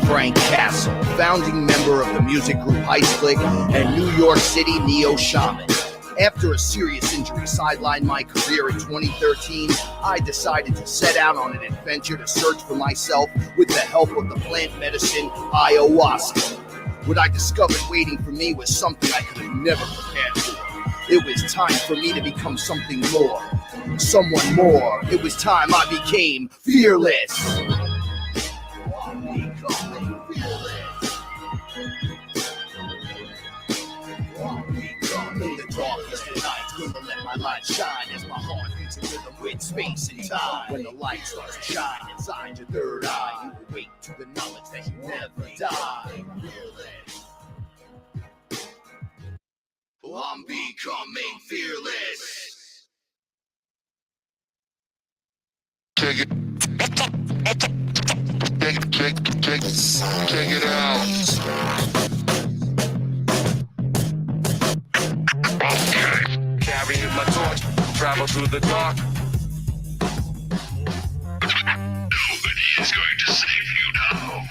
Frank Castle, founding member of the music group Ice Click and New York City Neo Shaman. After a serious injury sidelined my career in 2013, I decided to set out on an adventure to search for myself with the help of the plant medicine ayahuasca. What I discovered waiting for me was something I could have never prepared for. It was time for me to become something more, someone more. It was time I became fearless. I'm becoming fearless. In the darkest of nights, gonna let my light shine as my heart beats a rhythm with space and time. When the light starts to shine inside your third eye, you awake to the knowledge that you never die. I'm becoming fearless. Check it out. Carrying my torch, travel through the dark. Nobody is going to save you now.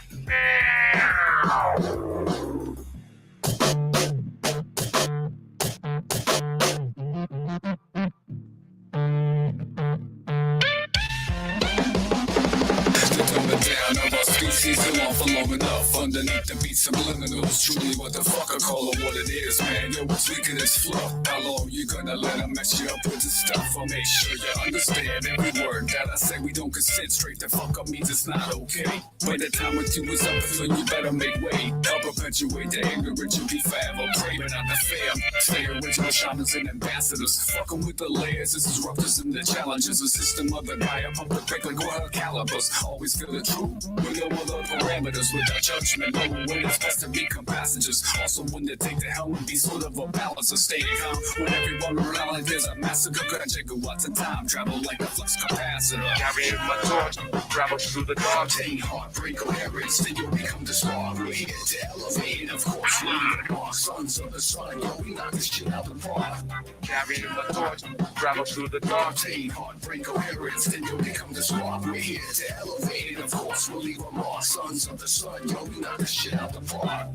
Species go on for long enough. Underneath the beats subliminals. Truly what the fuck I call it what it is, man. Yo, what's weak in this fluff? How long you gonna let them mess you up with the stuff? I'll make sure you understand every word that I say. We don't consent. Straight the fuck up means it's not okay. When the time with you is up, then you better make way. Help perpetuate the anger and you be fab. I'm craving out the fam. Stay original shamans and ambassadors. Fucking with the layers. This is rough in the challenges. A system of the guy up the break like oil calibers. Always feel the truth. We know all the parameters without judgment. Know when it's best to become passengers. Also when to take the helm and be sort of a balance of staying calm. When everyone around like there's a massacre. Gonna gigawatts of time. Travel like a flux capacitor. Carrying my torch, travel through the dark. Take heartbreak coherence, then you'll become the spark. We're here to elevate, of course. We're the sons of the sun. Yo, we knock this shit out the park. Carrying my torch, travel through the dark. Take heartbreak coherence, then you'll become the spark. We're here to elevate, of course. We'll leave a mark. Sons of the sun, yo, we knock this shit out the park.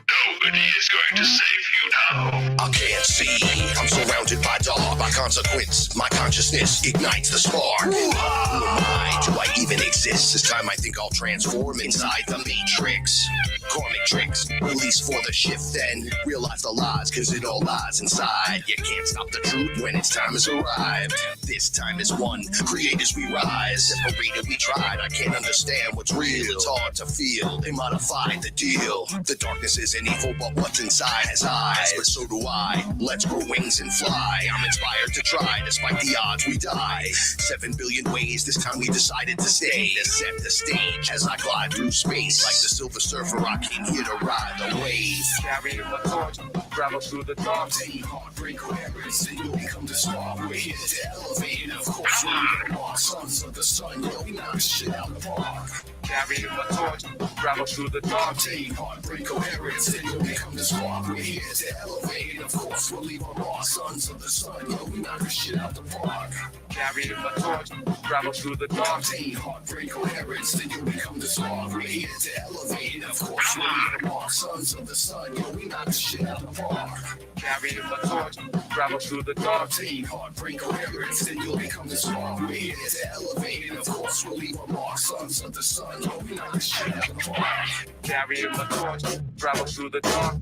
Nobody is going to save you now. I can't see, I'm surrounded by dark. By consequence, my consciousness ignites the spark. Who am I? Do I even exist? This time I think I'll transform inside the matrix. Karmic tricks, release for the shift, then realize the lies, cause it all lies inside. You can't stop the truth when its time has arrived. This time is one, creators we rise. Separated we tried, I can't understand what's real. It's hard to feel, they modified the deal. The darkness isn't evil, but what's inside has eyes. But so do I, let's grow wings and fly. I'm inspired to try, despite the odds we die. 7 billion ways, this time we decided to stay. To set the stage as I glide through space. Like the Silver Surfer, I came here to ride the wave. Carrying my torch, travel through the dark. Take heartbreak coherence, then you'll become the spark. We're here to elevate, of course. We're the sons of the sun, yo, we knock this shit out the park. Carrying my torch, travel through the dark. Take heartbreak coherence, then you'll become the spark. We're here to elevate, of course. We'll leave a mark. Sons of the sun, yo, we knock this shit out the park. Carrying my torch, travel through the dark. Take heartbreak coherence, then you'll become the spark. We're here to elevate, of course. We'll leave a mark. Sons of the sun, yo, we knock this shit out the park. Carrying my torch, travel through the dark. Take heartbreak coherence, then you'll become the spark. We're here to elevate, of course. We'll leave a mark. Sons of the sun, yo, we knock this shit out the park. Carrying my torch, travel through the dark.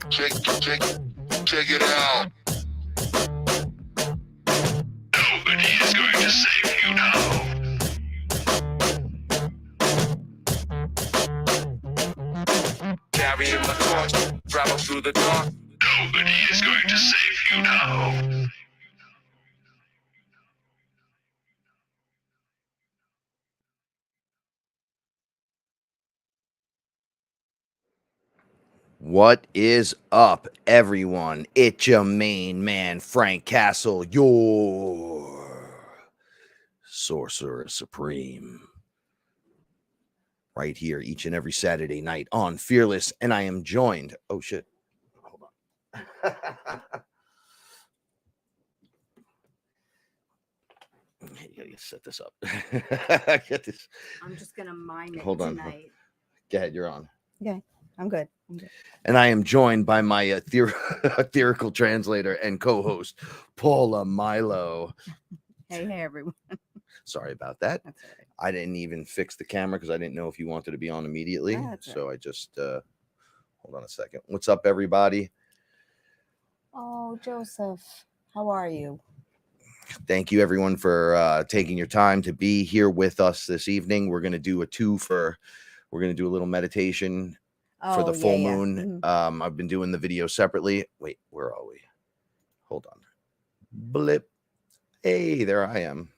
Check it out. Nobody is going to save you now. Carrying my torch, travel through the dark. Nobody is going to save you now. What is up, everyone? It's your main man, Frank Castle, your Sorcerer Supreme. Right here each and every Saturday night on Fearless, and I am joined. Oh, shit. Hold on. You gotta set this up. Get this. I'm just gonna mime it Hold on. tonight. Go ahead, you're on. Okay, I'm good. And I am joined by my theoretical translator and co-host, Paula Milo. Hey, everyone. Sorry about that. That's all right. I didn't even fix the camera because I didn't know if you wanted to be on immediately. That's So I just hold on a second. What's up, everybody? Oh, Joseph, how are you? Thank you, everyone, for taking your time to be here with us this evening. We're going to do we're going to do a little meditation for the full moon. Mhm. I've been doing the video separately. Wait, where are we? Hold on. Blip. Hey, there I am.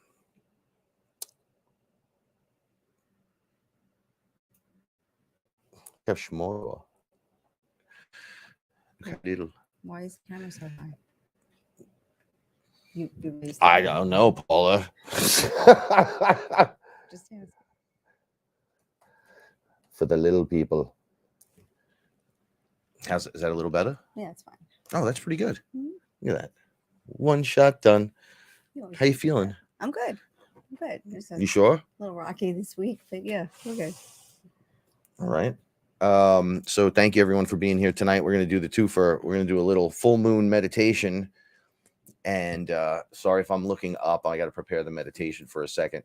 Kashmoro. Little. Why is the camera so high? You raised it. I don't know, Paula. Just ask. For the little people. Is that a little better? Yeah, it's fine. Oh, that's pretty good. Mhm. Look at that. One shot done. always How you do that. feeling? I'm good. I'm good. Just a You sure? little rocky this week, but yeah, we're good. All right. So thank you everyone for being here tonight. We're going to do we're going to do a little full moon meditation. And sorry if I'm looking up. I got to prepare the meditation for a second.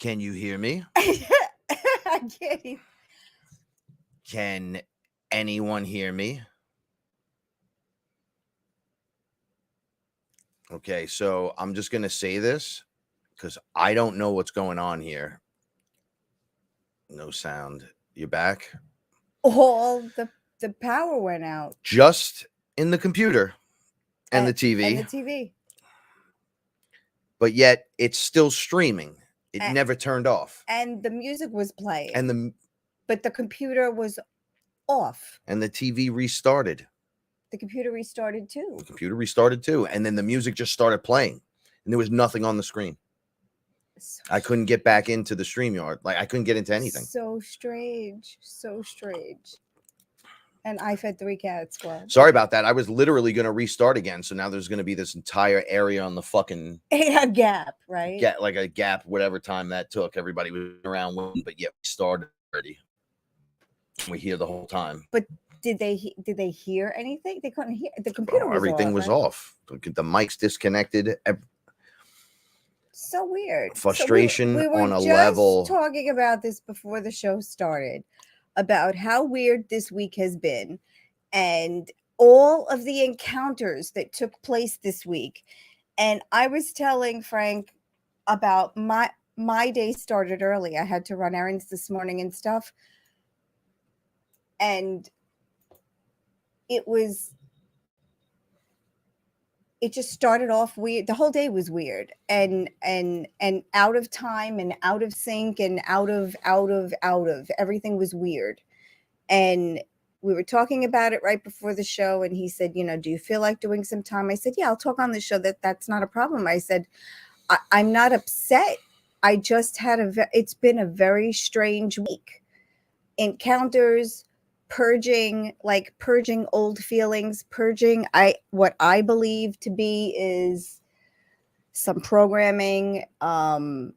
Can you hear me? I can't even. Can anyone hear me? Okay, so I'm just going to say this because I don't know what's going on here. No sound. You back? All the power went out. Just in the computer and the TV. And the TV. But yet it's still streaming. It And- never turned off. And the music was playing. And but the computer was off. the TV restarted. The computer restarted too. The computer restarted too. And then the music just started playing. And there was nothing on the screen. I couldn't get back into the StreamYard. Like I couldn't get into anything. So strange. So strange. And I fed 3 cats. Well, Sorry about that. I was literally going to restart again. So now there's going to be this entire area on the fucking a gap, right? get like a gap, whatever time that took. Everybody was around, but yet we started already. We hear the whole time. But did they hear anything? They couldn't hear. The computer was Everything off, was right? off. The mics disconnected. So weird. Frustration we were on a just level. Talking about this before the show started, about how weird this week has been, and all of the encounters that took place this week. And I was telling Frank about my day started early. I had to run errands this morning and stuff, and it just started off weird. The whole day was weird and out of time and out of sync and out of everything was weird. And we were talking about it right before the show. And he said, do you feel like doing some time? I said, yeah, I'll talk on the show. That's not a problem. I said, I'm not upset. I just had it's been a very strange week. Encounters, purging old feelings, purging what I believe to be is some programming. I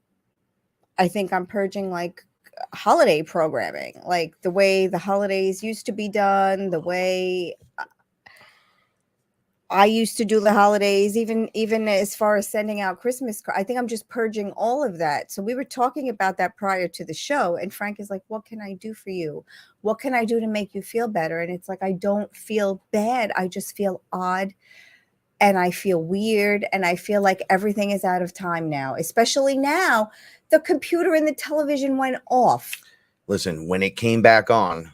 think I'm purging like holiday programming, like the way the holidays used to be done, the way I used to do the holidays, even as far as sending out Christmas cards. I think I'm just purging all of that. So we were talking about that prior to the show, and Frank is like, what can I do for you? What can I do to make you feel better? And it's like, I don't feel bad. I just feel odd, and I feel weird, and I feel like everything is out of time now, especially now the computer and the television went off. Listen, when it came back on,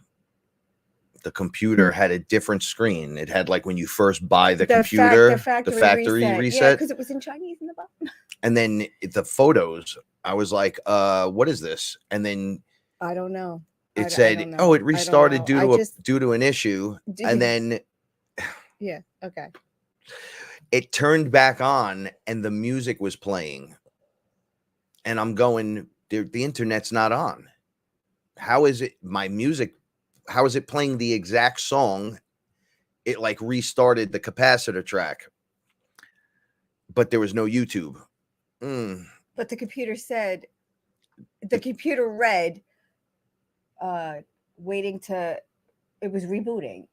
the computer had a different screen. It had like when you first buy the computer, the factory reset. Yeah, because it was in Chinese in the bottom. And then the photos, I was like, what is this? And then I don't know. It said, oh, it restarted due to an issue. And then yeah, okay. It turned back on and the music was playing. And I'm going, the internet's not on. How is it my music? How is it playing the exact song? It like restarted the capacitor track, but there was no YouTube. But the computer said, the computer read, waiting to, it was rebooting.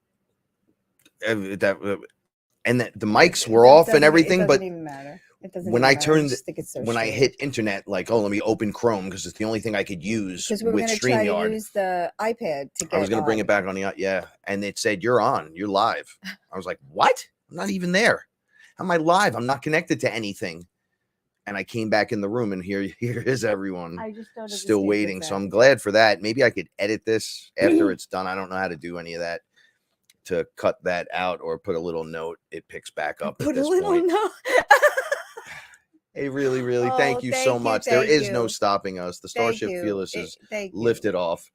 And the mics were off and everything, but even matter. It doesn't when even I matter. turned, just think it's so when I strange. hit internet, like, oh, let me open Chrome because it's the only thing I could use Because we were with going to try to StreamYard. use the iPad to get I was going to bring it back on the, yeah. And it said, you're on, you're live. I was like, what? I'm not even there. How am I live? I'm not connected to anything. And I came back in the room and here is everyone I just don't still understand waiting. So that. I'm glad for that. Maybe I could edit this after it's done. I don't know how to do any of that to cut that out or put a little note. It picks back up. Put at a this little point. note. Hey, really, really, Oh, thank you so much. There thank is no you. stopping us. The Thank StarShip you. FearLess is Thank you. lifted off.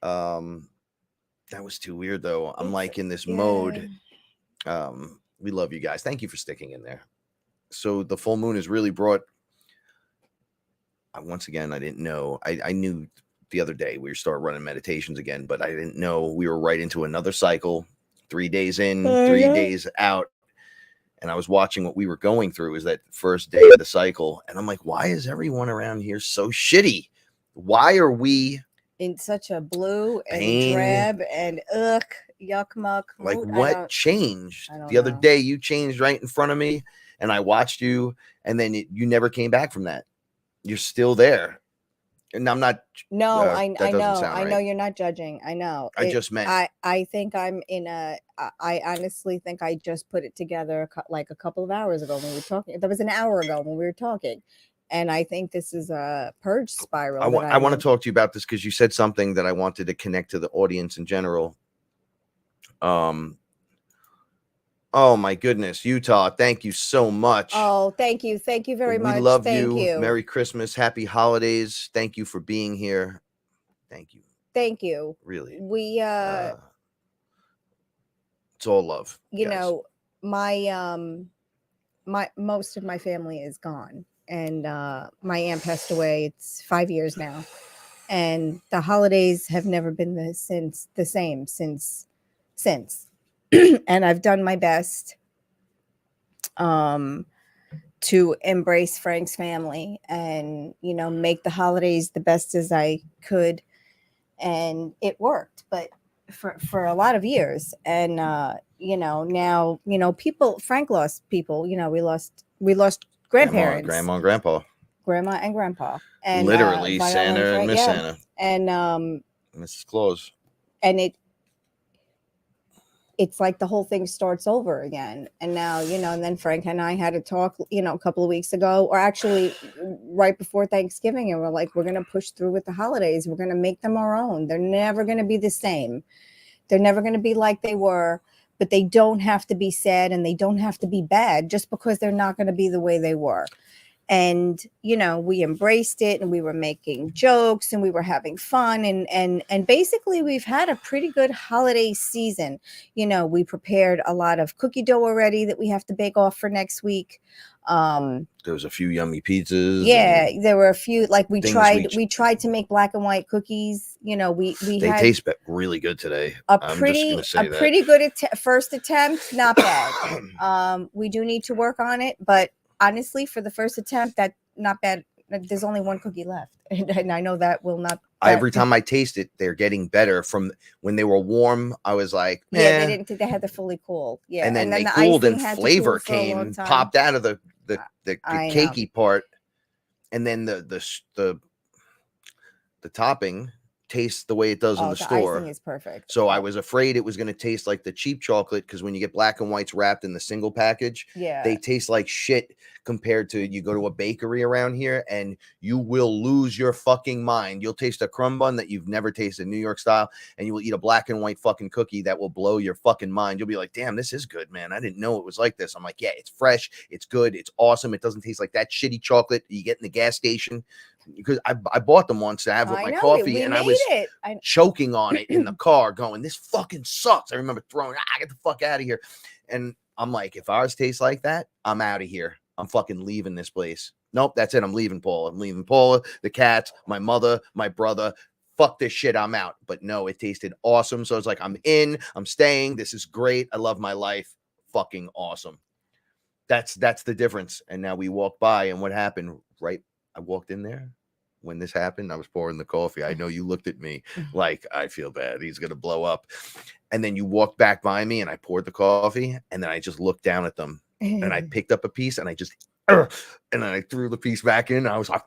That was too weird though. I'm like in this mode. We love you guys. Thank you for sticking in there. So the full moon has really brought. Once again, I didn't know. I knew the other day we started running meditations again, but I didn't know we were right into another cycle. 3 days in, 3 days out. And I was watching what we were going through is that first day of the cycle. And I'm like, why is everyone around here so shitty? Why are we in such a blue and pain, drab and yuck muck? Like mood? what changed? I don't The other know. day you changed right in front of me and I watched you and then you never came back from that. You're still there. And I'm not. No, that I doesn't know. sound I know right. you're not judging. I know. I just meant. I think I'm in a. I honestly think I just put it together like a couple of hours ago when we were talking. That was an hour ago when we were talking, and I think this is a purge spiral. I want to talk to you about this because you said something that I wanted to connect to the audience in general. Oh my goodness, Utah! Thank you so much. Oh, thank you very much. We love thank you. Merry Christmas, Happy Holidays. Thank you for being here. Thank you. Thank you. Really. We it's all love. You guys. know, my most of my family is gone, and my aunt passed away. It's 5 years now, and the holidays have never been the same since. And I've done my best to embrace Frank's family and, you know, make the holidays the best as I could. And it worked, but for a lot of years. And, you know, now, you know, Frank lost people, you know, we lost grandparents, Grandma and grandpa. Grandma and grandpa. And literally Viola Santa and Frank, Miss yeah. Santa. And Mrs. Claus. And it's like the whole thing starts over again. And now, you know, and then Frank and I had a talk, you know, a couple of weeks ago, or actually right before Thanksgiving. And we're like, we're going to push through with the holidays. We're going to make them our own. They're never going to be the same. They're never going to be like they were, but they don't have to be sad and they don't have to be bad just because they're not going to be the way they were. And, you know, we embraced it and we were making jokes and we were having fun. And basically we've had a pretty good holiday season. You know, we prepared a lot of cookie dough already that we have to bake off for next week. There was a few yummy pizzas. Yeah, there were a few, like we tried to make black and white cookies. You know, they taste really good today. Pretty good first attempt, not bad. We do need to work on it, but honestly, for the first attempt, that not bad. There's only one cookie left, and I know that will not. Every time I taste it, they're getting better. From when they were warm, I was like, yeah, they had to fully cool. Yeah, and then they cooled and flavor came popped out of the cakey part, and then the topping tastes the way it does in the store. Icing is perfect. So I was afraid it was going to taste like the cheap chocolate, because when you get black and whites wrapped in the single package, they taste like shit compared to, you go to a bakery around here and you will lose your fucking mind. You'll taste a crumb bun that you've never tasted New York style, and you will eat a black and white fucking cookie that will blow your fucking mind. You'll be like, damn, this is good, man. I didn't know it was like this. I'm like, yeah, it's fresh, it's good, it's awesome. It doesn't taste like that shitty chocolate you get in the gas station. Because I bought them once to have with my coffee, and I was choking on it in the car going, this fucking sucks. I remember throwing, get the fuck out of here. And I'm like, if ours tastes like that, I'm out of here. I'm fucking leaving this place. Nope, that's it. I'm leaving Paula. I'm leaving Paula, the cats, my mother, my brother. Fuck this shit. I'm out. But no, it tasted awesome. So it's like, I'm in, I'm staying. This is great. I love my life. Fucking awesome. That's the difference. And now we walk by, and what happened? Right, I walked in there when this happened. I was pouring the coffee. I know you looked at me like, I feel bad, he's gonna blow up. And then you walked back by me, and I poured the coffee, and then I just looked down at them, and I picked up a piece, and I just and then I threw the piece back in, and I was like,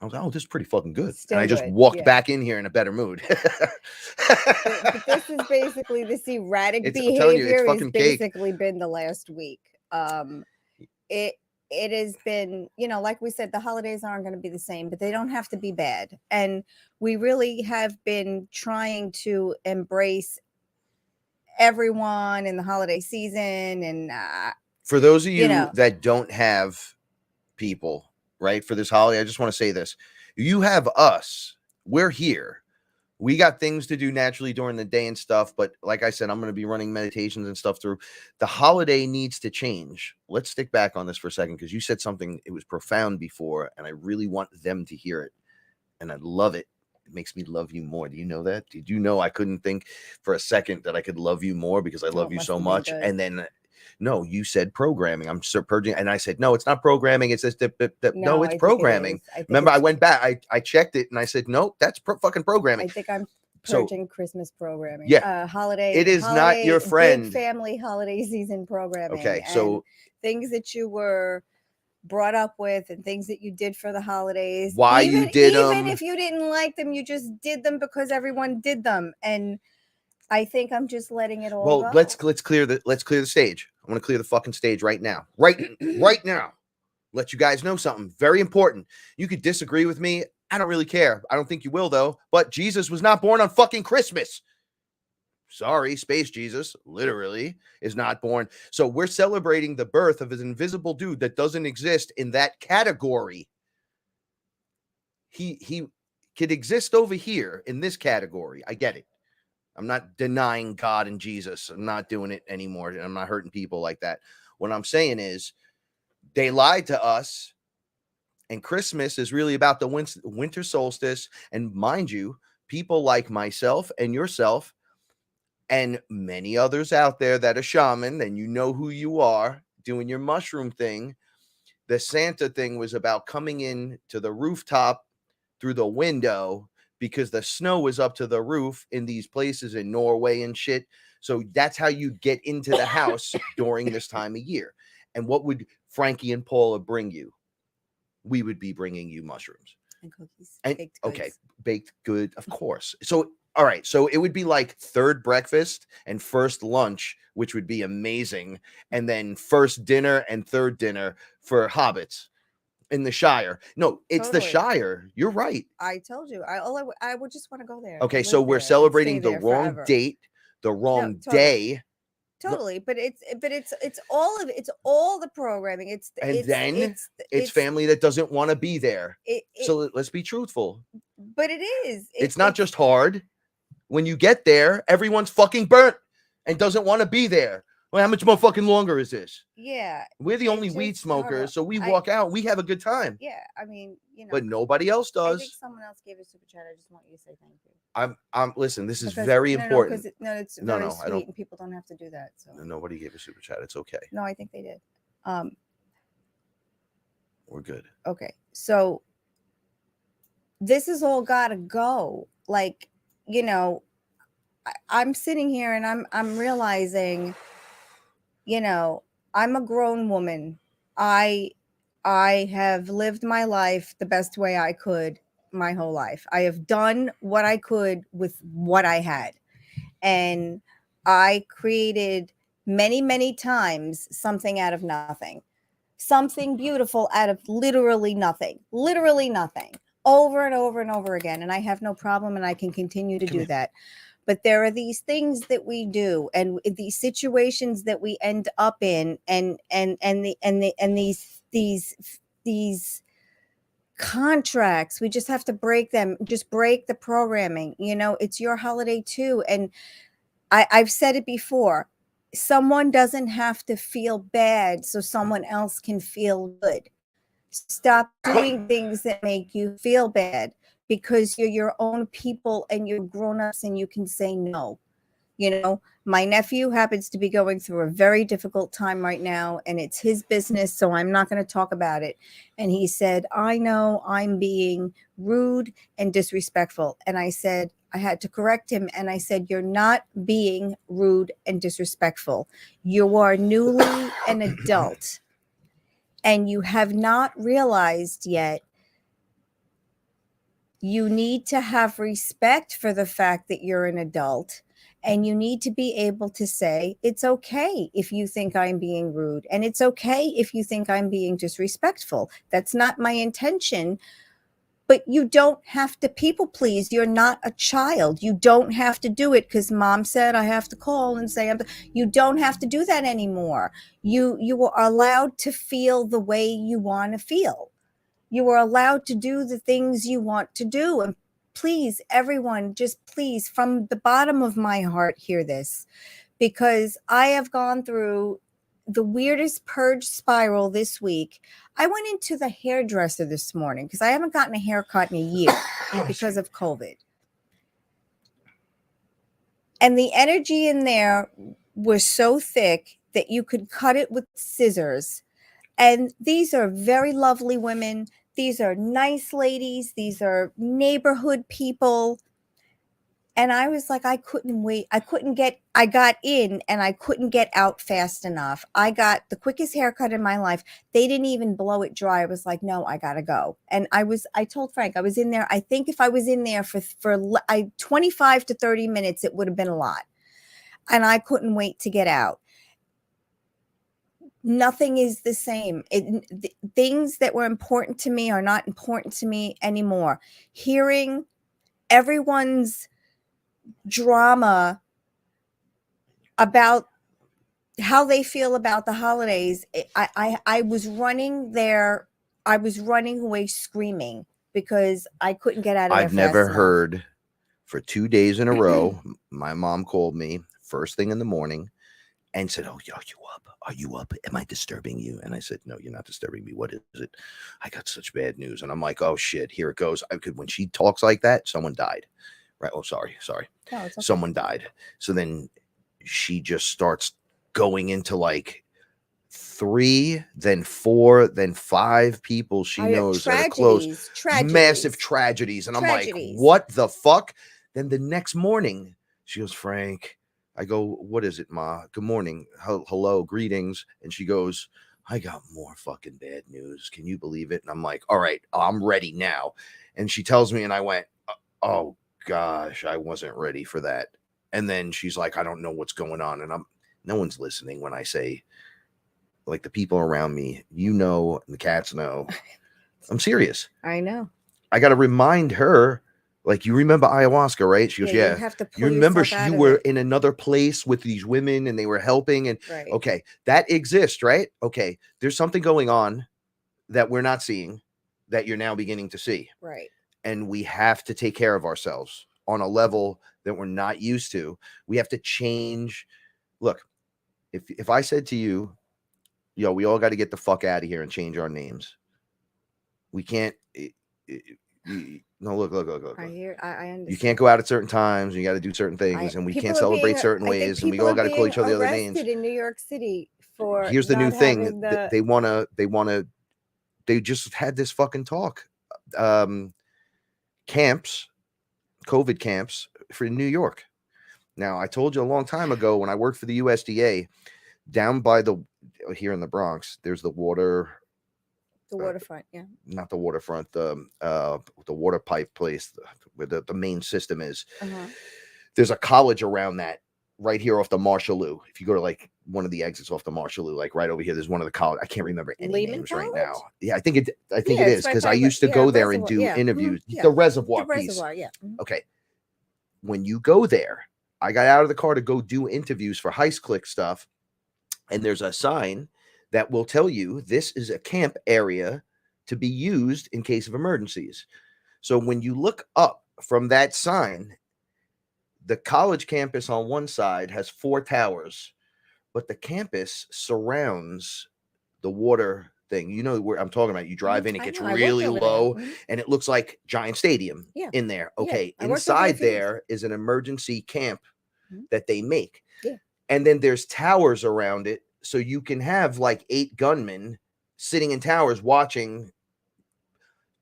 oh, this is pretty fucking good. Still and I just walked back in here in a better mood. but this is basically this erratic behavior has basically been the last week. It has been, you know, like we said, the holidays aren't going to be the same, but they don't have to be bad. And we really have been trying to embrace everyone in the holiday season. And for those of you that don't have people, right, for this holiday, I just want to say this. You have us. We're here. We got things to do naturally during the day and stuff, but like I said, I'm going to be running meditations and stuff through. The holiday needs to change. Let's stick back on this for a second, because you said something, it was profound before, and I really want them to hear it, and I love it. It makes me love you more. Do you know that? Did you know I couldn't think for a second that I could love you more because I love you so much? And then no, you said programming. I'm purging, and I said, no, it's not programming. It's just no, it's programming. Remember, I went back, I checked it, and I said, no, that's fucking programming. I think I'm purging Christmas programming. Yeah, holiday. It is not your friend. Big family holiday season programming. Okay, so things that you were brought up with and things that you did for the holidays. Why you did even them. if you didn't like them, you just did them because everyone did them. And I think I'm just letting it all Well, go. let's clear the stage. I want to clear the fucking stage right now. Right now. Let you guys know something very important. You could disagree with me. I don't really care. I don't think you will, though. But Jesus was not born on fucking Christmas. Sorry, Space Jesus, literally, is not born. So we're celebrating the birth of an invisible dude that doesn't exist in that category. He could exist over here in this category. I get it. I'm not denying God and Jesus. I'm not doing it anymore. I'm not hurting people like that. What I'm saying is they lied to us, and Christmas is really about the winter solstice. And mind you, people like myself and yourself and many others out there that are shaman, and you know who you are, doing your mushroom thing. The Santa thing was about coming in to the rooftop through the window because the snow was up to the roof in these places in Norway and shit. So that's how you get into the house during this time of year. And what would Frankie and Paula bring you? We would be bringing you mushrooms and cookies. and Baked okay, goods. baked good, of course. So all right, so it would be like third breakfast and first lunch, which would be amazing, and then first dinner and third dinner for hobbits in the Shire. No, it's the Totally. Shire. You're right. I told you. I would just want to go there. Okay, live so we're there, and celebrating stay the there wrong forever. date, the wrong totally. day, Totally, but it's all of it's all the programming. It's it's family that doesn't want to be there. So let's be truthful. But it is. It's not just hard. When you get there, everyone's fucking burnt and doesn't want to be there. Well, how much more fucking longer is this? Yeah. We're the only weed smokers, so we walk out. We have a good time. Yeah, I mean, but nobody else does. I think someone else gave a super chat. I just want you to say thank you. I'm listen. This is very important. It's very sweet, and people don't have to do that. So nobody gave a super chat. It's okay. No, I think they did. We're good. Okay, so this has all got to go. Like, I'm sitting here and I'm realizing, I'm a grown woman. I have lived my life the best way I could my whole life. I have done what I could with what I had. And I created many, many times something out of nothing, something beautiful out of literally nothing, over and over and over again. And I have no problem, and I can continue to do that. But there are these things that we do, and these situations that we end up in, and these contracts, we just have to break them, just break the programming. It's your holiday too. And I've said it before, someone doesn't have to feel bad so someone else can feel good. Stop doing things that make you feel bad, because you're your own people and you're grown-ups and you can say no. My nephew happens to be going through a very difficult time right now, and it's his business, so I'm not going to talk about it. And he said, I know I'm being rude and disrespectful. And I said, I had to correct him. And I said, you're not being rude and disrespectful. You are newly an adult, and you have not realized yet you need to have respect for the fact that you're an adult, and you need to be able to say, it's okay if you think I'm being rude, and it's okay if you think I'm being disrespectful. That's not my intention. But you don't have to people please. You're not a child. You don't have to do it because mom said I have to call and say, you don't have to do that anymore. You are allowed to feel the way you want to feel. You are allowed to do the things you want to do. And please, everyone, just please, from the bottom of my heart, hear this, because I have gone through the weirdest purge spiral this week. I went into the hairdresser this morning because I haven't gotten a haircut in a year because of COVID. And the energy in there was so thick that you could cut it with scissors. And these are very lovely women. These are nice ladies. These are neighborhood people. And I was like, I couldn't wait. I got in and I couldn't get out fast enough. I got the quickest haircut in my life. They didn't even blow it dry. I was like, no, I gotta go. And I told Frank, I was in there. I think if I was in there for 25 to 30 minutes, it would have been a lot. And I couldn't wait to get out. Nothing is the same. Things that were important to me are not important to me anymore. Hearing everyone's drama about how they feel about the holidays, I was running there. I was running away screaming because I couldn't get out of there. I've never fast enough. heard for 2 days in a row. My mom called me first thing in the morning and said, "Oh, are you up? Are you up? Am I disturbing you?" And I said, "No, you're not disturbing me. What is it? I got such bad news." And I'm like, "Oh shit, here it goes." When she talks like that, someone died. Right? Oh, sorry. No, it's okay. Someone died. So then she just starts going into like 3, then 4, then 5 people she knows that are close. Massive tragedies. And I'm like, what the fuck? Then the next morning, she goes, "Frank," I go, "What is it, Ma? Good morning. Hello, greetings." And she goes, "I got more fucking bad news. Can you believe it?" And I'm like, "All right, I'm ready now." And she tells me, and I went, "Oh gosh, I wasn't ready for that." And then she's like, "I don't know what's going on." And no one's listening when I say, like, the people around me, and the cats know. I'm serious. I know. I got to remind her, like, "You remember ayahuasca, right?" She goes, "Yeah." You have to "You remember you were in another place with these women and they were helping?" And right. Okay, that exists, right? Okay, there's something going on that we're not seeing that you're now beginning to see. Right. And we have to take care of ourselves on a level that we're not used to. We have to change. Look, if I said to you, "Yo, we all got to get the fuck out of here and change our names," we can't. No, look. I understand. You can't go out at certain times. You got to do certain things, and we can't celebrate certain ways, and we all got to call each other the other names. In New York City for here's the new thing. They just had this fucking talk. Camps, COVID camps for New York. Now, I told you a long time ago when I worked for the USDA, down by here in the Bronx, there's the waterfront, not the waterfront, the water pipe place where the main system is. There's a college around that right here off the Marshalloo. If you go to like one of the exits off the Marshalloo, like right over here, there's one of the college. I can't remember any names right now. Yeah, I think it is because I used to go there and do interviews. The reservoir piece. Okay. When you go there, I got out of the car to go do interviews for Heist Click stuff. And there's a sign that will tell you this is a camp area to be used in case of emergencies. So when you look up from that sign, the college campus on one side has 4 towers, but the campus surrounds the water thing. You know where I'm talking about. You drive in, it gets really low, and it looks like Giant Stadium in there. Okay, inside there is an emergency camp that they make. And then there's towers around it, so you can have like 8 gunmen sitting in towers watching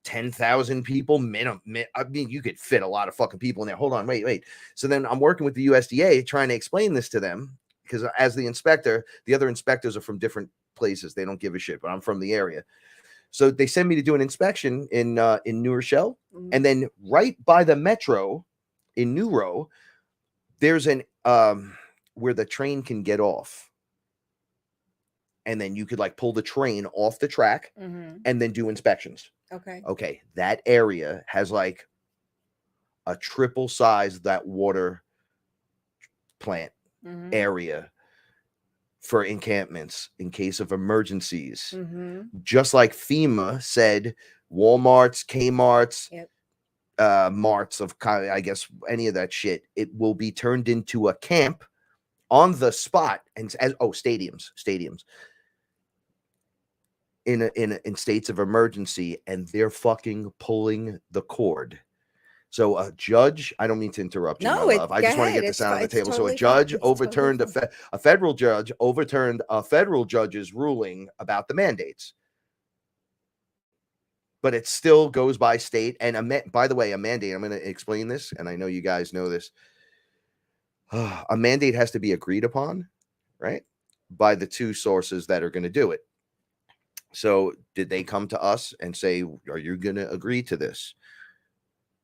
10,000 people minimum. I mean, you could fit a lot of fucking people in there. Hold on, wait. So then I'm working with the USDA trying to explain this to them because as the inspector, the other inspectors are from different places. They don't give a shit, but I'm from the area. So they send me to do an inspection in New Rochelle, and then right by the metro in New Row, there's an where the train can get off. And then you could like pull the train off the track and then do inspections. Okay. That area has like a triple size that water plant area for encampments in case of emergencies. Just like FEMA said, Walmarts, Kmart's, Marts of kind of, I guess, any of that shit, it will be turned into a camp on the spot. And stadiums in states of emergency, and they're fucking pulling the cord. So a judge, I don't mean to interrupt you, my love. I just want to get this out on the table. So a judge overturned a federal judge overturned a federal judge's ruling about the mandates. but it still goes by state. And by the way, a mandate, I'm going to explain this, and I know you guys know this. A mandate has to be agreed upon, right, by the two sources that are going to do it. So did they come to us and say, are you going to agree to this?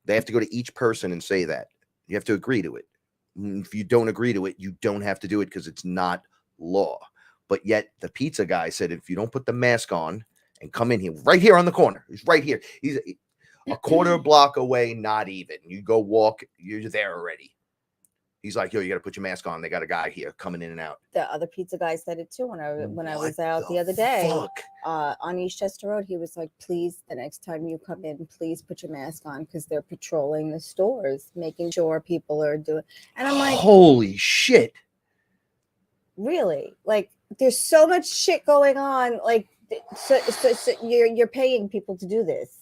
They have to go to each person and say that. You have to agree to it. If you don't agree to it, you don't have to do it because it's not law. But yet the pizza guy said, if you don't put the mask on and come in here, right here on the corner, he's right here. He's a quarter block away, not even. You go walk, you're there already. He's like, yo, you got to put your mask on. They got a guy here coming in and out. The other pizza guy said it too when I was out the other day on Eastchester Road. He was like, please, the next time you come in, please put your mask on because they're patrolling the stores, making sure people are doing. And I'm like, holy shit. Really? Like, there's so much shit going on. Like, so you're paying people to do this.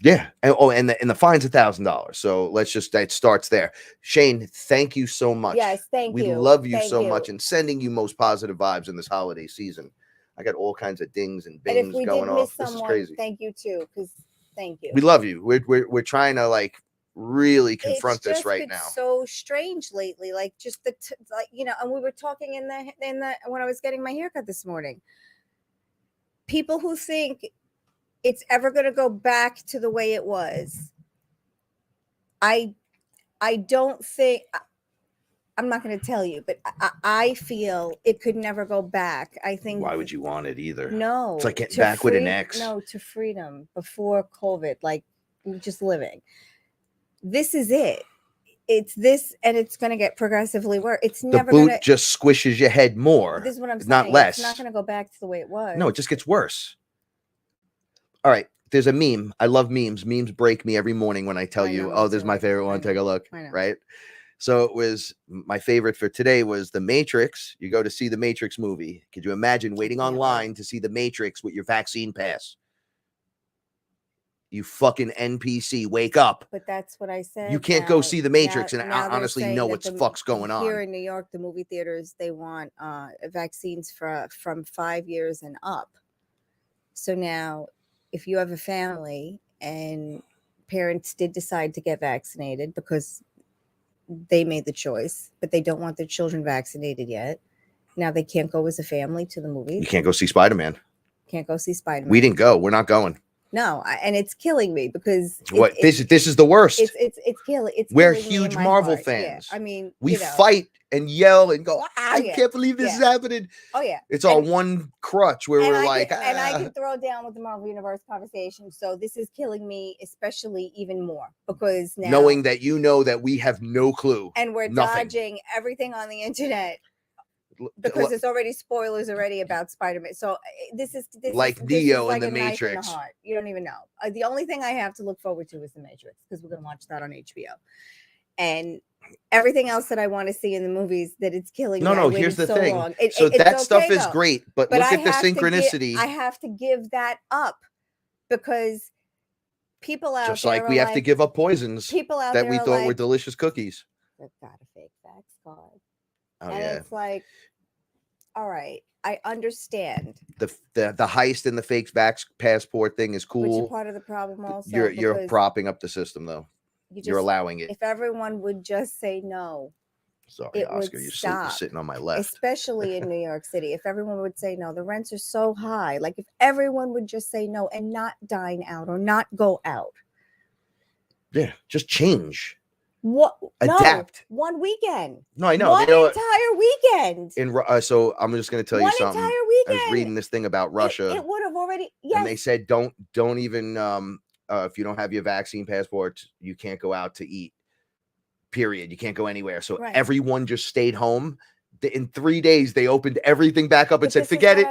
Yeah. And the fine's $1,000. So that starts there. Shane, thank you so much. Yes, thank you. We love you so much and sending you most positive vibes in this holiday season. I got all kinds of dings and bings going off. This is crazy. Thank you too, because thank you. We love you. We're trying to like really confront this right now. So strange lately, like just and we were talking in the when I was getting my haircut this morning. People who think it's ever going to go back to the way it was. I don't think, I'm not going to tell you, but I feel it could never go back. I think. Why would you want it either? No. It's like getting back with an ex. No, to freedom before COVID, like just living. This is it. It's this, and it's going to get progressively worse. It's never going to. Just squishes your head more. This is what I'm saying. Not less. It's not going to go back to the way it was. No, it just gets worse. All right. There's a meme. I love memes. Memes break me every morning when I tell you, oh, this is my favorite one. Take a look. Right. So it was my favorite for today was The Matrix. You go to see the Matrix movie. Could you imagine waiting online to see the Matrix with your vaccine pass? You fucking NPC, wake up. But that's what I said. You can't go see the Matrix and honestly know what the fuck's going on. Here in New York, the movie theaters, they want vaccines from 5 years and up. So now, if you have a family and parents did decide to get vaccinated because they made the choice, but they don't want their children vaccinated yet, now they can't go as a family to the movies. You can't go see Spider-Man. Can't go see Spider-Man. We didn't go. We're not going. No, and it's killing me because this is the worst. It's killing. We're huge Marvel fans. Yeah, I mean, we fight and yell and go. I can't believe this is happening. Oh yeah, it's all one crutch where we're like, and I can throw down with the Marvel Universe conversation. So this is killing me, especially even more because now knowing that that we have no clue and we're dodging everything on the internet. Because there's already spoilers about Spider-Man. So this is like Neo in the Matrix. You don't even know. The only thing I have to look forward to is the Matrix because we're going to watch that on HBO. And everything else that I want to see in the movies that it's killing. No, here's the thing. That stuff is great, but look at the synchronicity. I have to give that up because people out just there like we have to give up poisons. People out that there we thought were delicious cookies. They've got a fake vax card. Oh, and it's like, all right, I understand. The heist and the fake vax passport thing is cool. Which is part of the problem also. You're propping up the system though. You're allowing it. If everyone would just say no. Sorry, Oscar, you're sitting on my left. Especially in New York City. If everyone would say no, the rents are so high. Like if everyone would just say no and not dine out or not go out. Yeah, just change. What? Adapt. No, one weekend. No, I know. One entire weekend. So I'm just going to tell you something. One entire weekend. I was reading this thing about Russia. It would have already. Yes. And they said don't even if you don't have your vaccine passport, you can't go out to eat. Period. You can't go anywhere. So everyone just stayed home. In 3 days, they opened everything back up and said, "Forget it."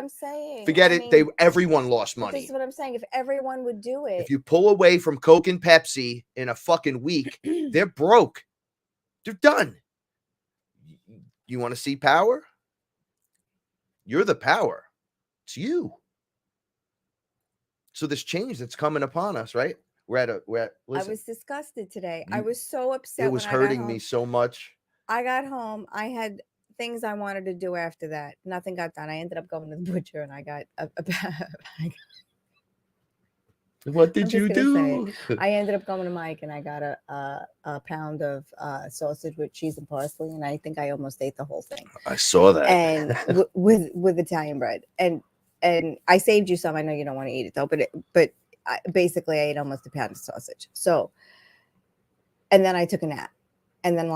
Forget it. Everyone lost money. This is what I'm saying. If everyone would do it, if you pull away from Coke and Pepsi in a fucking week, they're broke. They're done. You want to see power? You're the power. It's you. So this change that's coming upon us, right? Listen, I was disgusted today. I was so upset. It was hurting me so much. I got home. I had things I wanted to do after that. Nothing got done. I ended up going to the butcher and I got What did I'm you just gonna do? say, I ended up going to Mike and I got a pound of sausage with cheese and parsley, and I think I almost ate the whole thing. I saw that. And with Italian bread, and I saved you some. I know you don't want to eat it though, but basically I ate almost a pound of sausage. So, and then I took a nap, and then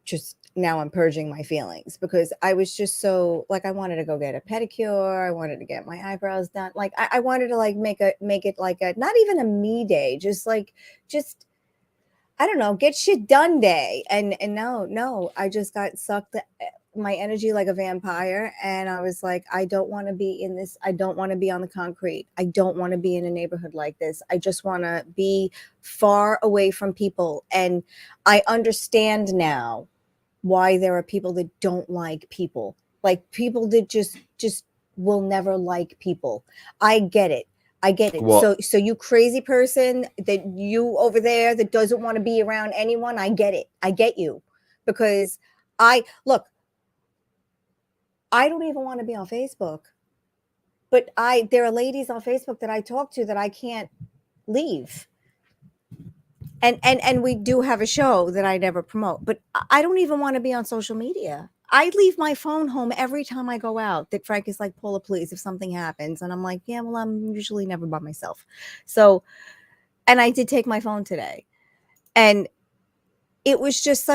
just now I'm purging my feelings because I was just so like I wanted to go get a pedicure. I wanted to get my eyebrows done. Like I wanted to make it like a not even a me day, just I don't know, get shit done day. And no, I just got sucked my energy like a vampire, and I was like, I don't want to be in this. I don't want to be on the concrete. I don't want to be in a neighborhood like this. I just want to be far away from people. And I understand now why there are people that don't like people, like people that just will never like people. I get it. Well- So you crazy person that you over there that doesn't want to be around anyone, I get it. I get you. Because I don't even want to be on Facebook. But there are ladies on Facebook that I talk to that I can't leave. And we do have a show that I never promote, but I don't even want to be on social media. I leave my phone home every time I go out. That Frank is like, Paula, please, if something happens. And I'm like, yeah, well, I'm usually never by myself. So, and I did take my phone today. And it was just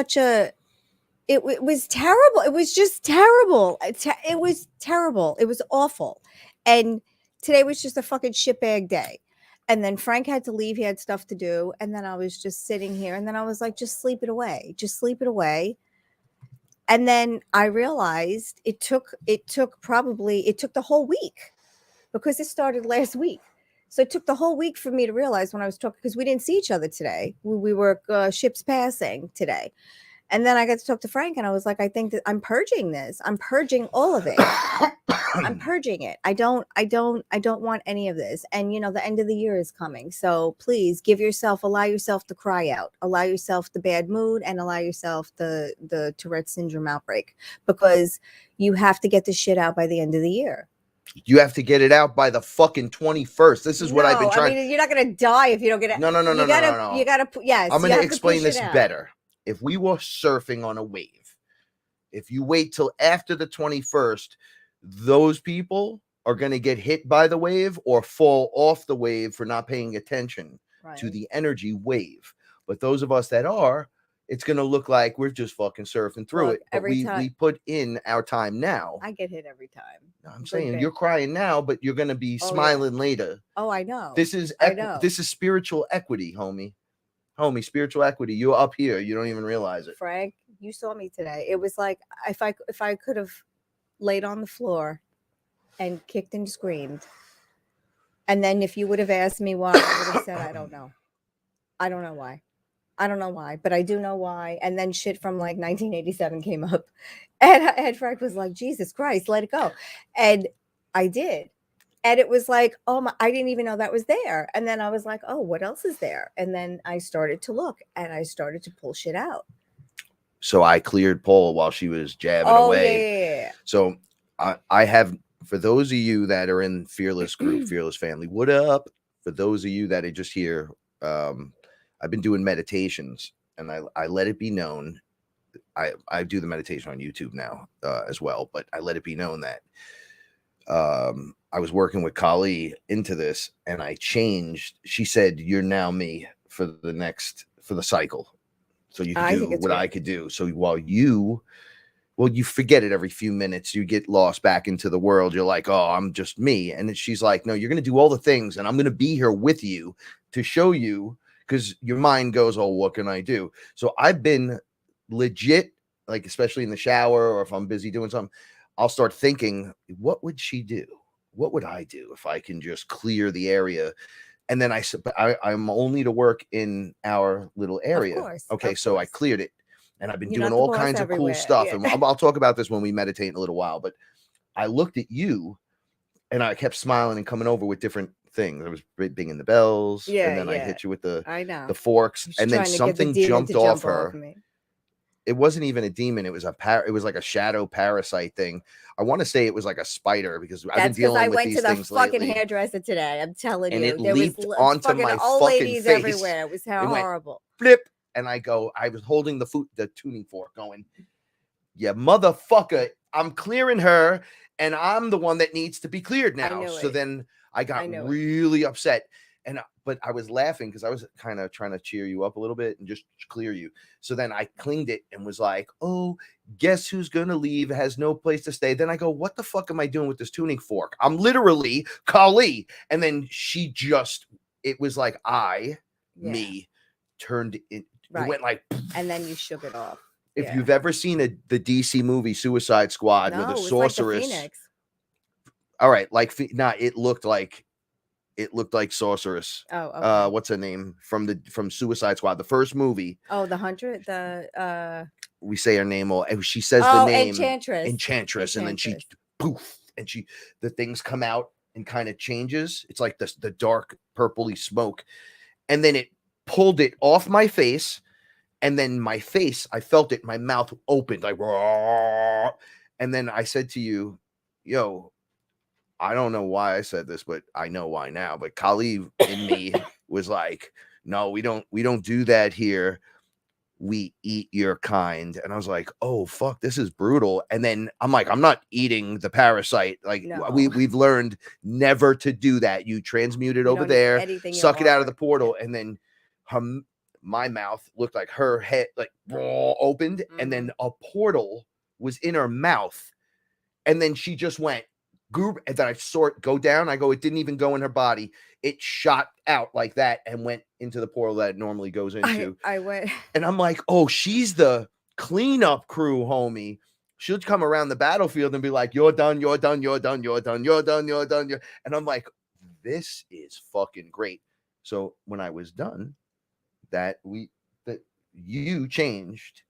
it was terrible. It was just terrible. It was terrible. It was awful. And today was just a fucking shitbag day. And then Frank had to leave. He had stuff to do. And then I was just sitting here. And then I was like, just sleep it away. Just sleep it away. And then I realized it took the whole week because it started last week. So it took the whole week for me to realize when I was talking, because we didn't see each other today. We were ships passing today. And then I got to talk to Frank and I was like, I think that I'm purging this. I'm purging all of it. I'm purging it. I don't want any of this. And the end of the year is coming. So please allow yourself to cry out, allow yourself the bad mood, and allow yourself the Tourette syndrome outbreak, because you have to get this shit out by the end of the year. You have to get it out by the fucking 21st. This is what I've been trying. I mean, you're not going to die if you don't get it. No. You got to, yes. I'm going to explain this better. If we were surfing on a wave, if you wait till after the 21st, those people are going to get hit by the wave or fall off the wave for not paying attention to the energy wave. But those of us that are, it's going to look like we're just fucking surfing through it. But we put in our time now. I get hit every time. No, I'm saying you're crying now, but you're going to be smiling later. Oh, I know. This is spiritual equity, homie. Spiritual equity. You're up here. You don't even realize it. Frank, you saw me today. It was like if I could have laid on the floor and kicked and screamed. And then if you would have asked me why, I would have said, I don't know. I don't know why, but I do know why. And then shit from like 1987 came up. And Frank was like, Jesus Christ, let it go. And I did. And it was like, I didn't even know that was there. And then I was like, oh, what else is there? And then I started to look and I started to pull shit out. So I cleared Paula while she was jabbing away. Yeah. So I have, for those of you that are in Fearless group, Fearless family, what up? For those of you that are just here, I've been doing meditations and I let it be known. I do the meditation on YouTube now as well, but I let it be known that I was working with Kali into this and I changed. She said, you're now me for the cycle. So you can do what I could do. So while you forget it every few minutes, you get lost back into the world. You're like, oh, I'm just me. And then she's like, no, you're going to do all the things and I'm going to be here with you to show you, because your mind goes, oh, what can I do? So I've been legit, like, especially in the shower or if I'm busy doing something, I'll start thinking, what would she do? What would I do if I can just clear the area? And then I'm only to work in our little area. Okay, so I cleared it and I've been doing all kinds of cool stuff. Yeah. And I'll talk about this when we meditate in a little while. But I looked at you and I kept smiling and coming over with different things. I was ringing the bells. And then I hit you with the forks. And then something jumped off her. it wasn't even a demon. It was it was like a shadow parasite thing. I want to say it was like a spider because I've been That's because dealing I with went these to the things fucking lately. hairdresser today. I'm telling And you, it there was leaped onto fucking my old fucking ladies face everywhere. It was and went, horrible. Flip. And I was holding the tuning fork going, yeah, motherfucker, I'm clearing her and I'm the one that needs to be cleared now. knew So it. then I got knew it. really upset. But I was laughing because I was kind of trying to cheer you up a little bit and just clear you. So then I cleaned it and was like, oh, guess who's going to leave? Has no place to stay. Then I go, what the fuck am I doing with this tuning fork? I'm literally Kali. And then it was like me turned it. Right. It went like, and then you shook it off. if you've ever seen the DC movie Suicide Squad with a sorceress. Like the Phoenix. All right. It looked like sorceress. Oh, okay. What's her name from Suicide Squad, the first movie? Oh, the 100. We say her name, she says the name Enchantress, and then she poof, and the things come out and kind of changes. It's like the dark purpley smoke, and then it pulled it off my face, and then my face, I felt it, my mouth opened like, raw, and then I said to you, yo, I don't know why I said this, but I know why now. But Kali in me was like, no, we don't do that here. We eat your kind. And I was like, oh, fuck, this is brutal. And then I'm like, I'm not eating the parasite. Like, No. we've learned never to do that. You transmute it over there, suck it out of the portal. And then my mouth looked like her head, like opened. And then a portal was in her mouth. And then she just went, and then I saw it go down. I go, it didn't even go in her body. It shot out like that and went into the portal that it normally goes into. I went, and I'm like, oh, she's the cleanup crew, homie. She'll come around the battlefield and be like, you're done, you're done, you're done, you're done, you're done, you're done. And I'm like, this is fucking great. So when I was done, that you changed.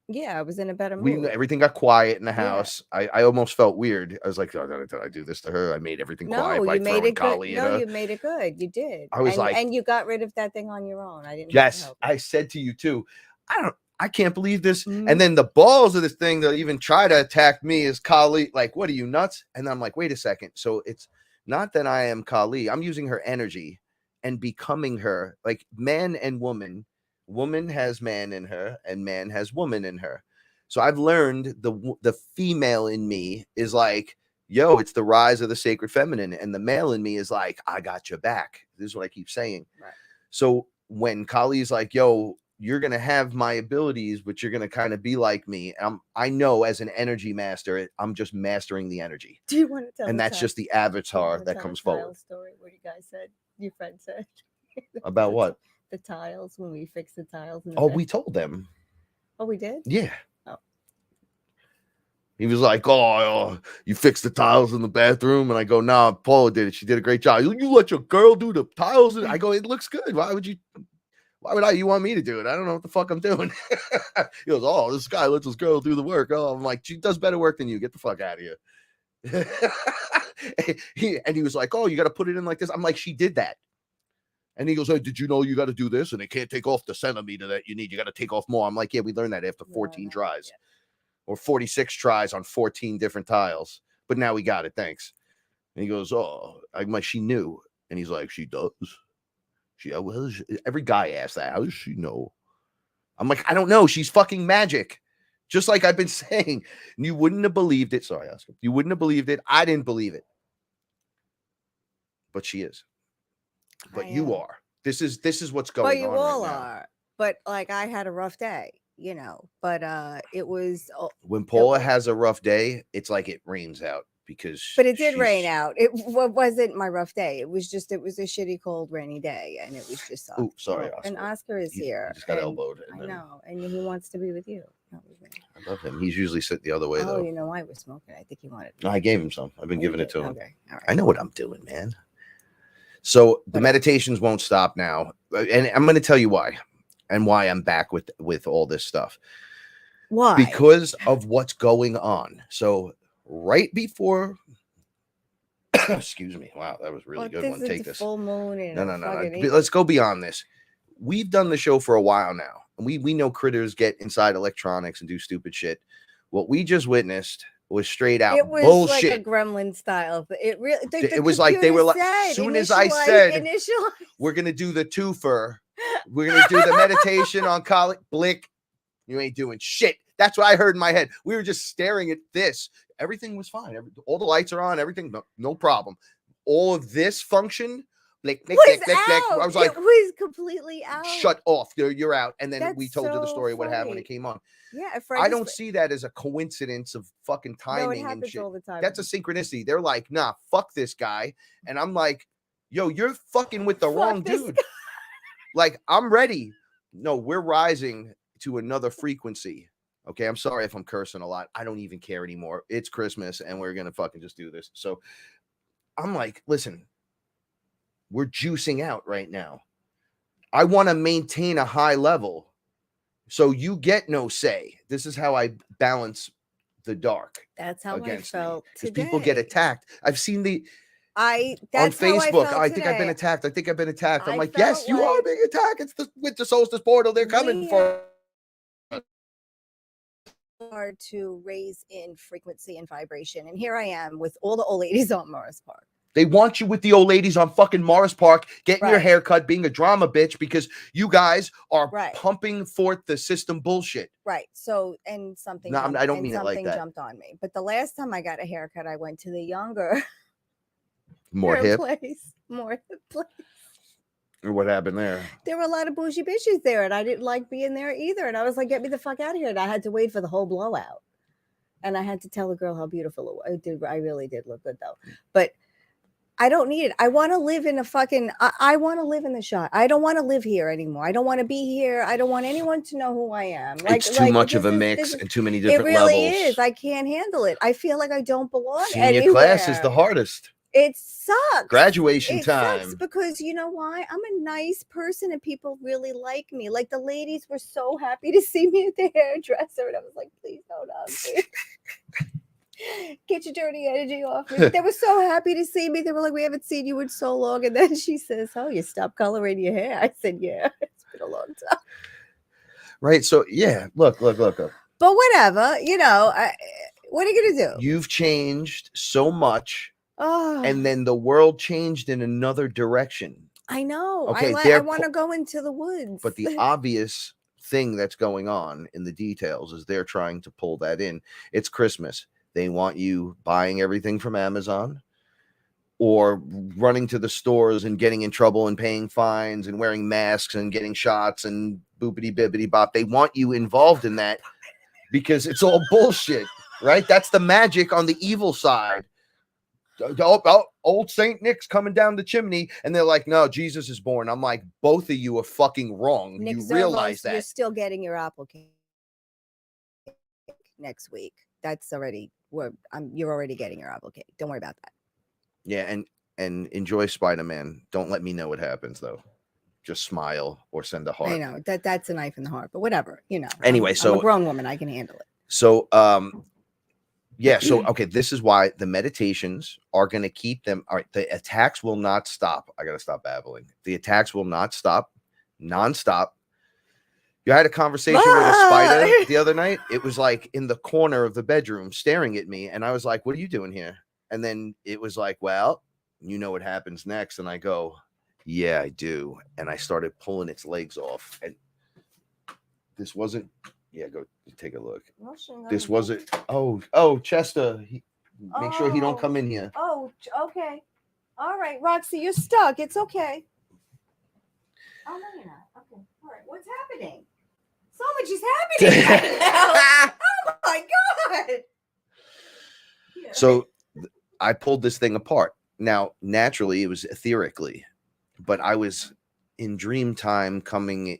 Yeah, I was in a better mood. Everything got quiet in the house. I almost felt weird. I was like, oh, did I do this to her? I made everything quiet by throwing Kali in her. You made it good. You did. I was and you got rid of that thing on your own. I didn't. Yes, I said to you too. I can't believe this. And then the balls of this thing that even try to attack me is Kali. Like, what are you, nuts? And I'm like, wait a second. So it's not that I am Kali. I'm using her energy and becoming her, like man and woman. Woman has man in her and man has woman in her. So I've learned the female in me is like, yo, it's the rise of the sacred feminine. And the male in me is like, I got your back. This is what I keep saying. Right. So when Kali's like, yo, you're going to have my abilities, but you're going to kind of be like me. I know as an energy master, I'm just mastering the energy. Do you want to tell And that's just the avatar that comes forward. Story what you guys said, your friend said. About what? The tiles, when we fixed the tiles. We told them. Oh, we did? Yeah. Oh. He was like, oh, you fixed the tiles in the bathroom. And I go, nah, Paula did it. She did a great job. You let your girl do the tiles? I go, it looks good. Why would you want me to do it? I don't know what the fuck I'm doing. He goes, oh, this guy lets his girl do the work. Oh, I'm like, she does better work than you. Get the fuck out of here. He was like, oh, you got to put it in like this. I'm like, she did that. And he goes, hey, did you know you got to do this? And they can't take off the centimeter that you need. You got to take off more. I'm like, yeah, we learned that after 14 tries or 46 tries on 14 different tiles. But now we got it. Thanks. And he goes, oh, I'm like, she knew. And he's like, she does. Every guy asks that. How does she know? I'm like, I don't know. She's fucking magic. Just like I've been saying. And you wouldn't have believed it. Sorry, Oscar. You wouldn't have believed it. I didn't believe it. But she is. But you are. This is what's going on. But you all right now. are. But like I had a rough day, but it was when Paula has a rough day, it's like it rains out because but it did rain out. It wasn't my rough day. It was a shitty cold rainy day and it was just oh, sorry, Oscar. And Oscar is here. He just got elbowed. I know, and he wants to be with you. Not with me. I love him. He's usually sitting the other way though. Oh, I was smoking. I think he wanted I gave him some. I've been giving it to him. Okay. All right. I know what I'm doing, man. So the meditations won't stop now. And I'm going to tell you why and why I'm back with all this stuff. Why? Because of what's going on. So right before, excuse me. Wow, that was really good. One. Take this. Full moon. And No. Let's go beyond this. we've done the show for a while now. And we know critters get inside electronics and do stupid shit. What we just witnessed was straight out It was bullshit. like a gremlin style. It really. It was like they were like, as soon as I said, we're gonna do the twofer, we're gonna do the meditation on college. Blick, you ain't doing shit. That's what I heard in my head. We were just staring at this. Everything was fine. All the lights are on. Everything, no problem. All of this function, blick, blick, blick, blick, blick. I was like, it was completely out. Shut off. You're out. And then That's we told you the so story of what happened when funny. it came on. Yeah, I don't see that as a coincidence of fucking No, it timing and happens shit. all the time. That's a synchronicity. They're like, nah, fuck this guy. And I'm like, yo, you're fucking with the wrong this dude. Like, I'm ready. No, we're rising to another frequency. Okay, I'm sorry if I'm cursing a lot. I don't even care anymore. It's Christmas and we're going to fucking just do this. So I'm like, listen, we're juicing out right now. I want to maintain a high level. So you get no say. This is how I balance the dark. That's how I felt Because today. people get attacked. I've seen That's on Facebook. How I think I've been today. attacked. I think I've been attacked. I'm I like, yes, felt you are like being attacked. It's the winter solstice portal. They're coming for. Hard to raise in frequency and vibration, and here I am with all the old ladies on Morris Park. They want you with the old ladies on fucking Morris Park, getting your Right. hair cut, being a drama bitch because you guys are Right. pumping forth the system bullshit. Right. So, and something. No, I don't and mean it like something that. jumped on me. But the last time I got a haircut, I went to the younger More hair hip. place. More hip place. Or what happened there? There were a lot of bougie bitches there, and I didn't like being there either. And I was like, get me the fuck out of here. And I had to wait for the whole blowout. And I had to tell the girl how beautiful it was. I really did look good though. But I don't need it. I want to live in a fucking, I want to live in the shot. I don't want to live here anymore. I don't want to be here. I don't want anyone to know who I am. It's too much of a mix and too many different it really levels. is. I can't handle it. I feel like I don't belong Senior anywhere. class is the hardest. It sucks. Graduation It time. sucks because you know why? I'm a nice person and people really like me. Like the ladies were so happy to see me at the hairdresser, and I was like, please don't hug me. Get your dirty energy off me. They were so happy to see me. They were like, we haven't seen you in so long. And then she says, oh, you stopped coloring your hair. I said, yeah, it's been a long time. Right. So yeah, look. But whatever, you know, what are you gonna do? You've changed so much. Oh, And then the world changed in another direction. I know. Okay, I they're want to go into the woods. But the obvious thing that's going on in the details is they're trying to pull that in. It's Christmas. They want you buying everything from Amazon or running to the stores and getting in trouble and paying fines and wearing masks and getting shots and boopity bibbity bop. They want you involved in that because it's all bullshit, right? That's the magic on the evil side. Old Saint Nick's coming down the chimney, and they're like, no, Jesus is born. I'm like, both of you are fucking wrong. Nick You Zervos, realize that. You're still getting your apple cake next week. That's already you're already getting your apple cake. Don't worry about that. Yeah, and enjoy Spider-Man. Don't let me know what happens though. Just smile or send a heart. I know that's a knife in the heart, but whatever, you know. Anyway, I'm a grown woman. I can handle it. So yeah, so okay, this is why the meditations are going to keep them. All right, the attacks will not stop. I got to stop babbling. The attacks will not stop, nonstop. You had a conversation with a spider the other night. It was like in the corner of the bedroom staring at me, and I was like, "What are you doing here?" And then it was like, "Well, you know what happens next." And I go, "Yeah, I do." And I started pulling its legs off, and this wasn't. Yeah, go take a look. This wasn't. Oh, Chester. Make sure he don't come in here. Oh, okay. All right, Roxy, you're stuck. It's okay. Oh no, you're not. Okay. All right. What's happening? So much is happening right now. Oh my god. Here. So I pulled this thing apart. Now, naturally, it was etherically, but I was in dream time coming.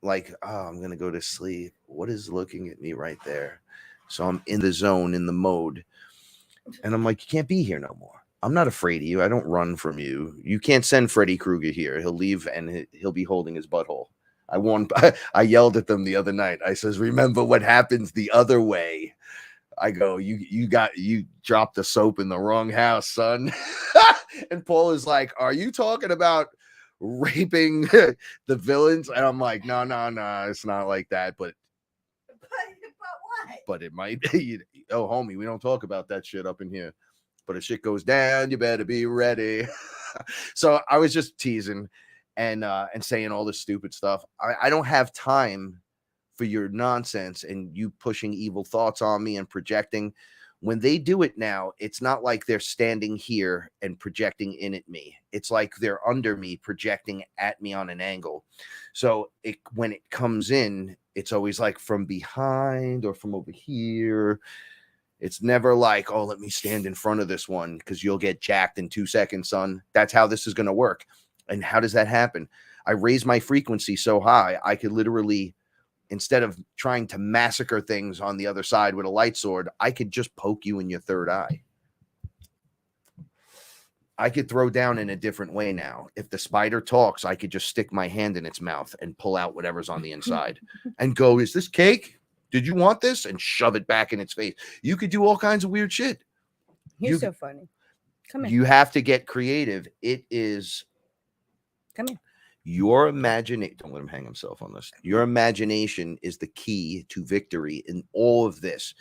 Like, oh, I'm going to go to sleep. What is looking at me right there? So I'm in the zone, in the mode. And I'm like, you can't be here no more. I'm not afraid of you. I don't run from you. You can't send Freddy Krueger here. He'll leave and he'll be holding his butthole. I yelled at them the other night. I says, remember what happens the other way. I go, you dropped the soap in the wrong house, son. And Paul is like, are you talking about raping the villains. And I'm like, no, it's not like that. But what? But it might be. Oh, homie, we don't talk about that shit up in here. But if shit goes down, you better be ready. So I was just teasing and saying all this stupid stuff. I don't have time for your nonsense and you pushing evil thoughts on me and projecting. When they do it now, it's not like they're standing here and projecting in at me. It's like they're under me, projecting at me on an angle. So when it comes in, it's always like from behind or from over here. It's never like, oh, let me stand in front of this one because you'll get jacked in 2 seconds, son. That's how this is going to work. And how does that happen? I raise my frequency so high, I could literally, instead of trying to massacre things on the other side with a light sword, I could just poke you in your third eye. I could throw down in a different way now. If the spider talks, I could just stick my hand in its mouth and pull out whatever's on the inside and go, is this cake? Did you want this? And shove it back in its face. You could do all kinds of weird shit. You're so funny. Come here. You have to get creative. It is. Come here. Your imagination. Don't let him hang himself on this. Your imagination is the key to victory in all of this.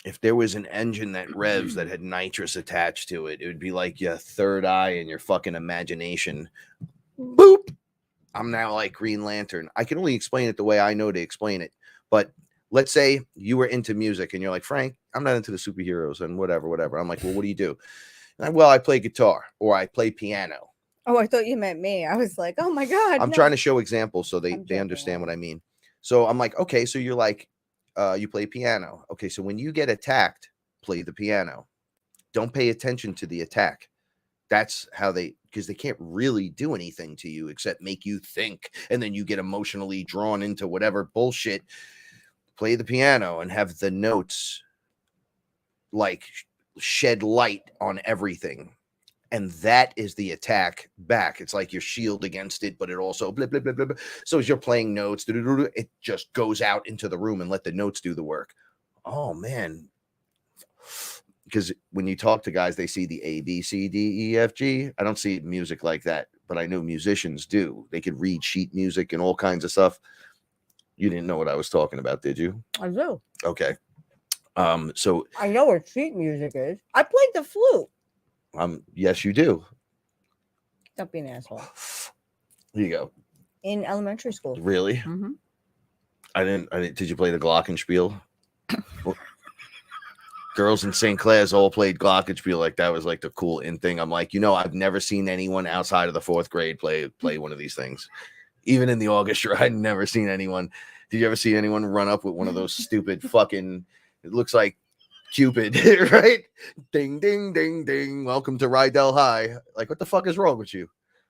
If there was an engine that revs that had nitrous attached to it, it would be like your third eye and your fucking imagination. Boop. I'm now like Green Lantern. I can only explain it the way I know to explain it. But let's say you were into music and you're like, Frank, I'm not into the superheroes and whatever. I'm like, well, what do you do? Well, I play guitar or I play piano. Oh, I thought you meant me. I was like, oh my God. I'm trying to show examples so they understand what I mean. So I'm like, okay, so you're like, you play piano. Okay, so when you get attacked, play the piano. Don't pay attention to the attack. That's how because they can't really do anything to you except make you think. And then you get emotionally drawn into whatever bullshit. Play the piano and have the notes like shed light on everything. And that is the attack back. It's like your shield against it, but it also blah, blah, blah, blah, blah. So as you're playing notes, it just goes out into the room and let the notes do the work. Oh, man. Because when you talk to guys, they see the A, B, C, D, E, F, G. I don't see music like that, but I know musicians do. They could read sheet music and all kinds of stuff. You didn't know what I was talking about, did you? I do. Okay. So I know what sheet music is. I played the flute. Yes, you do. Don't be an asshole. Here you go. In elementary school. Really? Mm-hmm. I didn't. Did you play the glockenspiel? Girls in St. Clair's all played glockenspiel. Like that was like the cool in thing. I'm like, I've never seen anyone outside of the 4th grade play one of these things. Even in the orchestra, I'd never seen anyone. Did you ever see anyone run up with one of those stupid fucking? It looks like Cupid, right? Ding, ding, ding, ding. Welcome to Rydell High. Like, what the fuck is wrong with you?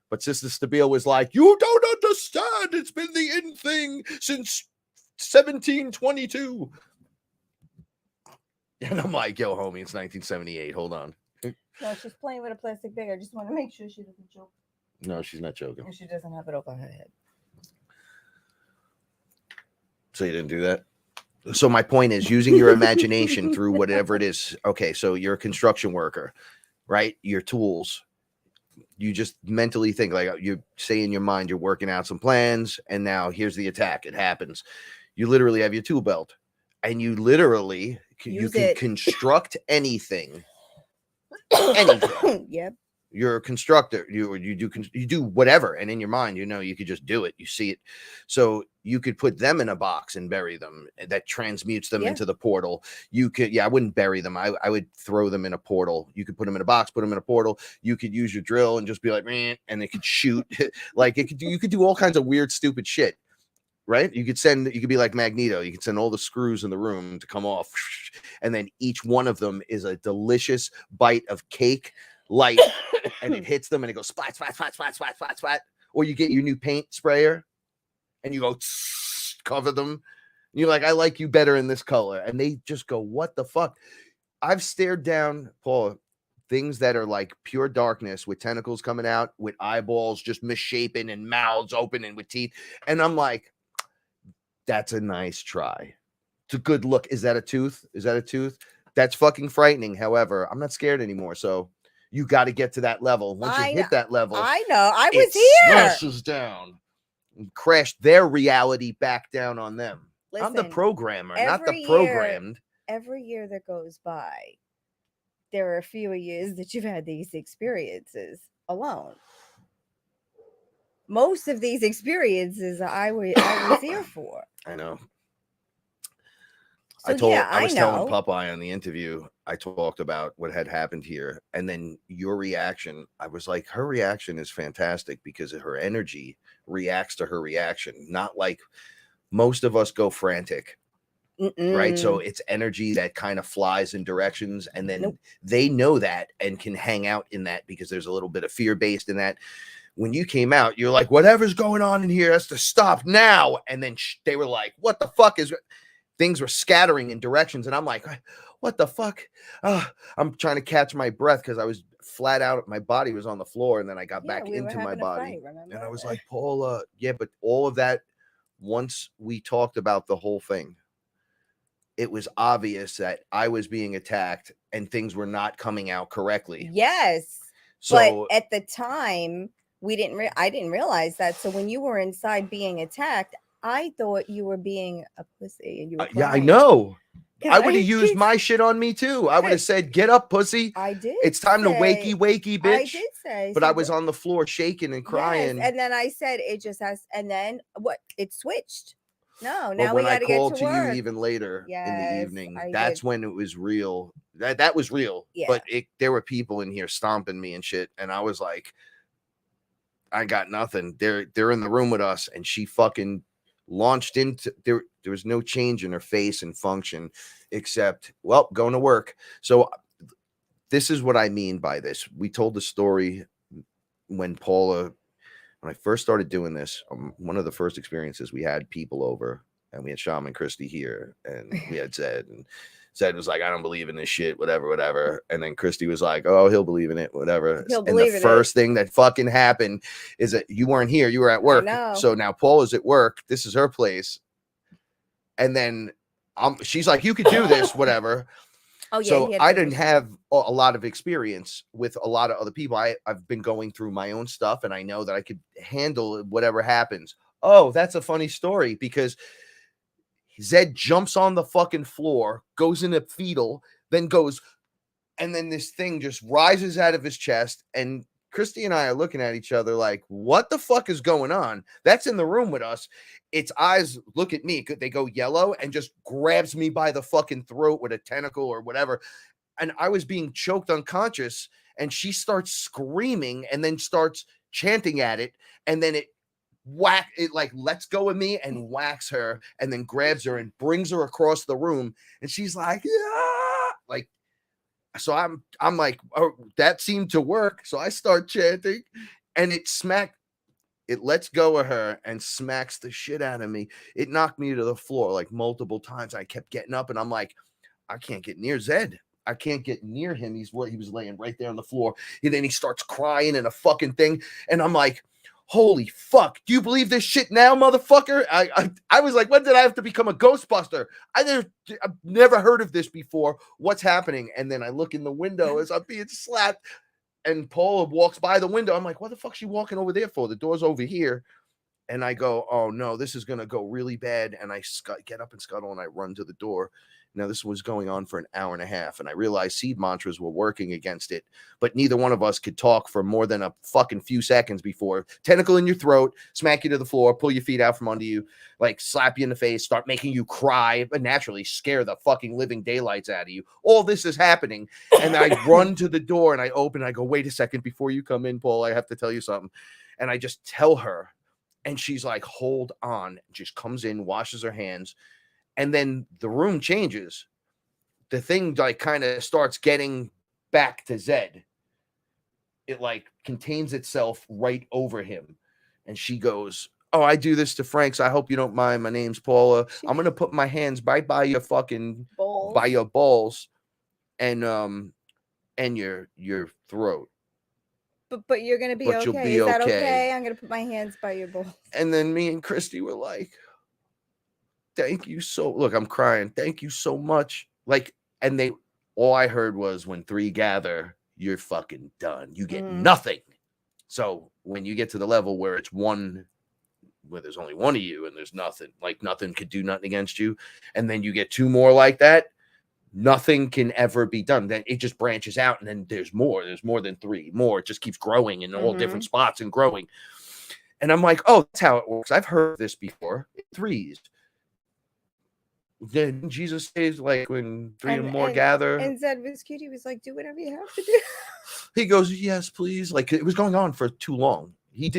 But Sister Stabile was like, you don't understand. It's been the in thing since 1722. And I'm like, yo, homie, it's 1978. Hold on. No, she's playing with a plastic bag. I just want to make sure she doesn't choke. No, she's not joking. She doesn't have it over her head. So you didn't do that? So my point is using your imagination through whatever it is. Okay, so you're a construction worker, right? Your tools. You just mentally think, like you say in your mind, you're working out some plans, and now here's the attack. It happens. You literally have your tool belt, and you literally you can construct anything. Anything. Yep. You're a constructor. You do whatever, and in your mind, you could just do it. You see it, so you could put them in a box and bury them. That transmutes them into the portal. You could, I wouldn't bury them. I would throw them in a portal. You could put them in a box, put them in a portal. You could use your drill and just be like, man, and it could shoot. Like you could do all kinds of weird, stupid shit. Right? You could be like Magneto. You could send all the screws in the room to come off, and then each one of them is a delicious bite of cake. Light, and it hits them and it goes splat, splat, splat, splat, splat, splat, splat. Or you get your new paint sprayer and you go cover them. And you're like, I like you better in this color. And they just go, what the fuck? I've stared down, Paula, things that are like pure darkness with tentacles coming out, with eyeballs just misshapen and mouths open and with teeth. And I'm like, that's a nice try. It's a good look. Is that a tooth? That's fucking frightening. However, I'm not scared anymore. So You got to get to that level. Once you hit that level, I know. I it was here. smashes down and crash their reality back down on them. I'm the Listen, programmer, not the every year- programmed. Every year that goes by, there are fewer years that you've had these experiences alone. Most of these experiences I was here for. I know. So, I was telling know. Popeye on the interview, I talked about what had happened here, and then your reaction. I was like, her reaction is fantastic because her energy reacts to her reaction, not like most of us go frantic. Right, so it's energy that kind of flies in directions, and then they know that and can hang out in that because there's a little bit of fear based in that. When you came out, you're like, whatever's going on in here has to stop now. And then they were like, what the fuck is, things were scattering in directions, and I'm like, what the fuck? I'm trying to catch my breath because I was flat out, my body was on the floor, and then I got back into my body, and I was like, Paula, yeah, but all of that, once we talked about the whole thing, it was obvious that I was being attacked and things were not coming out correctly. Yes. So but at the time, I didn't realize that. So when you were inside being attacked, I thought you were being a pussy and you were yeah, I crying. know. I would have used my shit on me too. I would have said, get up, pussy. I did. It's time to wakey, bitch. I did say. But I was on the floor shaking and crying. Yes, and then I said it just has, and then what? It switched. No, now when we got to get to I called to work. you even later in the evening, that's did. when it was real. That was real. Yeah. But there were people in here stomping me and shit, and I was like, I got nothing. They're in the room with us, and she fucking launched into there. There was no change in her face and function, except going to work. So this is what I mean by this. We told the story when I first started doing this, one of the first experiences, we had people over, and we had Shaman Christy here, and we had Zed, and Zed was like, I don't believe in this shit, whatever. And then Christy was like, oh, he'll believe in it, whatever. And the first thing that fucking happened is that you weren't here, you were at work. So now Paula's at work. This is her place. And then she's like, you could do this, whatever. Oh, yeah, so I didn't have a lot of experience with a lot of other people. I've been going through my own stuff, and I know that I could handle whatever happens. Oh, that's a funny story, because Zed jumps on the fucking floor, goes into fetal, then goes, and then this thing just rises out of his chest, and Christy and I are looking at each other like, what the fuck is going on? That's in the room with us. Its eyes look at me. They go yellow and just grabs me by the fucking throat with a tentacle or whatever. And I was being choked unconscious, and she starts screaming and then starts chanting at it. And then it lets go of me and whacks her, and then grabs her and brings her across the room. And she's like, yeah, like, so I'm like, oh, that seemed to work. So I start chanting, and it lets go of her and smacks the shit out of me. It knocked me to the floor like multiple times. I kept getting up, and I'm like, I can't get near Zed. I can't get near him. He was laying right there on the floor. And then he starts crying and a fucking thing. And I'm like, holy fuck, do you believe this shit now, motherfucker? I was like, when did I have to become a Ghostbuster? I've never heard of this before. What's happening? And then I look in the window as I'm being slapped, and Paula walks by the window. I'm like, what the fuck is she walking over there for? The door's over here. And I go, oh no, this is going to go really bad. And I get up and scuttle, and I run to the door. Now, this was going on for an hour and a half, and I realized seed mantras were working against it, but neither one of us could talk for more than a fucking few seconds before tentacle in your throat, smack you to the floor, pull your feet out from under you, like slap you in the face, start making you cry, but naturally scare the fucking living daylights out of you. All this is happening, and I run to the door, and I open, I go, wait a second, before you come in, Paul, I have to tell you something. And I just tell her, and she's like, hold on, just comes in, washes her hands. And then the room changes. The thing like kind of starts getting back to Zed. It like contains itself right over him. And she goes, oh, I do this to Frank, so I hope you don't mind. My name's Paula. I'm going to put my hands right by your fucking balls. By your balls and your throat. But you're going to be okay. Is that okay? I'm going to put my hands by your balls. And then me and Christy were like, thank you look, I'm crying. Thank you so much. Like, and all I heard was, when three gather, you're fucking done. You get Mhm. nothing. So when you get to the level where it's one, where there's only one of you and there's nothing, like nothing could do nothing against you, and then you get two more like that, nothing can ever be done. Then it just branches out, and then there's more than three more. It just keeps growing in all different spots and growing. And I'm like, oh, that's how it works. I've heard this before. Threes. Then Jesus says, like, when three or more gather. And Zed was cute. He was like, do whatever you have to do. He goes, yes, please. Like, it was going on for too long. He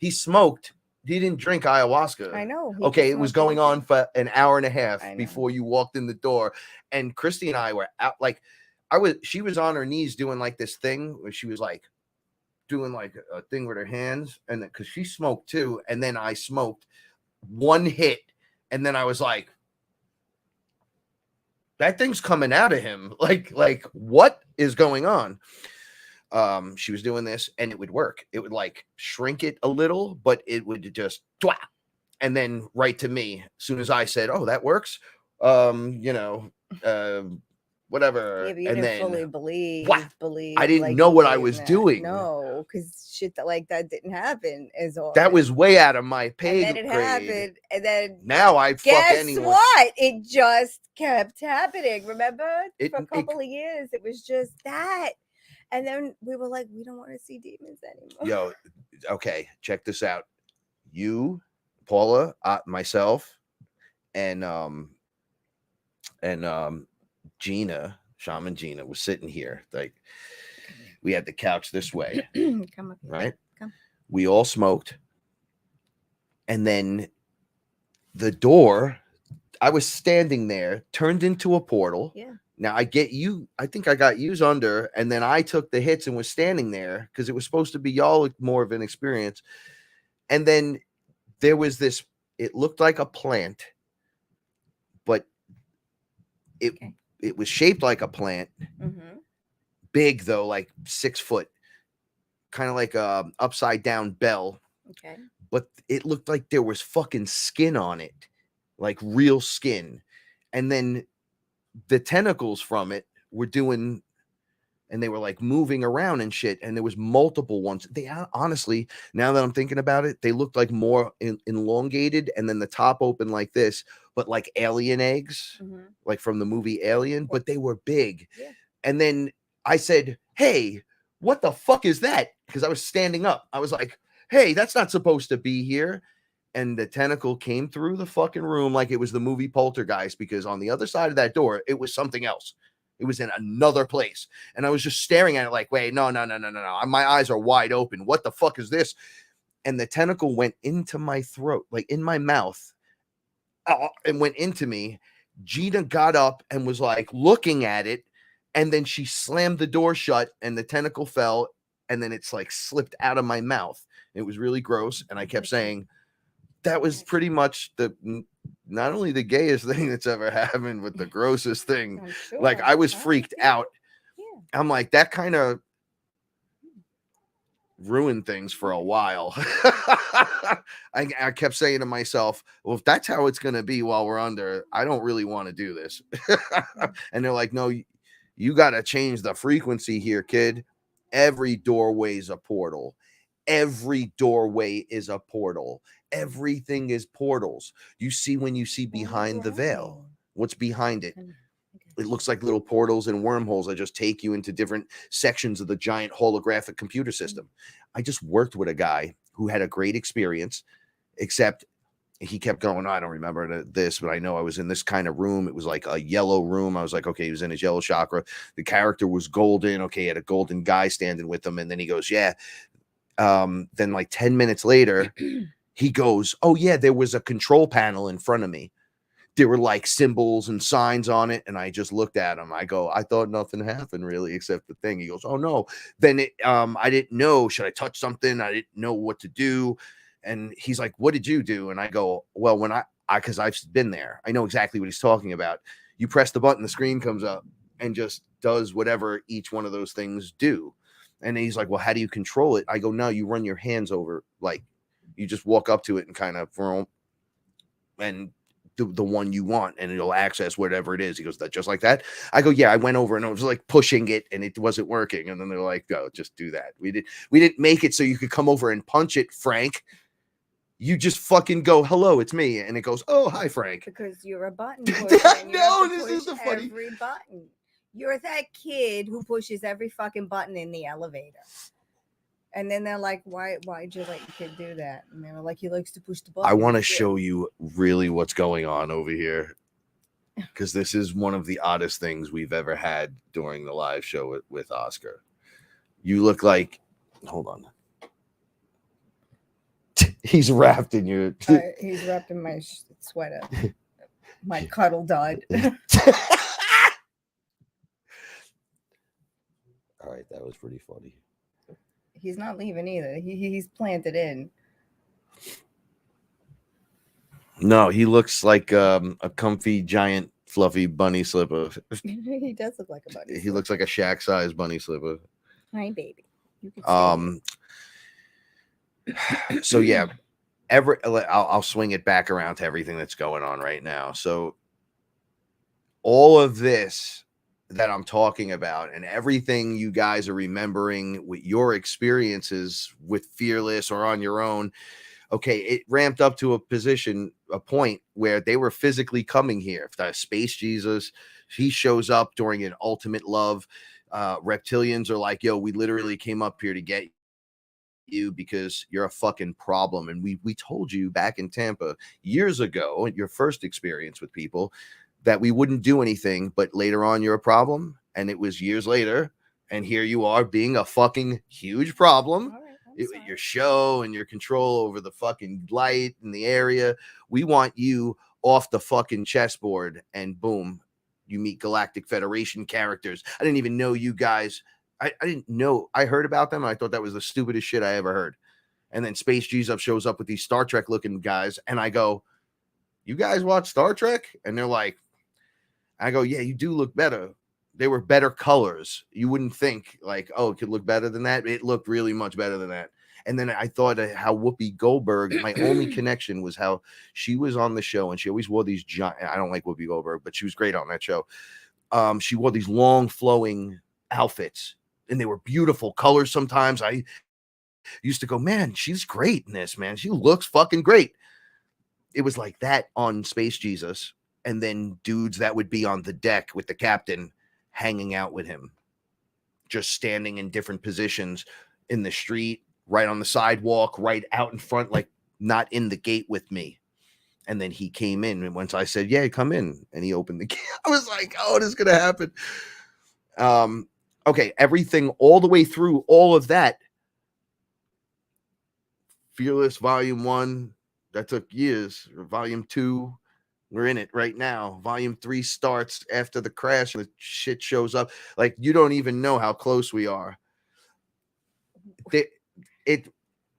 smoked. He didn't drink ayahuasca. I know. Okay, it was going on for an hour and a half I know. before you walked in the door. And Christy and I were out, like, she was on her knees doing like this thing where she was like doing like a thing with her hands, and because she smoked too, and then I smoked one hit, and then I was like, that thing's coming out of him. Like what is going on? She was doing this, and it would work. It would like shrink it a little, but it would just twah, and then right to me. As soon as I said, "Oh, that works," whatever. Yeah, but you and didn't then fully believe. I didn't like, know what you I believe was in that. doing. No, because shit like that didn't happen as often. That was way out of my pay and then it grade. happened, and then Now I'd fuck guess anyone. what? It just kept happening. Remember, for a It- couple of years, it was just that. And then we were like, we don't want to see demons anymore. Yo, okay, check this out. You, Paula, myself, and Gina, Shaman Gina, was sitting here. Like, we had the couch this way, Come up here. right? Come. We all smoked, and then the door, I was standing there, turned into a portal. Yeah. Now I get you. I think I got yous under, and then I took the hits and was standing there because it was supposed to be y'all more of an experience. And then there was this. It looked like a plant, but it was shaped like a plant. Mm-hmm. Big though, like 6 foot, kind of like a upside down bell. Okay. But it looked like there was fucking skin on it, like real skin, and then the tentacles from it were doing, and they were like moving around and shit, and there was multiple ones. They honestly, now that I'm thinking about it, they looked like more elongated, and then the top open like this, but like alien eggs, like from the movie Alien, but they were big. Yeah. And then I said, hey, what the fuck is that? Because I was standing up. I was like, hey, that's not supposed to be here. And the tentacle came through the fucking room like it was the movie Poltergeist, because on the other side of that door, it was something else. It was in another place. And I was just staring at it like, wait, no. My eyes are wide open. What the fuck is this? And the tentacle went into my throat, like in my mouth, and went into me. Gina got up and was like looking at it. And then she slammed the door shut, and the tentacle fell. And then it's like slipped out of my mouth. It was really gross. And I kept saying, that was pretty much not only the gayest thing that's ever happened, but the grossest thing. Sure. Like, I was freaked out. Yeah. I'm like, that kind of ruined things for a while. I kept saying to myself, well, if that's how it's going to be while we're under, I don't really want to do this. And they're like, no, you got to change the frequency here, kid. Every doorway is a portal. Every doorway is a portal. Everything is portals. You see, when you see behind the veil, what's behind it? It looks like little portals and wormholes that just take you into different sections of the giant holographic computer system. I just worked with a guy who had a great experience, except he kept going, I don't remember this, but I know I was in this kind of room. It was like a yellow room. I was like, okay, he was in his yellow chakra. The character was golden. Okay, he had a golden guy standing with him. And then he goes, yeah. Then like 10 minutes later, he goes, oh yeah, there was a control panel in front of me. There were like symbols and signs on it. And I just looked at him. I go, I thought nothing happened really except the thing. He goes, oh no. Then I didn't know, should I touch something? I didn't know what to do. And he's like, what did you do? And I go, well, when because I've been there, I know exactly what he's talking about. You press the button, the screen comes up and just does whatever each one of those things do. And he's like, well, how do you control it? I go, no, you run your hands over, like you just walk up to it and kind of, and the one you want, and it'll access whatever it is. He goes, that just like that? I go, yeah, I went over and I was like pushing it and it wasn't working. And then they're like, go, just do that. We didn't make it so you could come over and punch it, Frank. You just fucking go, hello, it's me. And it goes, oh, hi, Frank. Because you're a button pusher. And you No, have to this push is the funny. every button. You're that kid who pushes every fucking button in the elevator. And then they're like, why'd you let your kid do that? And they were like, he likes to push the button. I want to show you really what's going on over here, because this is one of the oddest things we've ever had during the live show with Oscar. You look like, hold on. He's wrapped in your. He's wrapped in my sweater. My cuddle dud. All right, that was pretty funny. He's not leaving either. He's planted in. No, he looks like a comfy, giant, fluffy bunny slipper. He does look like a bunny. He looks like a Shaq-sized bunny slipper. Hi, baby. You can So yeah, I'll swing it back around to everything that's going on right now. So all of this that I'm talking about and everything you guys are remembering with your experiences with FearLess or on your own, okay, it ramped up to a point where they were physically coming here. If Space Jesus, he shows up during an Ultimate Love. Reptilians are like, yo, we literally came up here to get you because you're a fucking problem. And we told you back in Tampa years ago, your first experience with people, that we wouldn't do anything, but later on you're a problem. And it was years later, and here you are being a fucking huge problem. Your show and your control over the fucking light in the area. We want you off the fucking chessboard, and boom, you meet Galactic Federation characters. I didn't even know you guys. I didn't know. I heard about them. And I thought that was the stupidest shit I ever heard. And then Space Jesus shows up with these Star Trek looking guys. And I go, you guys watch Star Trek? And they're like, I go, yeah, you do look better. They were better colors. You wouldn't think like, oh, it could look better than that. It looked really much better than that. And then I thought how Whoopi Goldberg, my only connection was how she was on the show and she always wore these giant, I don't like Whoopi Goldberg, but she was great on that show. She wore these long flowing outfits and they were beautiful colors. Sometimes I used to go, man, she's great in this, man. She looks fucking great. It was like that on Space Jesus. And then dudes that would be on the deck with the captain hanging out with him, just standing in different positions in the street, right on the sidewalk, right out in front, like not in the gate with me. And then he came in, and once I said, yeah, come in, and he opened the gate, I was like, oh, this is going to happen. Okay, everything all the way through all of that. FearLess Volume 1, that took years. Volume 2, we're in it right now. Volume 3 starts after the crash, and the shit shows up. Like, you don't even know how close we are. The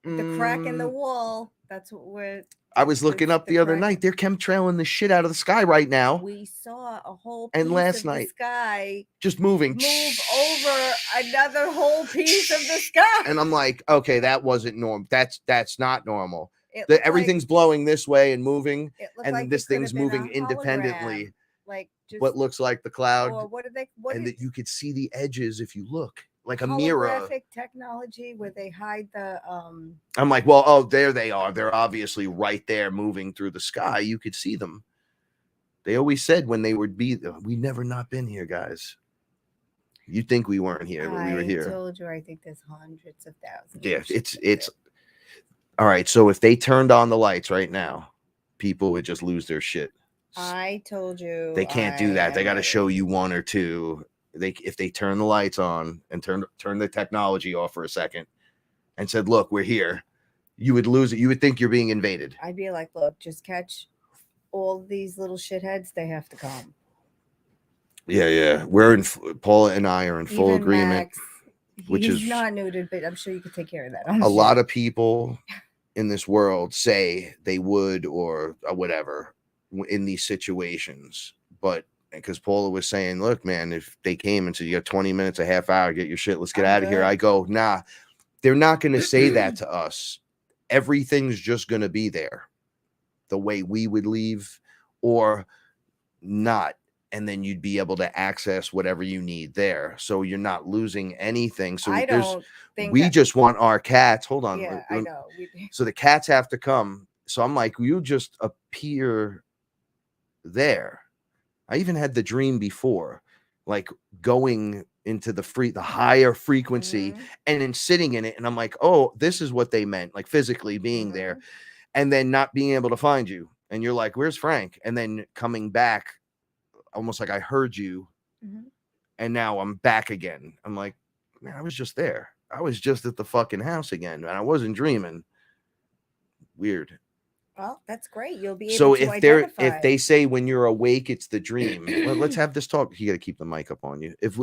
crack in the wall. That's what we're. I was looking up the other night. They're chemtrailing the shit out of the sky right now. We saw a whole and piece last of night, the sky just moving over another whole piece of the sky. And I'm like, okay, that wasn't normal. That's not normal. Everything's like, blowing this way and moving, and like this thing's moving independently. Like just, what looks like the cloud. Or what that you could see the edges if you look. Like a mirror. Holographic technology where they hide the I'm like, well, oh, there they are. They're obviously right there moving through the sky. You could see them. They always said when they would be, we never not been here, guys. You think we weren't here, but we were here. I told you, I think there's hundreds of thousands. Yeah, it's all right. So if they turned on the lights right now, people would just lose their shit. I told you they can't do that. They got to show you one or two. If they turn the lights on and turn the technology off for a second and said, look, we're here, you would lose it. You would think you're being invaded. I'd be like, look, just catch all these little shitheads. They have to come. Yeah. Paula and I are in full agreement. Max, which he's is not neutered, but I'm sure you could take care of that. A lot of people in this world say they would or whatever in these situations, but because Paula was saying, look, man, if they came and said, you got 20 minutes, a half hour, get your shit, let's get out of here. I go, nah, they're not going to say that to us. Everything's just going to be there the way we would leave or not. And then you'd be able to access whatever you need there. So you're not losing anything. So I don't think we just want our cats. Hold on. Yeah, I know. So the cats have to come. So I'm like, you just appear there. I even had the dream before, like going into the higher frequency Mhm. and then sitting in it. And I'm like, oh, this is what they meant, like physically being there, Mhm. and then not being able to find you. And you're like, where's Frank? And then coming back, almost like I heard you, Mhm. and now I'm back again. I'm like, man, I was just there. I was just at the fucking house again, and I wasn't dreaming. Weird. Well, that's great. You'll be So able to if identify. they say when you're awake, it's the dream. Let's have this talk. You got to keep the mic up on you. If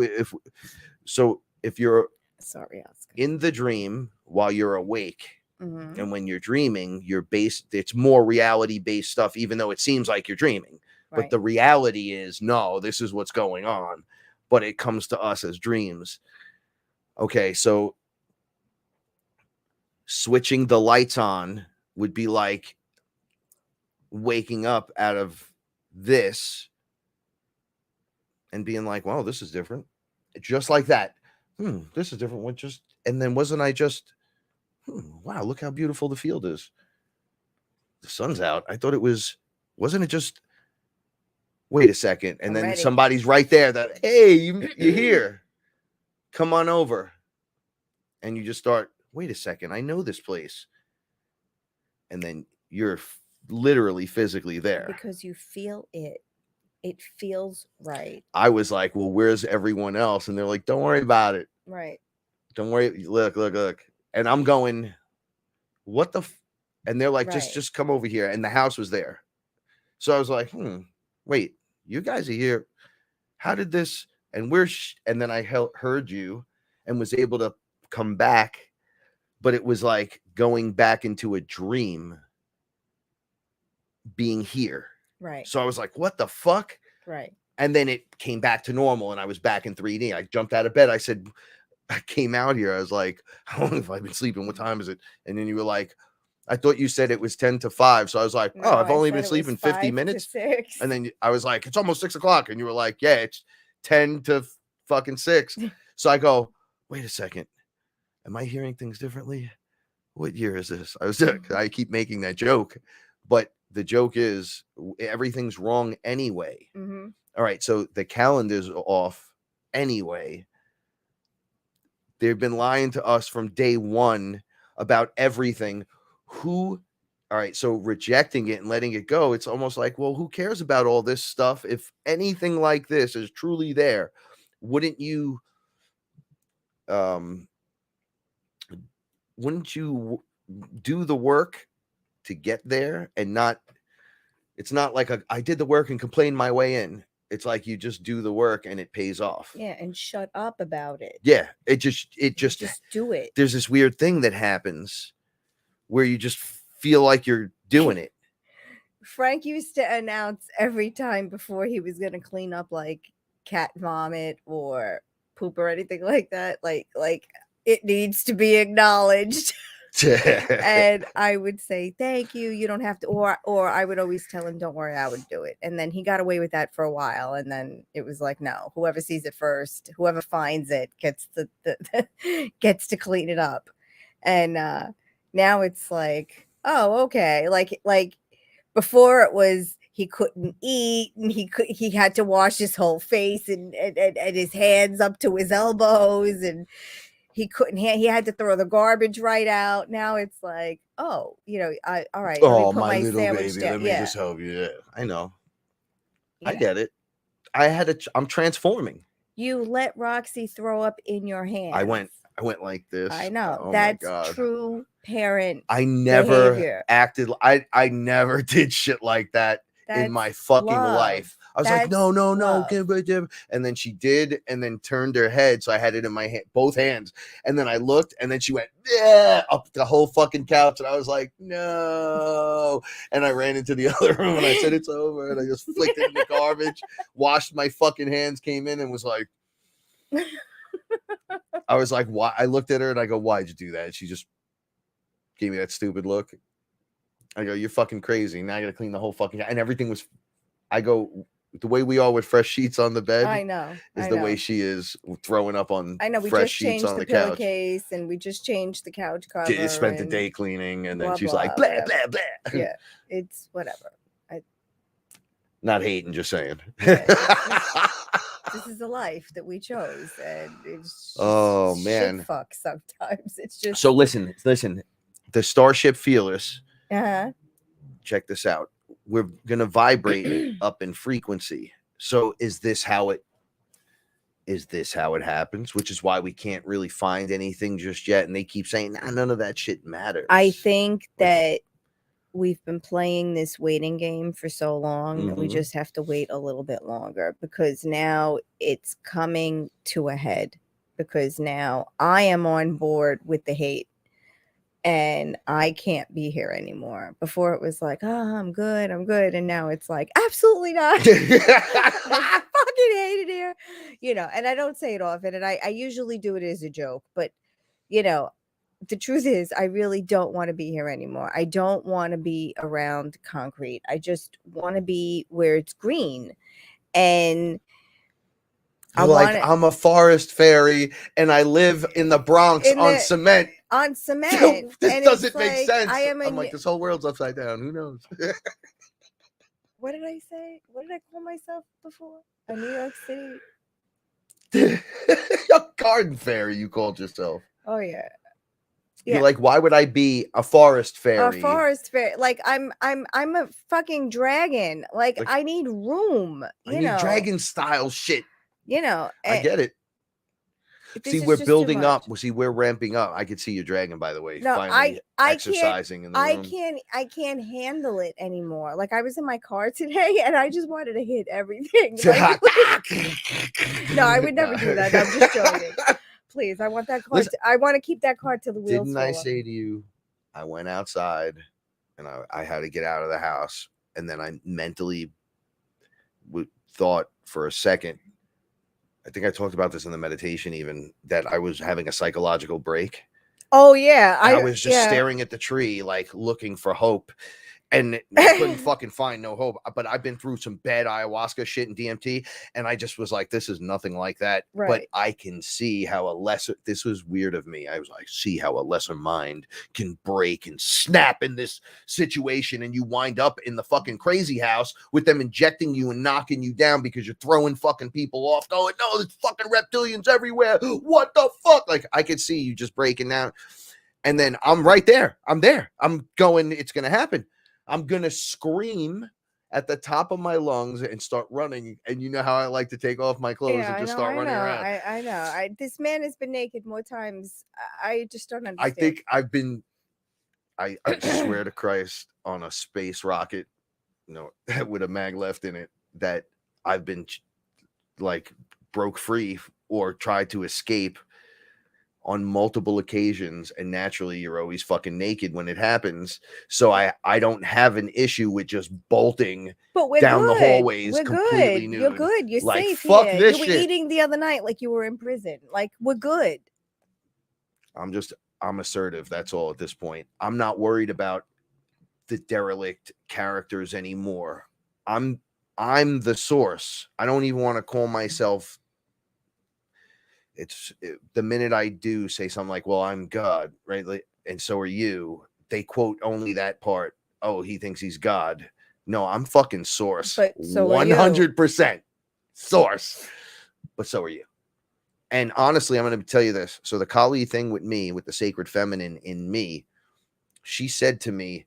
you're Sorry, Oscar. in the dream while you're awake, Mhm. and when you're dreaming, it's more reality based stuff, even though it seems like you're dreaming. But Right. the reality is, no, this is what's going on. But it comes to us as dreams. Okay, so switching the lights on would be like waking up out of this and being like, wow, this is different. Just like that. This is different. And then wasn't I just, wow, look how beautiful the field is. The sun's out. I thought wasn't it just, wait a second. And I'm then ready. somebody's right there that, hey, you're here. Come on over. And you just start, wait a second. I know this place. And then you're literally physically there. Because you feel it. It feels right. I was like, well, where's everyone else? And they're like, don't worry about it. Right. Don't worry. Look. And I'm going, what the? And they're like, Right. just come over here. And the house was there. So I was like, wait, you guys are here. How did this? And and then I heard you and was able to come back. But it was like going back into a dream, being here. Right. So I was like, what the fuck? Right. And then it came back to normal and I was back in 3D. I jumped out of bed. I said, I came out here. I was like, how long have I been sleeping? What time is it? And then you were like, I thought you said it was 10 to 5. So I was like, No, I've I only said been it sleeping was 50 5 to minutes. 6. And then I was like, it's almost 6 o'clock. And you were like, yeah, it's 10 to fucking 6. So I go, wait a second. Am I hearing things differently? What year is this? I keep making that joke, but the joke is everything's wrong anyway. Mm-hmm. All right. So the calendar's off anyway. They've been lying to us from day one about everything. All right. So rejecting it and letting it go, it's almost like, well, who cares about all this stuff? If anything like this is truly there, wouldn't you do the work to get there and not? It's not like I did the work and complained my way in. It's like you just do the work and it pays off. Yeah, and shut up about it. Yeah, it just do it. There's this weird thing that happens where you just feel like you're doing it. Frank used to announce every time before he was going to clean up like cat vomit or poop or anything like that, like it needs to be acknowledged. And I would say, thank you. You don't have to, or I would always tell him, don't worry, I would do it. And then he got away with that for a while. And then it was like, no, whoever sees it first, whoever finds it gets gets to clean it up. And now it's like, oh, okay. Like before it was, he couldn't eat and he had to wash his whole face and his hands up to his elbows, and he couldn't. He had to throw the garbage right out. Now it's like, oh, all right. Oh, let me put my little sandwich baby, down. let me just help you. Yeah, I know. Yeah. I get it. I'm transforming. You let Roxy throw up in your hand. I went like this. I know. Oh That's my God. true parent. I never behavior. acted. I never did shit like that in my fucking life. I was like, no. And then she did, and then turned her head. So I had it in my hand, both hands. And then I looked, and then she went, yeah, up the whole fucking couch. And I was like, no. And I ran into the other room and I said, it's over. And I just flicked it in the garbage, washed my fucking hands, came in and was like, I was like, why? I looked at her and I go, why'd you do that? And she just gave me that stupid look. I go, you're fucking crazy. Now I got to clean the whole fucking, and everything was I go the way we are with fresh sheets on the bed. I know. Is I the know. way she is throwing up on I know. We fresh just sheets changed on the the couch. pillowcase and we just changed the couch cover. Spent the and day cleaning, and then blah, she's blah, like, blah, whatever. blah, blah. Yeah, it's whatever. Not hating, just saying. Yeah, this is a life that we chose, and it's just Oh, man. shit fuck sometimes. It's just So listen. The StarShip FearLess. uh-huh. Check this out. We're gonna vibrate up in frequency. So is this how it happens? Which is why we can't really find anything just yet. And they keep saying, nah, none of that shit matters. I think that we've been playing this waiting game for so long that we Mhm. just have to wait a little bit longer, because now it's coming to a head, because now I am on board with the hate and I can't be here anymore. Before it was like, oh, I'm good. And now it's like, absolutely not. I fucking hate it here. And I don't say it often, and I usually do it as a joke, but the truth is, I really don't want to be here anymore. I don't want to be around concrete. I just want to be where it's green. And You're like, I'm a forest fairy and I live in the Bronx on cement. On cement. This and doesn't make sense. I'm like, this whole world's upside down. Who knows? What did I say? What did I call myself before? A New York City? A garden fairy, you called yourself. Oh, yeah. You're like, why would I be a forest fairy? A forest fairy. Like I'm a fucking dragon. Like I need room. I need dragon style shit. I get it. See, we're building up. See, we're ramping up. I could see your dragon, by the way. No, finally I exercising can't, in the room. I can't handle it anymore. Like I was in my car today and I just wanted to hit everything. Like, no, I would never do that. I'm just joking. Please, I want that car. I want to keep that car till the wheels Didn't I say to you, I went outside and I had to get out of the house, and then I mentally thought for a second, I think I talked about this in the meditation even, that I was having a psychological break. Oh, yeah. I was just staring at the tree, like looking for hope. And I couldn't fucking find no hope. But I've been through some bad ayahuasca shit and DMT. And I just was like, this is nothing like that. Right. But I can see how this was weird of me. I was like, see how a lesser mind can break and snap in this situation. And you wind up in the fucking crazy house with them injecting you and knocking you down because you're throwing fucking people off, going, no, there's fucking reptilians everywhere. What the fuck? Like, I could see you just breaking down. And then I'm right there. I'm there. I'm going, it's going to happen. I'm going to scream at the top of my lungs and start running. And you know how I like to take off my clothes and just start running around. I know. This man has been naked more times. I just don't understand. I think I've been, I swear to Christ, on a space rocket, with a mag left in it, that I've been like broke free or tried to escape on multiple occasions, and naturally you're always fucking naked when it happens. So I don't have an issue with just bolting down the hallways. We're completely good. nude. You're good. You're like, safe fuck here. This you were shit. Eating the other night like you were in prison. Like, we're good. I'm assertive. That's all at this point. I'm not worried about the derelict characters anymore. I'm the source. I don't even want to call myself. The minute I do say something like, well, I'm God, right? And so are you. They quote only that part. Oh, he thinks he's God. No, I'm fucking source. But so 100% source. But so are you. And honestly, I'm going to tell you this. So the Kali thing with me, with the sacred feminine in me, she said to me,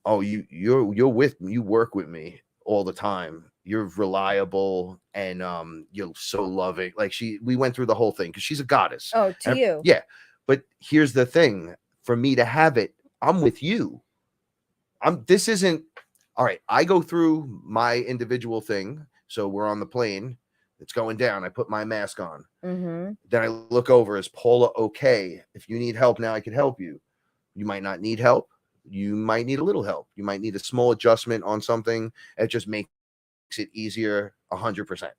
oh, you're with me. You work with me all the time. You're reliable, and you're so loving. Like we went through the whole thing because she's a goddess. Oh, to you. Yeah. But here's the thing. For me to have it, I'm with you. This isn't, all right. I go through my individual thing. So we're on the plane. It's going down. I put my mask on. Mm-hmm. Then I look over. Is Paula okay? If you need help now, I can help you. You might not need help. You might need a little help. You might need a small adjustment on something. It just makes it easier 100%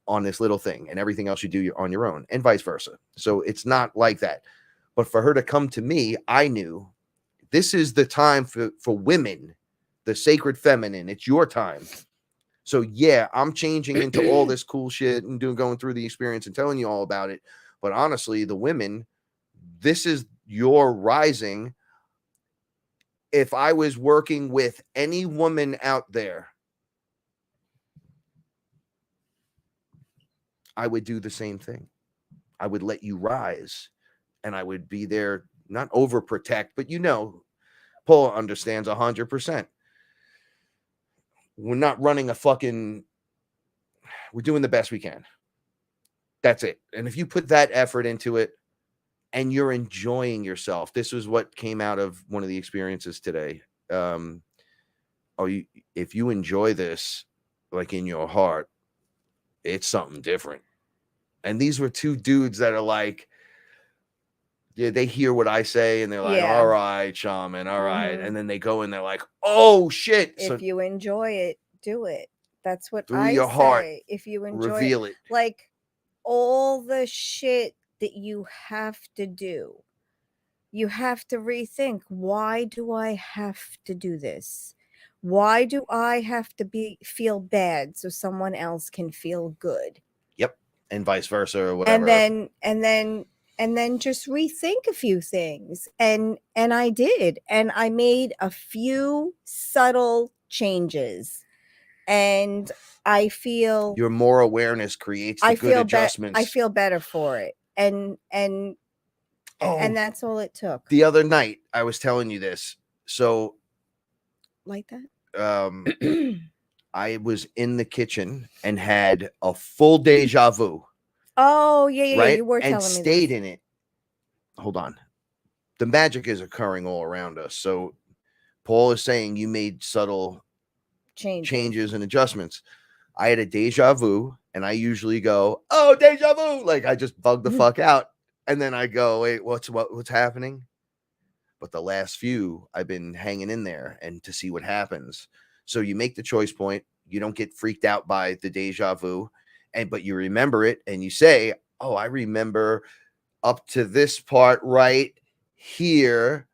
on this little thing, and everything else you do on your own, and vice versa. So it's not like that. But for her to come to me, I knew this is the time for women, the sacred feminine. It's your time. So yeah, I'm changing into all this cool shit and going through the experience and telling you all about it. But honestly, the women, this is your rising. If I was working with any woman out there, I would do the same thing. I would let you rise, and I would be there, not overprotect, but Paula understands 100%. We're not running we're doing the best we can. That's it. And if you put that effort into it and you're enjoying yourself, this was what came out of one of the experiences today. If you enjoy this, like in your heart, it's something different. And these were two dudes that are like, yeah, they hear what I say and they're like, all right, shaman, all right. And then they go and they're like, oh shit. If you enjoy it, do it. That's what through I your say. heart, If you enjoy reveal it. Like all the shit that you have to do, you have to rethink, why do I have to do this? Why do I have to feel bad so someone else can feel good? Yep. And vice versa or whatever. And then just rethink a few things. And I did. And I made a few subtle changes. And I feel your more awareness creates the good adjustments. I feel better for it. And that's all it took. The other night I was telling you this. So like that. I was in the kitchen and had a full deja vu. Oh, yeah, right? You were telling me. And stayed in it. Hold on. The magic is occurring all around us. So Paul is saying you made subtle changes and adjustments. I had a deja vu, and I usually go, oh, deja vu. Like I just bug the fuck out. And then I go, wait, what's happening? But the last few, I've been hanging in there and to see what happens. So you make the choice point. You don't get freaked out by the deja vu, but you remember it and you say, oh, I remember up to this part right here.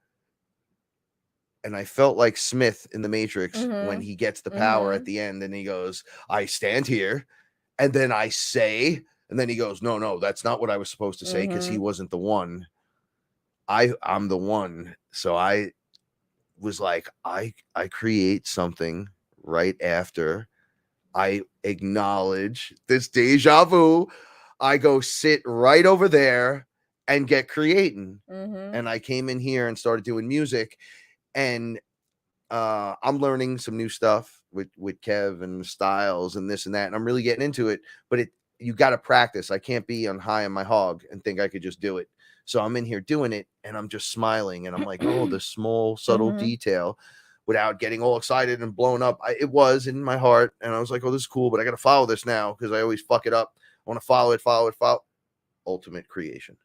And I felt like Smith in the Matrix when he gets the power at the end and he goes, I stand here. And then I say, and then he goes, no, that's not what I was supposed to say because he wasn't the one. I'm the one. So I was like, I create something right after I acknowledge this deja vu. I go sit right over there and get creating. And I came in here and started doing music. And I'm learning some new stuff with Kev and Styles and this and that. And I'm really getting into it. But you got to practice. I can't be on high on my hog and think I could just do it. So I'm in here doing it and I'm just smiling. And I'm like, oh, the small, subtle detail without getting all excited and blown up. It was in my heart. And I was like, oh, this is cool. But I got to follow this now because I always fuck it up. I want to follow it. Ultimate creation.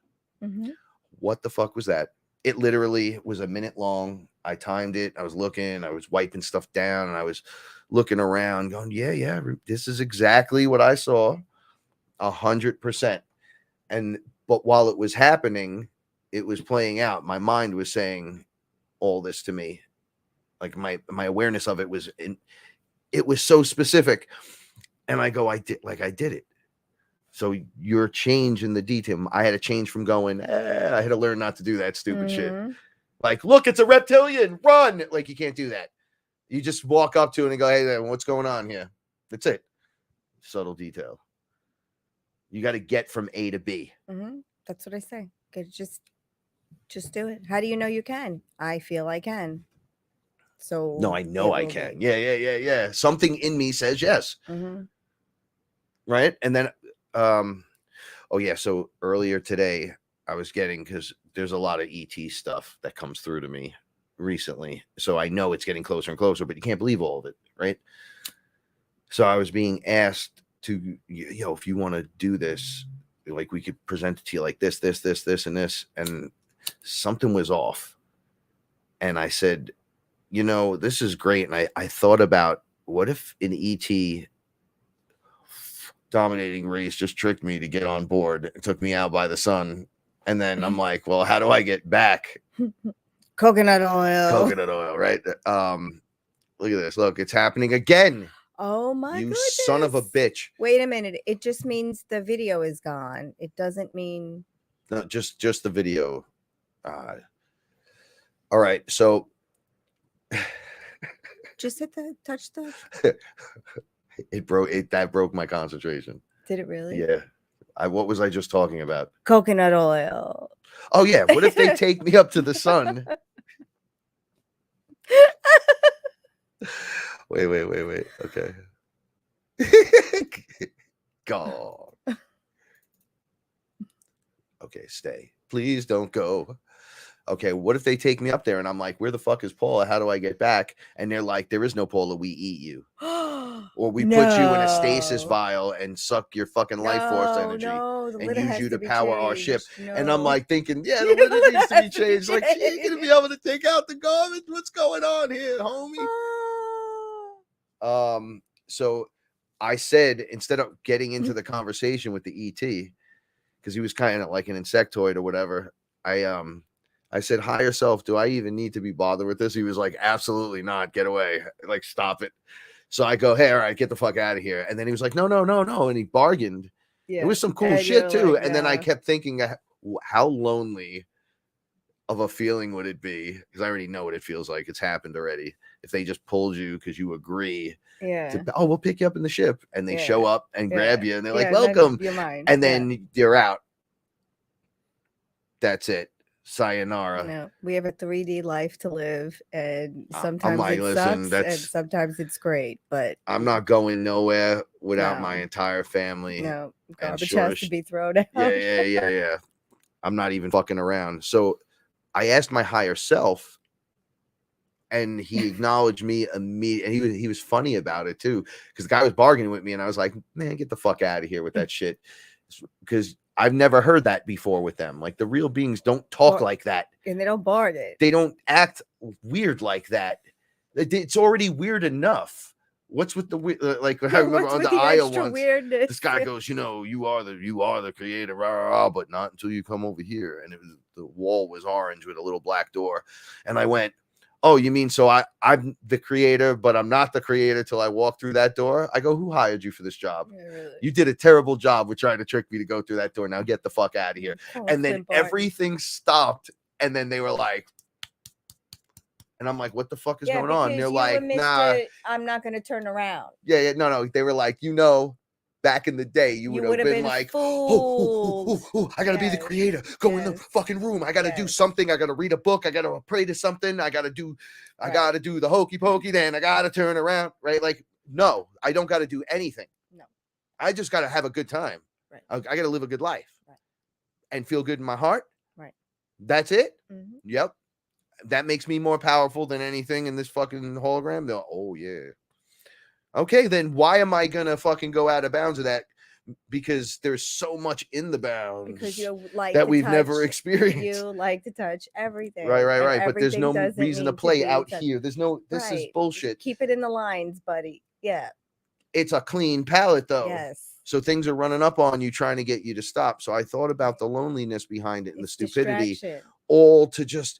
What the fuck was that? It literally was a minute long. I timed it. I was looking. I was wiping stuff down. And I was looking around going, yeah, this is exactly what I saw. 100%. But while it was happening, it was playing out. My mind was saying all this to me. Like my awareness of it was it was so specific. And I go, I did it. So your change in the detail, I had to change from going, I had to learn not to do that stupid shit. Like, look, it's a reptilian, run. Like, you can't do that. You just walk up to it and go, hey, what's going on here? That's it. Subtle detail. You got to get from A to B. That's what I say. Just do it. How do you know you can? I feel I can. So no, I know I can. Yeah. Something in me says yes. Right. And then, so earlier today I was getting, because there's a lot of ET stuff that comes through to me recently. So I know it's getting closer and closer, but you can't believe all of it. Right. So I was being asked to, if you want to do this, like we could present it to you like this, and this, and something was off. And I said, this is great. And I thought about, what if an ET dominating race just tricked me to get on board and took me out by the sun? And then I'm like, well, how do I get back? Coconut oil, right? Look at this. Look, it's happening again. Oh my You goodness. son of a bitch. Wait a minute. It just means the video is gone. It doesn't mean. No, just the video. All right, so Just hit the touch the. that broke my concentration. Did it really? Yeah. What was I just talking about? Coconut oil. Oh yeah, what if they take me up to the sun? Wait. Okay. God. Okay, stay. Please don't go. Okay, what if they take me up there and I'm like, where the fuck is Paula? How do I get back? And they're like, there is no Paula, we eat you. Or we put you in a stasis vial and suck your fucking life force energy and use you to power our ship. And I'm like thinking, yeah, the litter needs to be changed. Like, she ain't gonna be able to take out the garbage. What's going on here, homie? So I said, instead of getting into the conversation with the ET, because he was kind of like an insectoid or whatever, I said, hi yourself. Do I even need to be bothered with this? He was like, absolutely not. Get away. Like, stop it. So I go, hey, all right, get the fuck out of here. And then he was like, no. And he bargained. Yeah. It was some cool shit too. Like, and then I kept thinking, how lonely of a feeling would it be? Because I already know what it feels like. It's happened already. If they just pulled you because you agree. Yeah. We'll pick you up in the ship. And they show up and grab you. And they're like, welcome. And then you're out. That's it. Sayonara. No, we have a 3D life to live, and sometimes it sucks, and sometimes it's great. But I'm not going nowhere without my entire family. No, garbage has to be thrown out. Yeah. I'm not even fucking around. So I asked my higher self, and he acknowledged me immediately. And he was funny about it too, because the guy was bargaining with me, and I was like, man, get the fuck out of here with that shit, because I've never heard that before with them. Like, the real beings don't talk like that. And they don't bargain. They don't act weird like that. It's already weird enough. What's with the weird? Like, I remember on the aisle once, weirdness? This guy goes, you are the creator, rah, rah, rah, but not until you come over here. And the wall was orange with a little black door. And I went, oh, you mean so I'm the creator, but I'm not the creator till I walk through that door? I go, who hired you for this job? Yeah, really? You did a terrible job with trying to trick me to go through that door. Now get the fuck out of here. And then everything stopped. And then they were like, and I'm like, what the fuck is going on? And they're like, nah, I'm not going to turn around. Yeah. No. They were like, back in the day, you would have been like, I gotta be the creator. Go in the fucking room. I gotta do something. I gotta read a book. I gotta pray to something. I gotta do the hokey pokey. Then I gotta turn around. Right? Like, no, I don't gotta do anything. No, I just gotta have a good time. Right. I gotta live a good life. Right. And feel good in my heart. Right. That's it. Mm-hmm. Yep. That makes me more powerful than anything in this fucking hologram. Oh yeah. Okay, then why am I gonna fucking go out of bounds of that? Because there's so much in the bounds because you like that we've never experienced. You like to touch everything. Right. But there's no reason to play out here. There's no. This is bullshit. Keep it in the lines, buddy. Yeah. It's a clean palette, though. Yes. So things are running up on you, trying to get you to stop. So I thought about the loneliness behind it and the stupidity, all to just.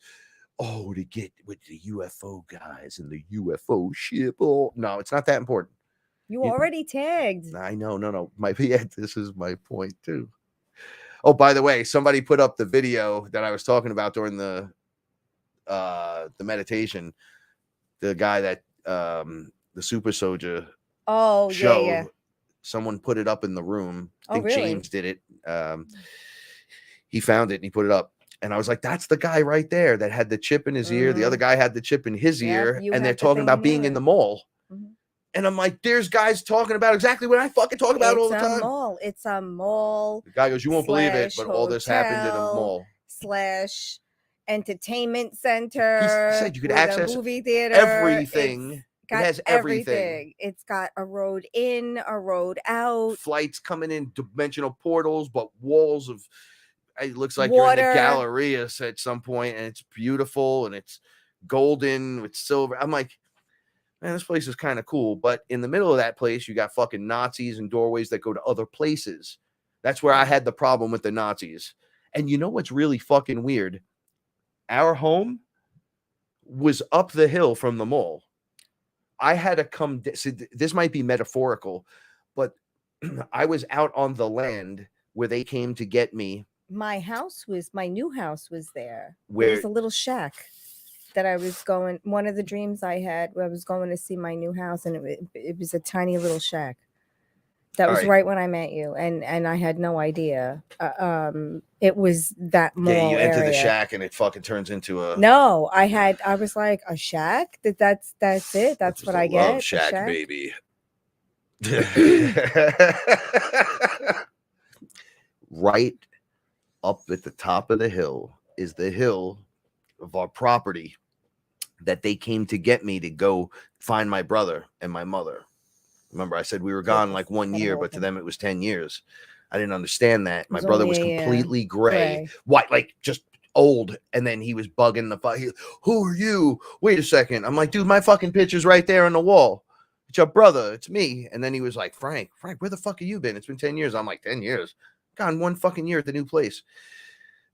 To get with the UFO guys and the UFO ship. Oh, no, it's not that important. You already tagged. I know. No. This is my point too. Oh, by the way, somebody put up the video that I was talking about during the meditation. The guy that the super soldier show. Yeah. Someone put it up in the room. I think really? James did it. He found it and he put it up. And I was like, that's the guy right there that had the chip in his ear. The other guy had the chip in his ear. And they're talking about being in the mall. Mm-hmm. And I'm like, there's guys talking about exactly what I fucking talk about all the time. It's a mall. The guy goes, you won't believe it, but all this happened in a mall. / entertainment center. He said you could access movie theater. Everything. It has everything. It's got a road in, a road out. Flights coming in, dimensional portals, but walls of... It looks like you're in the Galleria at some point, and it's beautiful, and it's golden with silver. I'm like, man, this place is kind of cool. But in the middle of that place, you got fucking Nazis and doorways that go to other places. That's where I had the problem with the Nazis. And you know what's really fucking weird? Our home was up the hill from the mall. I had to come. So this might be metaphorical, but I was out on the land where they came to get me. My new house was there. There Where was a little shack that I was going. One of the dreams I had, where I was going to see my new house, and it was a tiny little shack. That was right when I met you, and I had no idea. It was that mall you enter area. the shack and it fucking turns into a. No, I was like, a shack. That's it. That's what I get. Love shack, baby. Right up at the top of the hill is the hill of our property that they came to get me to go find my brother and my mother. Remember, I said we were gone like 1 year, but to them it was 10 years. I didn't understand that. My brother was completely gray, white, like just old. And then he was bugging the fuck. Who are you? Wait a second. I'm like, dude, my fucking picture's right there on the wall. It's your brother. It's me. And then he was like, Frank, where the fuck have you been? It's been 10 years. I'm like, 10 years? Gone 1 fucking year at the new place.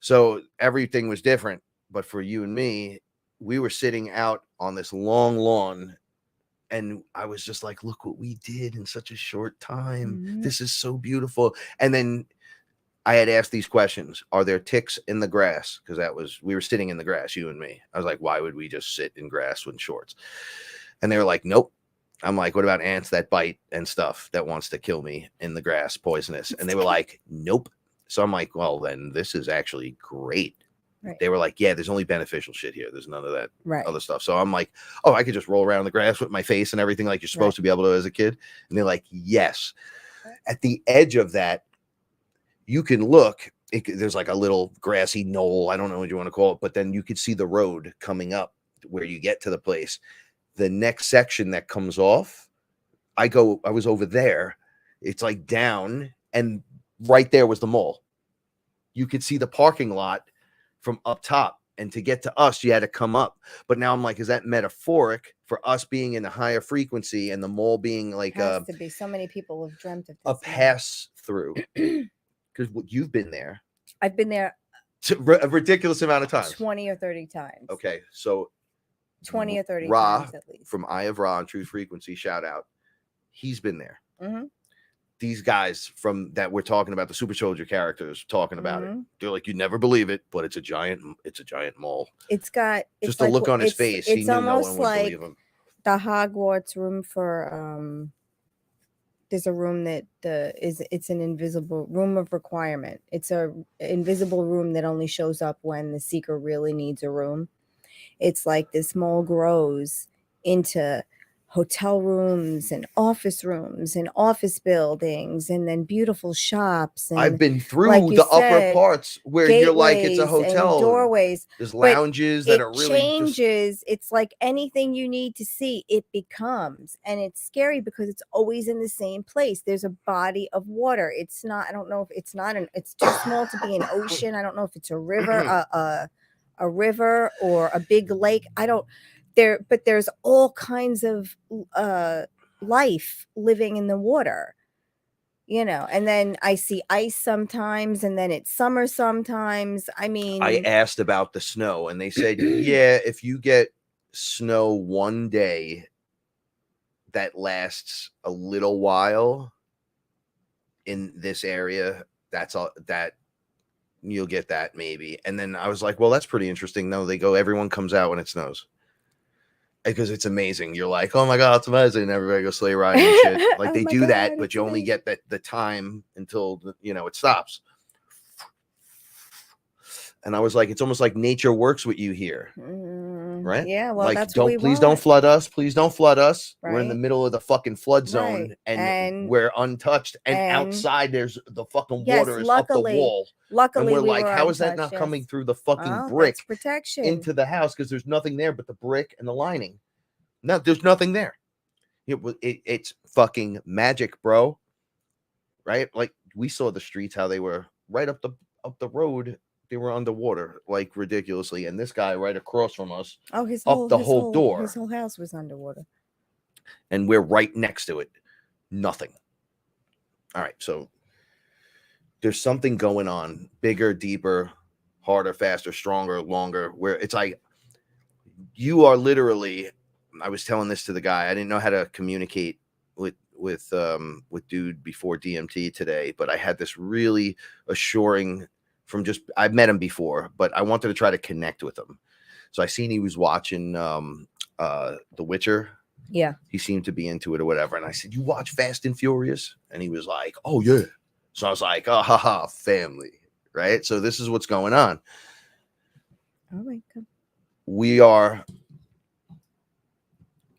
So everything was different. But for you and me, we were sitting out on this long lawn. And I was just like, look what we did in such a short time. Mm-hmm. This is so beautiful. And then I had asked these questions. Are there ticks in the grass? Because we were sitting in the grass, you and me. I was like, why would we just sit in grass with shorts? And they were like, nope. I'm like, what about ants that bite and stuff that wants to kill me in the grass, poisonous? And they were like, nope. So I'm like, well, then this is actually great. Right. They were like, yeah, there's only beneficial shit here. There's none of that other stuff. So I'm like, oh, I could just roll around the grass with my face and everything like you're supposed to be able to as a kid. And they're like, yes. At the edge of that, you can look. There's like a little grassy knoll. I don't know what you want to call it. But then you could see the road coming up where you get to the place. The next section that comes off, I was over there. It's like down. And right there was the mall. You could see the parking lot from up top, and to get to us you had to come up. But now I'm like, is that metaphoric for us being in a higher frequency and the mall being like has to be? So many people have dreamt of this a pass through, because you've been there. I've been there a ridiculous amount of times, 20 or 30 times. Okay, so 20 or 30 times at least. From Eye of Ra on True Frequency, shout out, he's been there. Mm-hmm. These guys from that we're talking about, the super soldier characters talking about it. They're like, you'd never believe it, but it's a giant mall. It's got just the look on his face. It's almost like the Hogwarts room for there's a room that it's an invisible room of requirement. It's a invisible room that only shows up when the seeker really needs a room. It's like this mall grows into hotel rooms and office buildings, and then beautiful shops. And I've been through the upper parts where you're like, it's a hotel. Doorways. There's lounges that are really changes. It's like anything you need to see, it becomes. And it's scary because it's always in the same place. There's a body of water. It's not, I don't know if it's not it's too small to be an ocean. I don't know if it's a river, a river or a big lake. But there's all kinds of life living in the water, and then I see ice sometimes, and then it's summer sometimes. I mean, I asked about the snow, and they said, yeah, if you get snow one day that lasts a little while in this area, that's all that you'll get that maybe. And then I was like, well, that's pretty interesting. No, they go, everyone comes out when it snows. Because it's amazing. You're like, oh my God, it's amazing. Everybody go sleigh riding and shit. Like they do that, but you only get the time until it stops. And I was like, it's almost like nature works with you here. Right? Yeah. Well, like, that's please don't flood us. Please don't flood us. Right? We're in the middle of the fucking flood zone and we're untouched. And outside there's the fucking water is up the wall. Luckily, and we're like, how is that not coming through the fucking brick protection into the house? Because there's nothing there but the brick and the lining. No, there's nothing there. It's fucking magic, bro. Right? Like we saw the streets, how they were right up the road. They were underwater, like ridiculously. And this guy right across from us, his whole door. His whole house was underwater. And we're right next to it. Nothing. All right, so there's something going on, bigger, deeper, harder, faster, stronger, longer, where it's like you are literally I was telling this to the guy. I didn't know how to communicate with dude before DMT today, but I had this really assuring from just, I've met him before, but I wanted to try to connect with him. So I seen he was watching The Witcher. Yeah. He seemed to be into it or whatever. And I said, you watch Fast and Furious? And he was like, oh yeah. So I was like, oh, haha, family. Right. So this is what's going on. Oh my God. We are,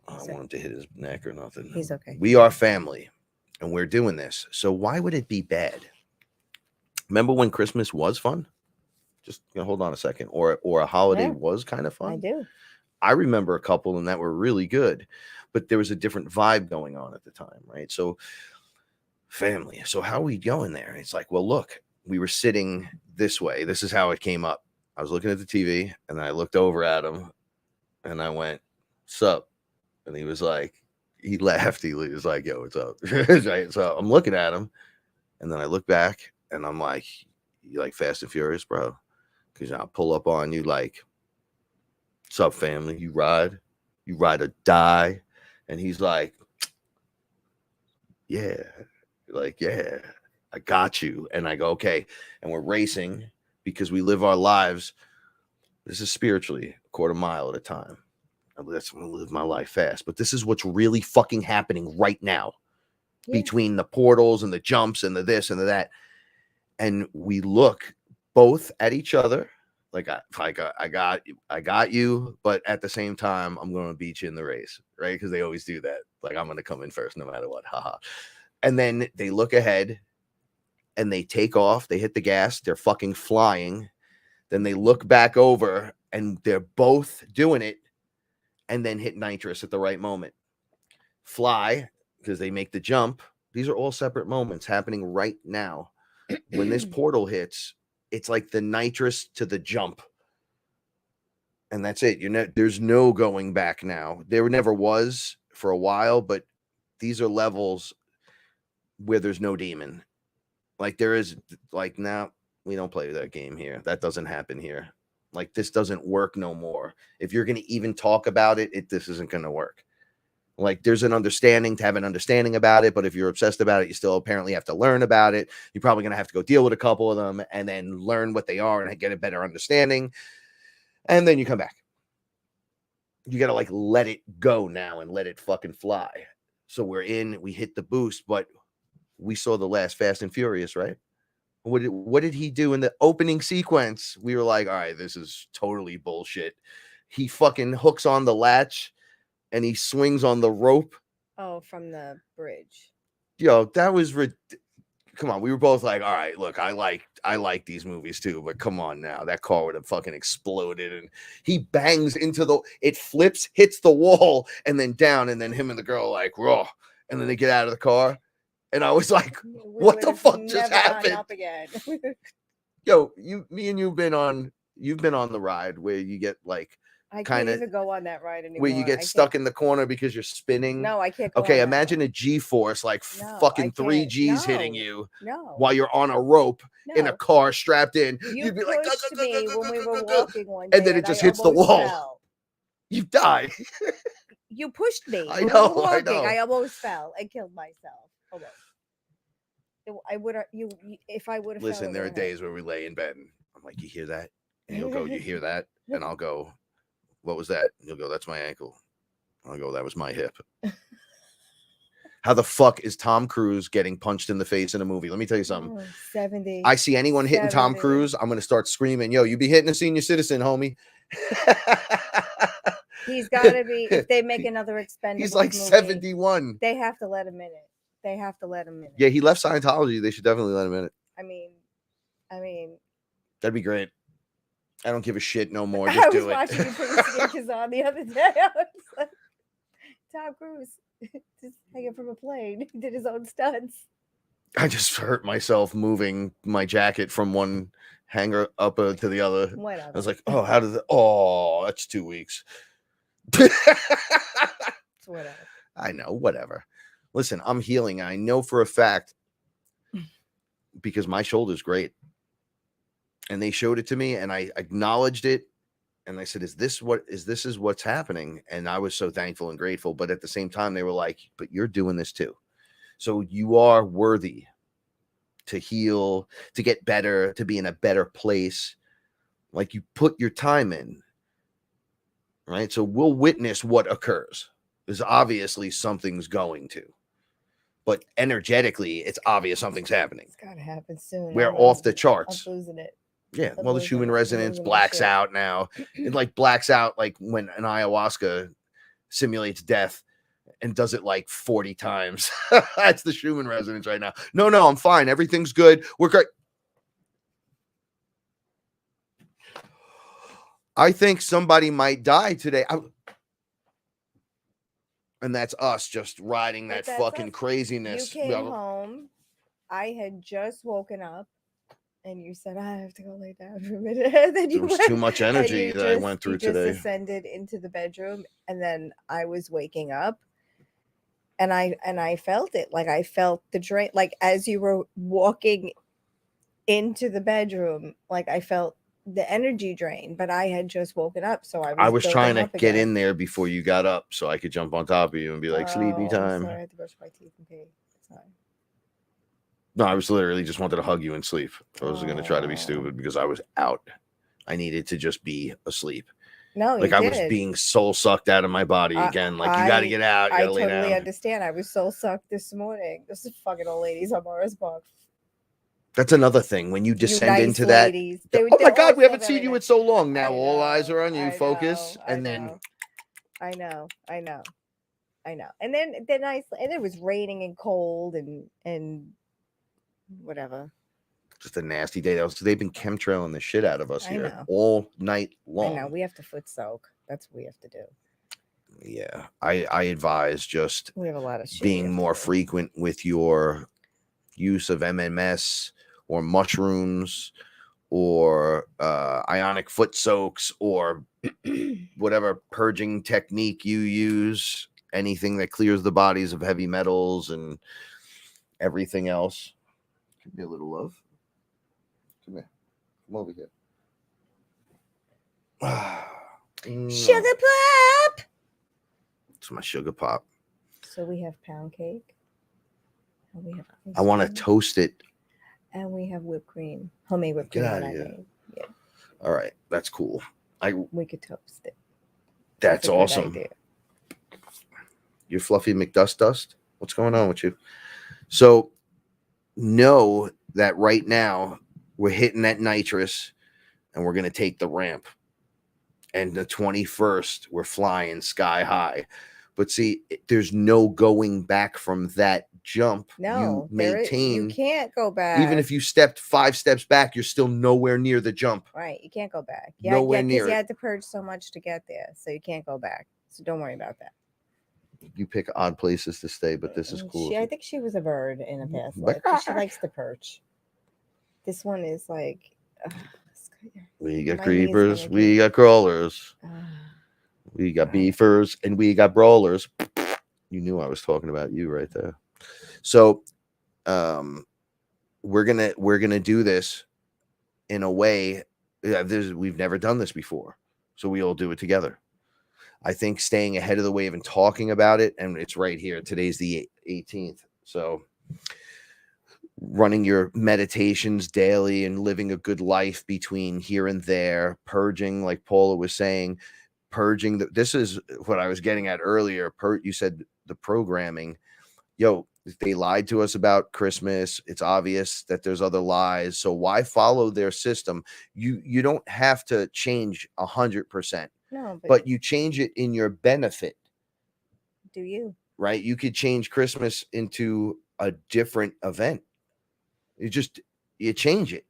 I don't want him to hit his neck or nothing. He's okay. We are family and we're doing this. So why would it be bad? Remember when Christmas was fun? Just hold on a second. Or a holiday was kind of fun. I do. I remember a couple and that were really good, but there was a different vibe going on at the time, right? So family. So how are we going there? It's like, well, look, we were sitting this way. This is how it came up. I was looking at the TV and I looked over at him and I went, sup? And he was like, he laughed. He was like, yo, what's up? Right? So I'm looking at him and then I look back and I'm like, you like Fast and Furious, bro? Because I'll pull up on you like, what's up, family? You ride or die. And he's like, yeah, like, yeah, I got you. And I go, okay. And we're racing because we live our lives. This is spiritually a quarter mile at a time. That's going to live my life fast. But this is what's really fucking happening right now between the portals and the jumps and the this and the that. And we look both at each other. Like I got you, but at the same time, I'm going to beat you in the race, right? Because they always do that. Like I'm going to come in first, no matter what. Haha. And then they look ahead, and they take off. They hit the gas. They're fucking flying. Then they look back over, and they're both doing it, and then hit nitrous at the right moment. Fly because they make the jump. These are all separate moments happening right now. When this portal hits, it's like the nitrous to the jump. And that's it. There's no going back now. There never was for a while, but these are levels where there's no demon. Like there is, like now we don't play that game here. That doesn't happen here. Like this doesn't work no more. If you're going to even talk about it, this isn't going to work. Like there's an understanding to have an understanding about it, but if you're obsessed about it, you still apparently have to learn about it. You're probably going to have to go deal with a couple of them and then learn what they are and get a better understanding. And then you come back. You got to like let it go now and let it fucking fly. So we hit the boost, but we saw the last Fast and Furious, right? What did he do in the opening sequence? We were like, all right, this is totally bullshit. He fucking hooks on the latch and he swings on the rope. Oh, from the bridge. Yo, that was come on. We were both like, all right, look, I like these movies too, but come on now. That car would have fucking exploded. And he bangs into it flips, hits the wall, and then down, and then him and the girl like, raw. And then they get out of the car. And I was like, what the fuck just happened? Up again. Yo, me and you've been on the ride where you get like, I can't even go on that ride anymore. Where you get stuck in the corner because you're spinning. No, I can't go okay, on imagine a G-force like fucking 3 G's hitting you while you're on a rope in a car strapped in. You'd be like, me when we were walking one day, and then it just hits the wall. Fell. You die. You pushed me. I know. I almost fell and killed myself. Almost. I would have if I would have. Listen, there are days where we lay in bed and I'm like, you hear that? And you'll go, you hear that? And I'll go, what was that? And you'll go, that's my ankle. I'll go, that was my hip. How the fuck is Tom Cruise getting punched in the face in a movie? Let me tell you something. 70. I see anyone hitting Tom Cruise, I'm going to start screaming, yo, you be hitting a senior citizen, homie. He's got to be, if they make another Expendables He's like movie, 71. They have to let him in it. Yeah, he left Scientology. They should definitely let him in it. I mean. That'd be great. I don't give a shit no more. Just do it. I was watching you put sketches on the other day. I was like, Tom Cruise just hanging from a plane. He did his own stunts. I just hurt myself moving my jacket from one hanger up to the other. Whatever. I was like, oh, how did that's 2 weeks. Whatever. I know, whatever. Listen, I'm healing. I know for a fact because my shoulder's great. And they showed it to me and I acknowledged it And I said, is this what's happening? And I was so thankful and grateful. But at the same time, they were like, but you're doing this too. So you are worthy to heal, to get better, to be in a better place. Like, you put your time in, right? So we'll witness what occurs. There's obviously something's going to, but energetically, it's obvious something's happening. It's gotta happen soon. We're off the charts. I'm losing it. Yeah, I'm well, the losing human it. I'm resonance losing my blacks shit. out now. It like blacks out like when an ayahuasca simulates death and does it like 40 times. That's the human resonance right now. No, I'm fine. Everything's good. We're great. I think somebody might die today. And that's us just riding But that that's fucking us. craziness. You came home. I had just woken up, and you said, I have to go lay down for a minute. And then There was too much energy that I went through today. You just ascended into the bedroom, and then I was waking up, and I felt it. Like, I felt the drain. Like, as you were walking into the bedroom, like, I felt the energy drain, but I had just woken up, so I was trying to building up get again. in there before you got up so I could jump on top of you and be like, sleepy I'm time. sorry, I had to brush my teeth and pee. Sorry. No, I was literally just wanted to hug you and sleep. I was going to try to be stupid because I was out. I needed to just be asleep. No, like, you I did. was being soul sucked out of my body again. Like, you got to get out. You got to lay totally down. understand. I was soul sucked this morning. This is fucking old ladies on Mars Box. That's another thing. When you descend nice into ladies. that. Oh my God, we haven't seen you in so long. Now all eyes are on you. Focus. And then. I know. And then and it was raining and cold and whatever. Just a nasty day. They've been chemtrailing the shit out of us I here know. all night long. I know. We have to foot soak. That's what we have to do. Yeah. I advise just We have a lot of shit being more frequent with your use of MMS or mushrooms or ionic foot soaks or whatever purging technique you use, anything that clears the bodies of heavy metals and everything else. Give me a little love. Come here. Come over here. Sugar pop. It's my sugar pop. So we have pound cake. And we have I want to toast it. And we have whipped cream. Homemade whipped cream. Get out of here. Yeah. All right. That's cool. We could toast it. That's awesome. You're Fluffy McDust. What's going on with you? So know that right now we're hitting that nitrous and we're going to take the ramp. And the 21st, we're flying sky high. But see, there's no going back from that jump. No, you maintain. You can't go back. Even if you stepped 5 steps back, you're still nowhere near the jump. Right. You can't go back. Nowhere near. You had to purge so much to get there. So you can't go back. So don't worry about that. You pick odd places to stay, but this is cool. I think she was a bird in a past life. She likes to perch. This one is like... we got creepers. We got crawlers. We got beefers and we got brawlers. You knew I was talking about you right there. So we're gonna do this in a way. We've never done this before. So we all do it together. I think staying ahead of the wave and talking about it, and it's right here. Today's the 18th. So running your meditations daily and living a good life between here and there, purging, like Paula was saying, purging. This is what I was getting at earlier. You said the programming. Yo, they lied to us about Christmas. It's obvious that there's other lies. So why follow their system? You don't have to change 100%. No, but you change it in your benefit. Do you? Right? You could change Christmas into a different event. You change it.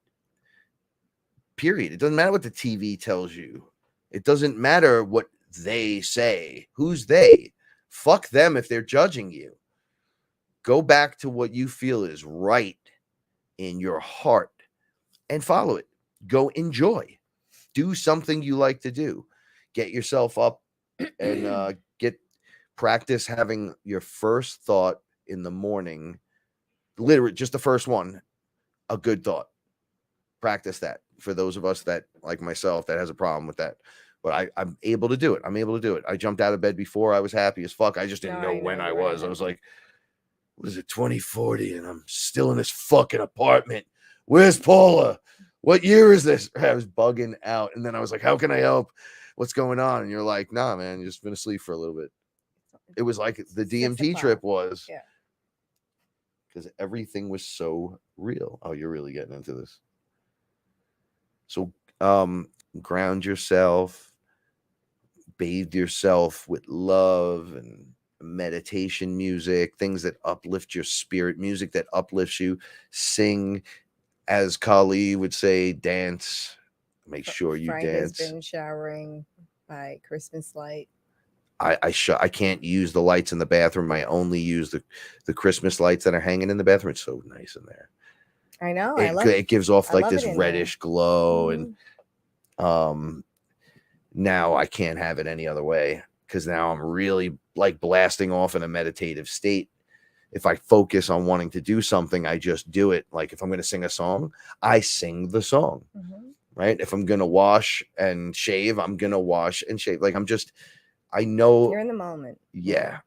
Period. It doesn't matter what the TV tells you. It doesn't matter what they say. Who's they? Fuck them if they're judging you. Go back to what you feel is right in your heart and follow it. Go enjoy. Do something you like to do. Get yourself up and practice having your first thought in the morning. Literally, just the first one, a good thought. Practice that. For those of us that, like myself, that has a problem with that. but I'm able to do it. I'm able to do it. I jumped out of bed before. I was happy as fuck. I just didn't No, know I when know I you was. were. I was like, what is it, 2040? And I'm still in this fucking apartment. Where's Paula? What year is this? I was bugging out. And then I was like, how can I help? What's going on? And you're like, nah, man, you just been asleep for a little bit. It was like the 6 DMT o'clock. trip was. Yeah. Because everything was so real. Oh, you're really getting into this. So ground yourself, bathe yourself with love and meditation music, things that uplift your spirit, music that uplifts you. Sing, as Kali would say, dance. Make sure you Frank has dance. been showering by Christmas light. I can't use the lights in the bathroom. I only use the Christmas lights that are hanging in the bathroom. It's so nice in there. I know. It gives off I like love this it in reddish glow, Mhm. and now I can't have it any other way because now I'm really like blasting off in a meditative state. If I focus on wanting to do something, I just do it. Like if I'm going to sing a song, I sing the song, right? If I'm going to wash and shave, I'm going to wash and shave. Like I know. You're in the moment. Yeah.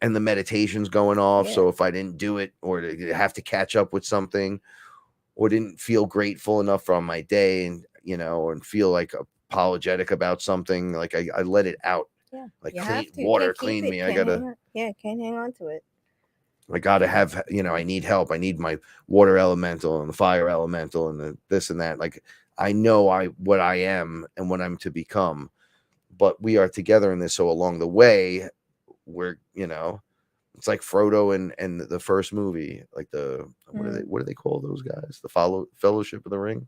And the meditation's going off. Yeah. So if I didn't do it or have to catch up with something or didn't feel grateful enough from my day and, and feel like apologetic about something, like I let it out. Yeah. Like You clean have to. water, Can't keep clean it. me. Can't hang on to it. I gotta have, I need help. I need my water elemental and the fire elemental and the this and that. Like I know what I am and what I'm to become, but we are together in this. So along the way, we're, it's like Frodo and the first movie, like what do they call those guys? The Fellowship of the Ring.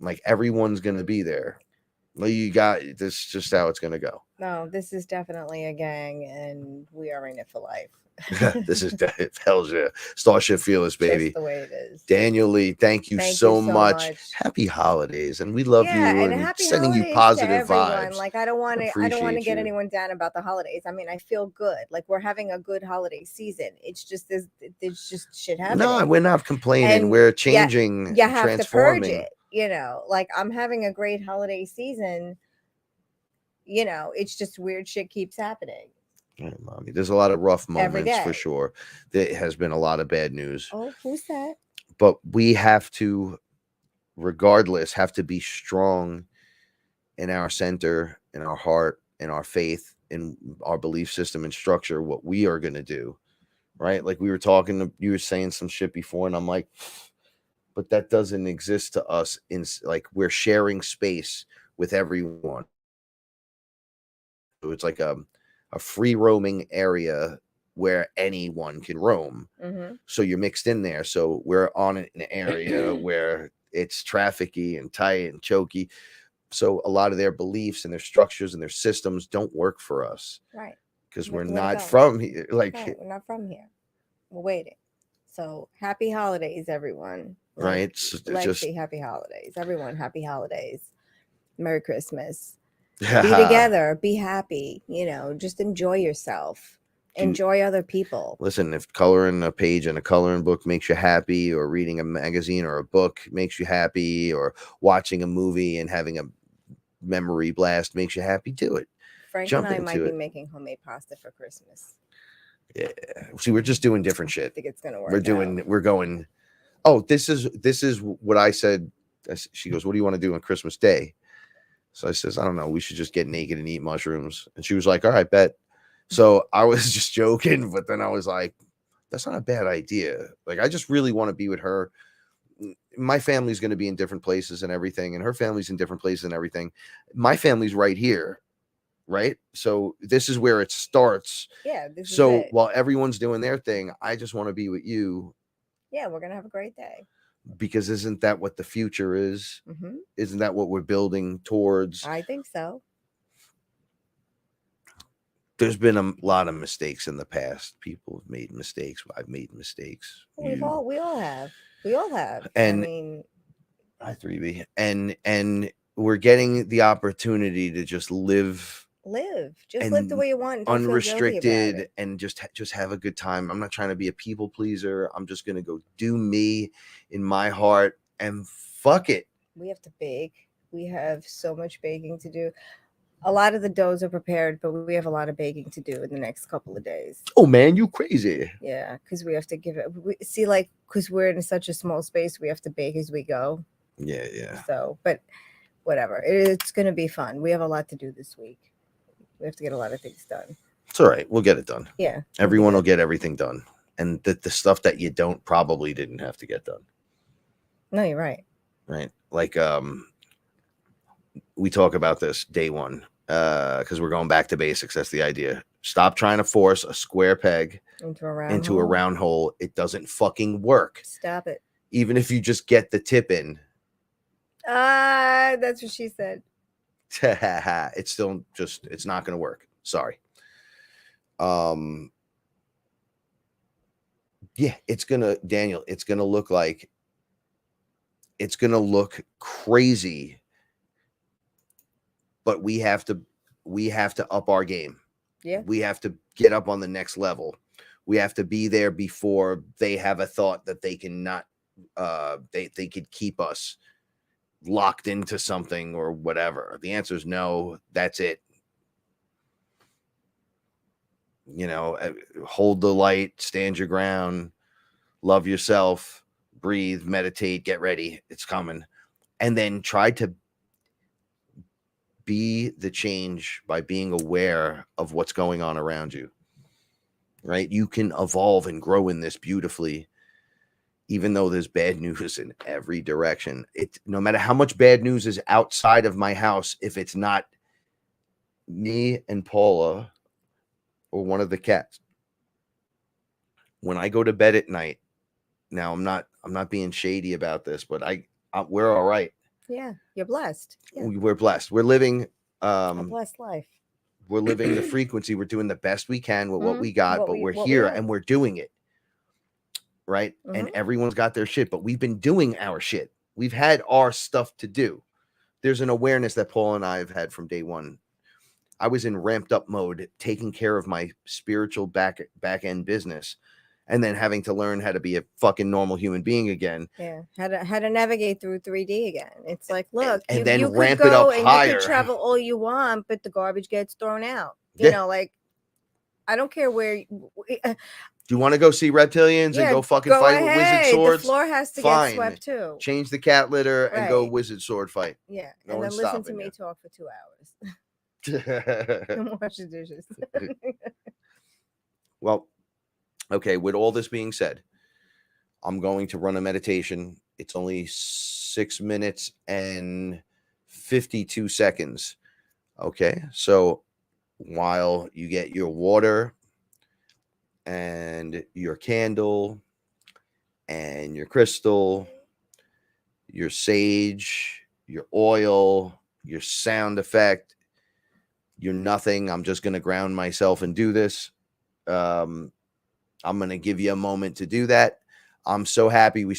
Like everyone's gonna be there. Well, you got this. Just how it's gonna go. No, this is definitely a gang, and we are in it for life. This is hell's yeah. StarShip FearLess, baby. Just the way it is. Daniel Lee, thank you so much. Happy holidays, and we love you and and happy sending you holidays positive to everyone. vibes. Like I don't want to get you. anyone down about the holidays. I mean, I feel good. Like we're having a good holiday season. It's just there's just shit happening. No, we're not complaining. And we're changing. You have to purge transforming. it. Like I'm having a great holiday season. It's just weird shit keeps happening. Yeah, mommy. There's a lot of rough Every moments for day. sure. There has been a lot of bad news. Oh, who's that? But we have to, regardless, have to be strong in our center, in our heart, in our faith, in our belief system and structure, what we are going to do, right? Like we were talking, you were saying some shit before, and I'm like, but that doesn't exist to us. Like we're sharing space with everyone. So it's like a free roaming area where anyone can roam. So you're mixed in there. So we're on an area where it's trafficky and tight and choky. So a lot of their beliefs and their structures and their systems don't work for us. Right. Because we're not from here. We're not from here. We're waiting. So happy holidays, everyone. Right. So Lexi, happy holidays. Everyone, happy holidays. Merry Christmas. Be together, be happy, just enjoy yourself, enjoy other people. Listen, if coloring a page in a coloring book makes you happy, or reading a magazine or a book makes you happy, or watching a movie and having a memory blast makes you happy, do it. Frank and I might be making homemade pasta for Christmas. Yeah. See, we're just doing different shit. I think it's gonna work. We're going, oh, this is what I said. She goes, what do you want to do on Christmas Day? So I says, I don't know. We should just get naked and eat mushrooms. And she was like, all right, bet. So I was just joking, but then I was like, that's not a bad idea. Like, I just really want to be with her. My family's going to be in different places and everything, and her family's in different places and everything. My family's right here, right? So this is where it starts. Yeah. So while everyone's doing their thing, I just want to be with you. Yeah, we're going to have a great day. Because isn't that what the future is? Isn't that what we're building towards? I think so. There's been a lot of mistakes in the past. People have made mistakes. I've made mistakes. We all have. And I mean, I 3B. And we're getting the opportunity to just live live the way you want, unrestricted, and just have a good time. I'm not trying to be a people pleaser. I'm just gonna go do me in my heart and fuck it. We have to bake. We have so much baking to do. A lot of the doughs are prepared, but we have a lot of baking to do in the next couple of days. Oh man, you crazy. Yeah, because we have to give it. See, like, because we're in such a small space, we have to bake as we go. Yeah. So, but whatever. It's going to be fun. We have a lot to do this week. We have to get a lot of things done. It's all right. We'll get it done. Yeah. Everyone will get everything done. And the stuff that you don't probably didn't have to get done. No, you're right. Right. Like, we talk about this day one, because we're going back to basics. That's the idea. Stop trying to force a square peg Into a round hole. It doesn't fucking work. Stop it. Even if you just get the tip in. That's what she said. It's still just, it's not going to work. Sorry. Yeah, Daniel, it's going to look like, it's going to look crazy, but we have to up our game. Yeah. We have to get up on the next level. We have to be there before they have a thought that they cannot, they could keep us locked into something or whatever. The answer is no. That's it. You know, hold the light, stand your ground, love yourself, breathe, meditate, get ready. It's coming. And then try to be the change by being aware of what's going on around you. Right? You can evolve and grow in this beautifully, even though there's bad news in every direction. No matter how much bad news is outside of my house, if it's not me and Paula or one of the cats, when I go to bed at night, now I'm not being shady about this, but we're all right. Yeah, you're blessed. Yeah. We're blessed. We're living a blessed life. We're living the frequency. We're doing the best we can with what we got, but we're here and we're doing it. Right. And everyone's got their shit, but we've been doing our shit. We've had our stuff to do. There's an awareness that Paul and I have had from day one. I was in ramped up mode, taking care of my spiritual back end business, and then having to learn how to be a fucking normal human being again. Yeah, how to navigate through 3D again. It's like, look, and then you ramp could it go up and higher. You could travel all you want, but the garbage gets thrown out. You know, like, I don't care where. Do you want to go see reptilians and go fucking fight with wizard swords? The floor has to get swept too. Change the cat litter and go wizard sword fight. Yeah, No and then one's listen to stopping me you. talk for 2 hours. And wash the dishes. Well, okay, with all this being said, I'm going to run a meditation. It's only 6 minutes and 52 seconds. Okay, so while you get your water and your candle and your crystal, your sage, your oil, your sound effect, your nothing, I'm just going to ground myself and do this. I'm going to give you a moment to do that. I'm so happy we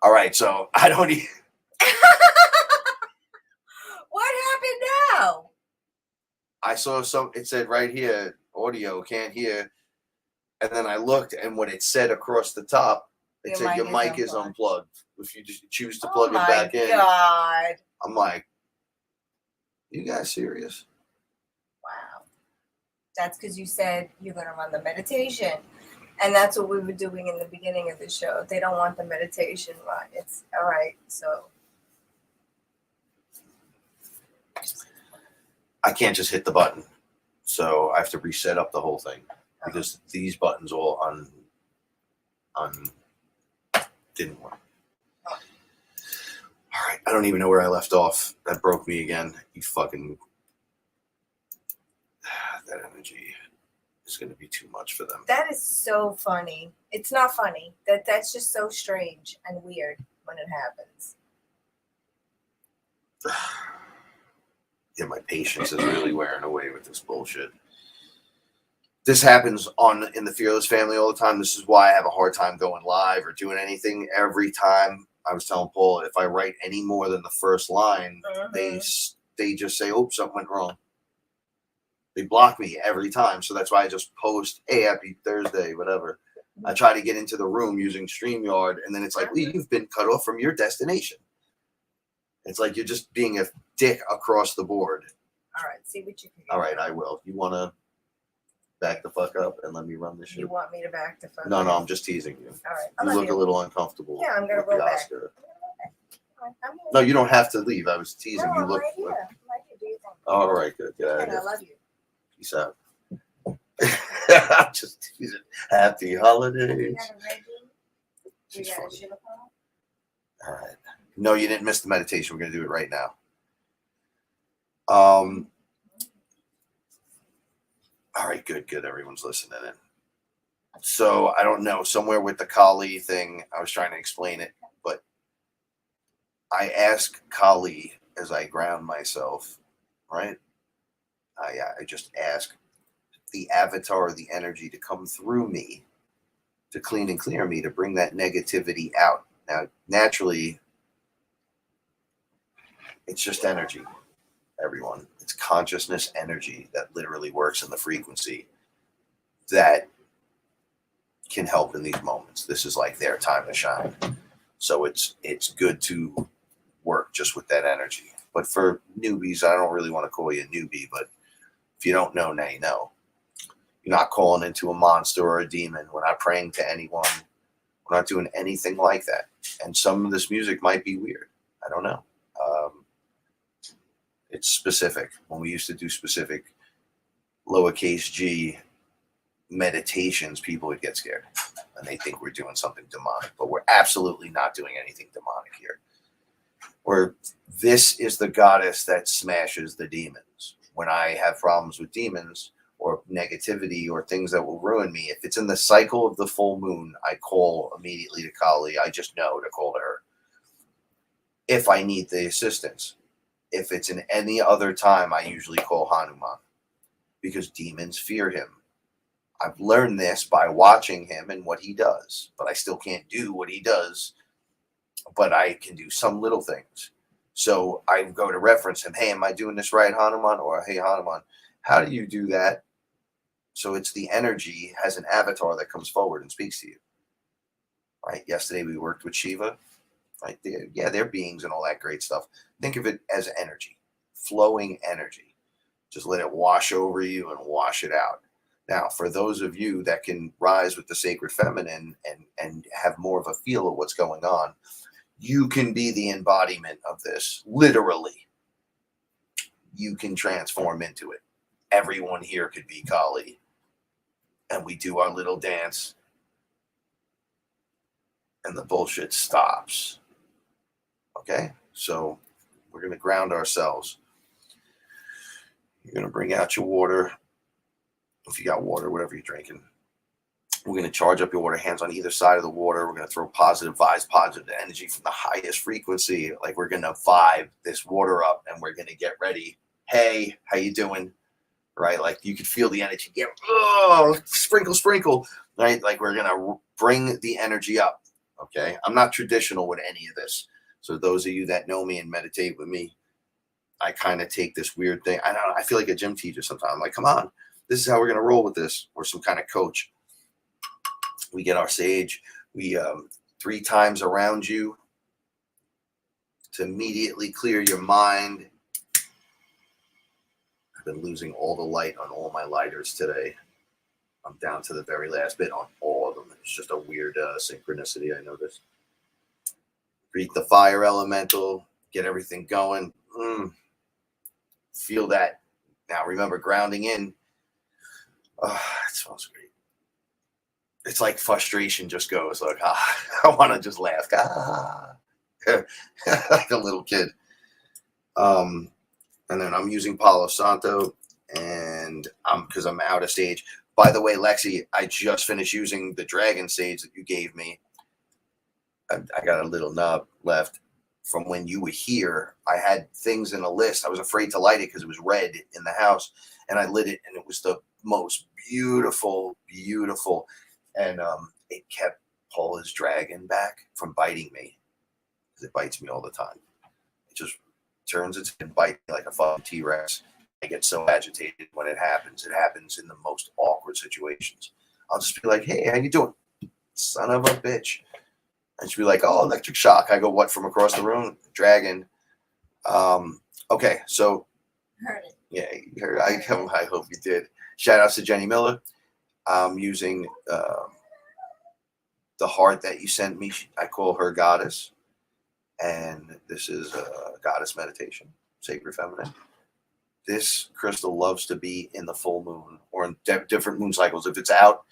All right, so I don't even. What happened now? I saw it said right here, audio, can't hear. And then I looked, and what it said across the top, it said your mic is unplugged. If you just choose to plug it back in. Oh my God. I'm like, you guys serious? Wow. That's because you said you're going to run the meditation. And that's what we were doing in the beginning of the show. They don't want the meditation run. It's all right. So I can't just hit the button. So I have to reset up the whole thing. because these buttons all didn't work. All right, I don't even know where I left off. That broke me again. You fucking that energy is going to be too much for them. That is so funny. It's not funny. That's just so strange and weird when it happens. Yeah, my patience is really wearing away with this bullshit. This happens in the Fearless family all the time. This is why I have a hard time going live or doing anything. Every time I was telling Paul, if I write any more than the first line, they just say, "Oh, something went wrong." They block me every time. So that's why I just post, "Hey, happy Thursday," whatever. I try to get into the room using StreamYard, and then it's like, "Well, you've been cut off from your destination." It's like you're just being a dick across the board. All right, see what you can do. All right, I will. You want to back the fuck up and let me run this shit? You want me to back the fuck up? No, I'm just teasing you. All right. You look a little uncomfortable. Yeah, I'm going to with roll the back. Oscar. I'm here. No, you don't have to leave. I was teasing. No, You I'm look. right here. I'm right here. Do you think? All right, good. Get out of And here. I love you. Peace out. I'm just teasing. Happy holidays. You got a Reggie? You She's got a funny. sugar pop? All right. No, you didn't miss the meditation. We're going to do it right now. All right, good. Everyone's listening in. So I don't know, somewhere with the Kali thing, I was trying to explain it, but I ask Kali as I ground myself, right? I just ask the avatar, the energy to come through me, to clean and clear me, to bring that negativity out. Now, naturally, it's just energy, everyone. It's consciousness energy that literally works in the frequency that can help in these moments. This is like their time to shine. So it's good to work just with that energy. But for newbies, I don't really want to call you a newbie, but if you don't know, now you know. You're not calling into a monster or a demon. We're not praying to anyone. We're not doing anything like that. And some of this music might be weird. I don't know. It's specific. When we used to do specific lowercase g meditations, people would get scared and they think we're doing something demonic, but we're absolutely not doing anything demonic here. This is the goddess that smashes the demons. When I have problems with demons or negativity or things that will ruin me, if it's in the cycle of the full moon, I call immediately to Kali. I just know to call to her if I need the assistance. If it's in any other time, I usually call Hanuman because demons fear him. I've learned this by watching him and what he does, but I still can't do what he does, but I can do some little things. So I go to reference him. Hey, am I doing this right, Hanuman? Or, hey, Hanuman, how do you do that? So it's the energy has an avatar that comes forward and speaks to you. Right? Yesterday we worked with Shiva. Right? They're beings and all that great stuff. Think of it as energy, flowing energy. Just let it wash over you and wash it out. Now, for those of you that can rise with the sacred feminine and have more of a feel of what's going on, you can be the embodiment of this. Literally, you can transform into it. Everyone here could be Kali. And we do our little dance. And the bullshit stops. Okay? So we're going to ground ourselves. You're going to bring out your water. If you got water, whatever you're drinking. We're going to charge up your water, hands on either side of the water. We're going to throw positive vibes, positive energy from the highest frequency. Like we're going to vibe this water up and we're going to get ready. Hey, how you doing? Right? Like you could feel the energy. Yeah, sprinkle. Right? Like we're going to bring the energy up. Okay? I'm not traditional with any of this. So those of you that know me and meditate with me, I kind of take this weird thing. I feel like a gym teacher sometimes. I'm like, come on. This is how we're going to roll with this. Or some kind of coach. We get our sage. We 3 times around you to immediately clear your mind. I've been losing all the light on all my lighters today. I'm down to the very last bit on all of them. It's just a weird synchronicity, I noticed. Greet the fire elemental. Get everything going. Feel that. Now remember, grounding in. Oh, it smells great. it's like frustration just goes like, I want to just laugh, like a little kid. And then I'm using Palo Santo, and because I'm out of stage. By the way, Lexi, I just finished using the dragon sage that you gave me. I got a little nub left from when you were here. I had things in a list. I was afraid to light it because it was red in the house, and I lit it, and it was the most beautiful, and it kept Paula's dragon back from biting me, because it bites me all the time. It just turns its head and bites me like a fucking T-Rex. I get so agitated when it happens. It happens in the most awkward situations. I'll just be like, hey, how you doing? Son of a bitch. And she'll be like, oh, electric shock. I go, what, from across the room? Dragon. Okay, so. Heard it. Yeah, you heard. I hope you did. Shout outs to Jenny Miller. I'm using the heart that you sent me. I call her Goddess. And this is a Goddess meditation, Sacred Feminine. This crystal loves to be in the full moon or in different moon cycles. If it's out,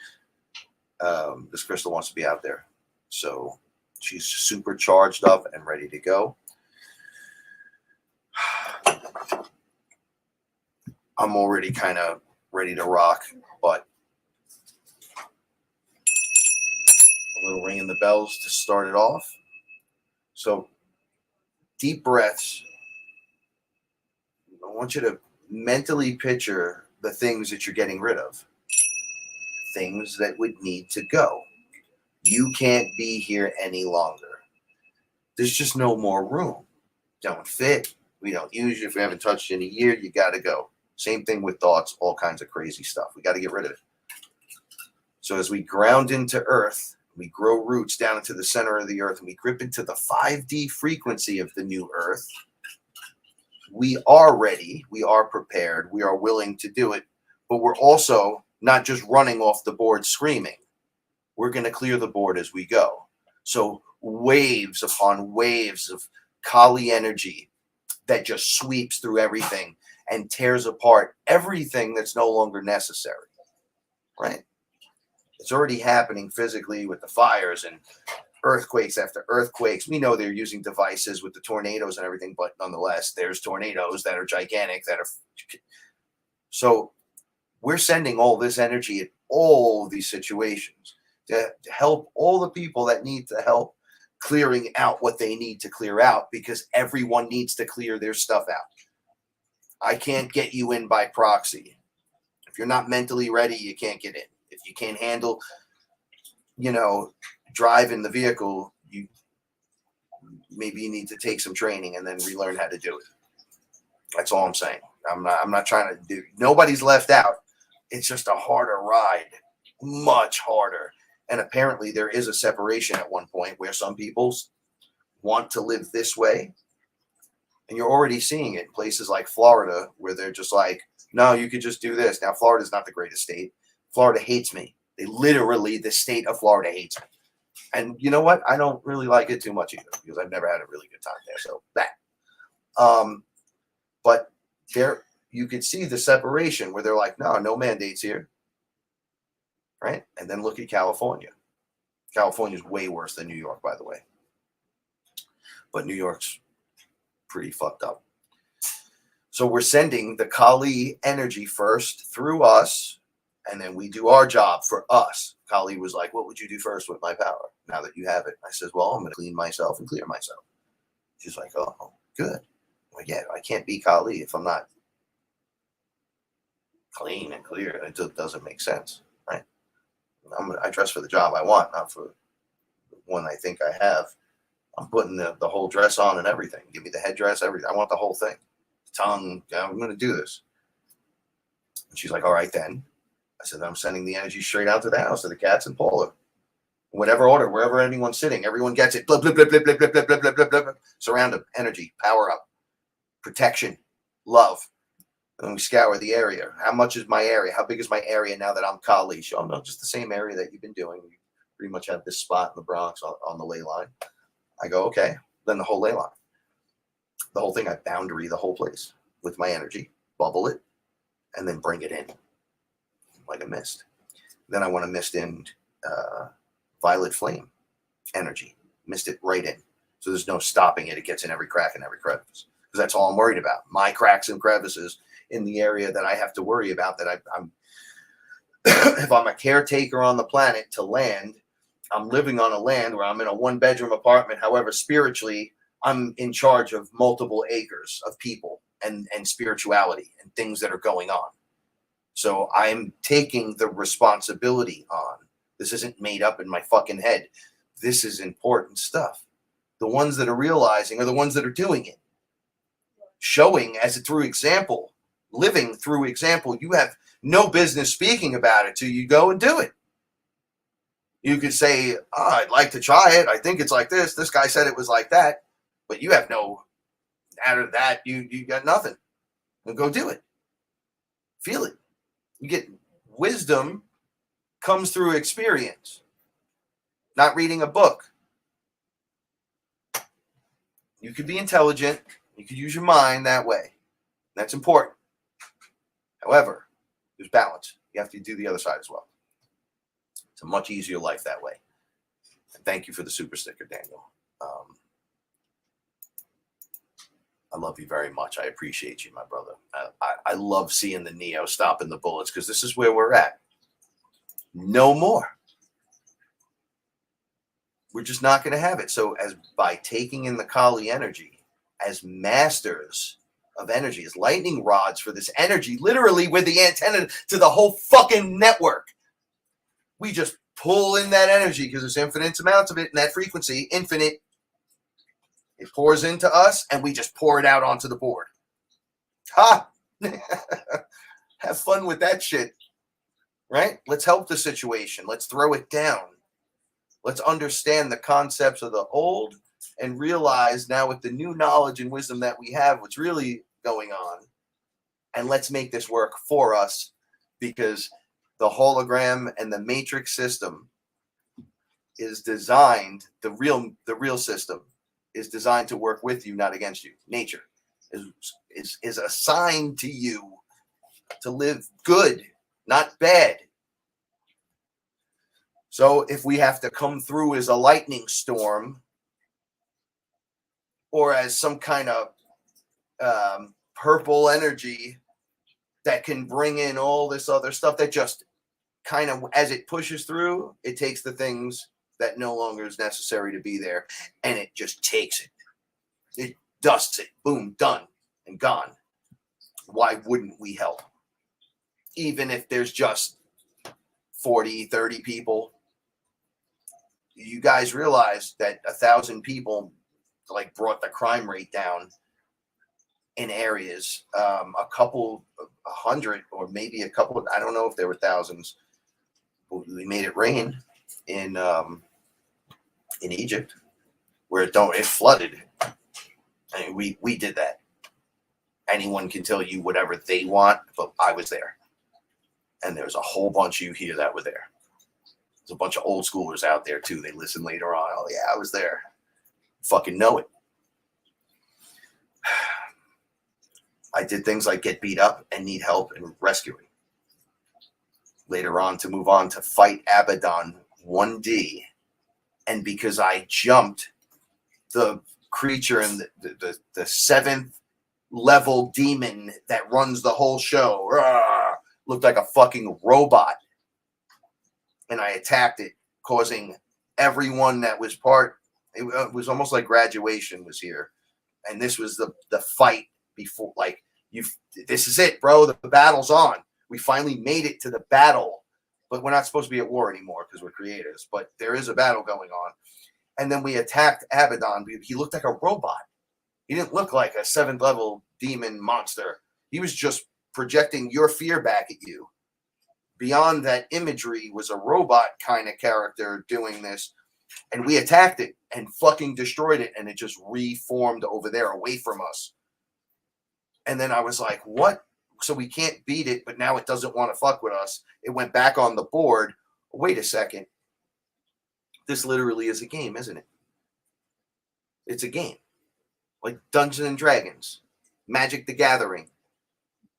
this crystal wants to be out there. So she's super charged up and ready to go. I'm already kind of ready to rock, but a little ring in the bells to start it off. So deep breaths. I want you to mentally picture the things that you're getting rid of, things that would need to go. You can't be here any longer. There's just no more room. Don't fit. We don't use you. If we haven't touched you in a year, you got to go. Same thing with thoughts, all kinds of crazy stuff. We got to get rid of it. So as we ground into earth, we grow roots down into the center of the earth, and we grip into the 5D frequency of the new earth. We are ready. We are prepared. We are willing to do it. But we're also not just running off the board screaming. We're going to clear the board as we go. So waves upon waves of Kali energy that just sweeps through everything and tears apart everything that's no longer necessary, right? It's already happening physically with the fires and earthquakes after earthquakes. We know they're using devices with the tornadoes and everything, but nonetheless, there's tornadoes that are gigantic, that are. So we're sending all this energy at all of these situations to help all the people that need to help clearing out what they need to clear out, because everyone needs to clear their stuff out. I can't get you in by proxy. If you're not mentally ready, you can't get in. If you can't handle, driving the vehicle, maybe you need to take some training and then relearn how to do it. That's all I'm saying. I'm not trying to do. Nobody's left out. It's just a harder ride, much harder. And apparently there is a separation at one point where some people want to live this way. And you're already seeing it in places like Florida, where they're just like, no, you could just do this. Now, Florida's not the greatest state. Florida hates me. The state of Florida hates me. And you know what? I don't really like it too much either, because I've never had a really good time there. So that. But there, you could see the separation where they're like, no mandates here. Right? And then look at California. California is way worse than New York, by the way. But New York's pretty fucked up. So we're sending the Kali energy first through us, and then we do our job for us. Kali was like, what would you do first with my power now that you have it? I said, well, I'm going to clean myself and clear myself. She's like, oh, good. Well, yeah, I can't be Kali if I'm not clean and clear. It just doesn't make sense, right? I dress for the job I want, not for the one I think I have. I'm putting the whole dress on and everything. Give me the headdress, everything. I want the whole thing. Tongue, I'm going to do this. And she's like, all right, then. I said, I'm sending the energy straight out to the house, to the cats and Paula. Whatever order, wherever anyone's sitting, everyone gets it. Blah, blah, blah, blah, blah, blah, blah, blah, blah, blah. Surround them. Energy, power up, protection, love. And then we scour the area. How much is my area? How big is my area now that I'm Kali? Oh, no, just the same area that you've been doing. You pretty much have this spot in the Bronx on the ley line. I go, okay. Then the whole ley line. The whole thing, I boundary the whole place with my energy, bubble it, and then bring it in like a mist. Then I want to mist in violet flame energy. Missed it right in. So there's no stopping it. It gets in every crack and every crevice. Because that's all I'm worried about. My cracks and crevices in the area that I have to worry about, that I'm if I'm a caretaker on the planet to land, I'm living on a land where I'm in a 1-bedroom apartment. However, spiritually, I'm in charge of multiple acres of people and spirituality and things that are going on. So I'm taking the responsibility on. This isn't made up in my fucking head. This is important stuff. The ones that are realizing are the ones that are doing it. Showing as a through example, living through example. You have no business speaking about it till you go and do it. You could say, oh, I'd like to try it. I think it's like this. This guy said it was like that. But you have no, out of that, you got nothing. Well, go do it. Feel it. You get wisdom comes through experience, not reading a book. You could be intelligent. You could use your mind that way. That's important. However, there's balance. You have to do the other side as well. It's a much easier life that way. And thank you for the super sticker, Daniel. I love you very much. I appreciate you, my brother. I love seeing the Neo stopping the bullets, because this is where we're at. No more. We're just not going to have it. So as by taking in the Kali energy as masters of energy, as lightning rods for this energy, literally with the antenna to the whole fucking network, we just pull in that energy because there's infinite amounts of it, and that frequency, infinite, it pours into us, and we just pour it out onto the board. Ha! Have fun with that shit, right? Let's help the situation. Let's throw it down. Let's understand the concepts of the old and realize now with the new knowledge and wisdom that we have what's really going on. And let's make this work for us, because the hologram and the matrix system is designed, the real system is designed to work with you, not against you. Nature is assigned to you to live good, not bad. So if we have to come through as a lightning storm or as some kind of purple energy that can bring in all this other stuff that just kind of, as it pushes through, it takes the things that no longer is necessary to be there, and it just takes it. It dusts it. Boom, done and gone. Why wouldn't we help? Even if there's just 40, 30 people. You guys realize that 1,000 people like brought the crime rate down in areas. A couple, 100, or maybe a couple. I don't know if there were thousands. We made it rain in Egypt, where it flooded. I mean, we did that. Anyone can tell you whatever they want, but I was there, and there's a whole bunch of you here that were there. There's a bunch of old schoolers out there too. They listen later on. Oh yeah, I was there. Fucking know it. I did things like get beat up and need help and rescuing. Later on, to move on to fight Abaddon 1D, and because I jumped the creature in the 7th level demon that runs the whole show, looked like a fucking robot. And I attacked it, causing everyone that was part. It was almost like graduation was here, and this was the fight before. Like this is it, bro. The battle's on. We finally made it to the battle, but we're not supposed to be at war anymore because we're creators. But there is a battle going on, and then we attacked Abaddon. He looked like a robot. He didn't look like a 7th level demon monster. He was just projecting your fear back at you. Beyond that imagery was a robot kind of character doing this, and we attacked it and fucking destroyed it, and it just reformed over there away from us. And then I was like, what? So we can't beat it, but now it doesn't want to fuck with us. It went back on the board. Wait a second. This literally is a game, isn't it? It's a game. Like Dungeons and Dragons, Magic the Gathering,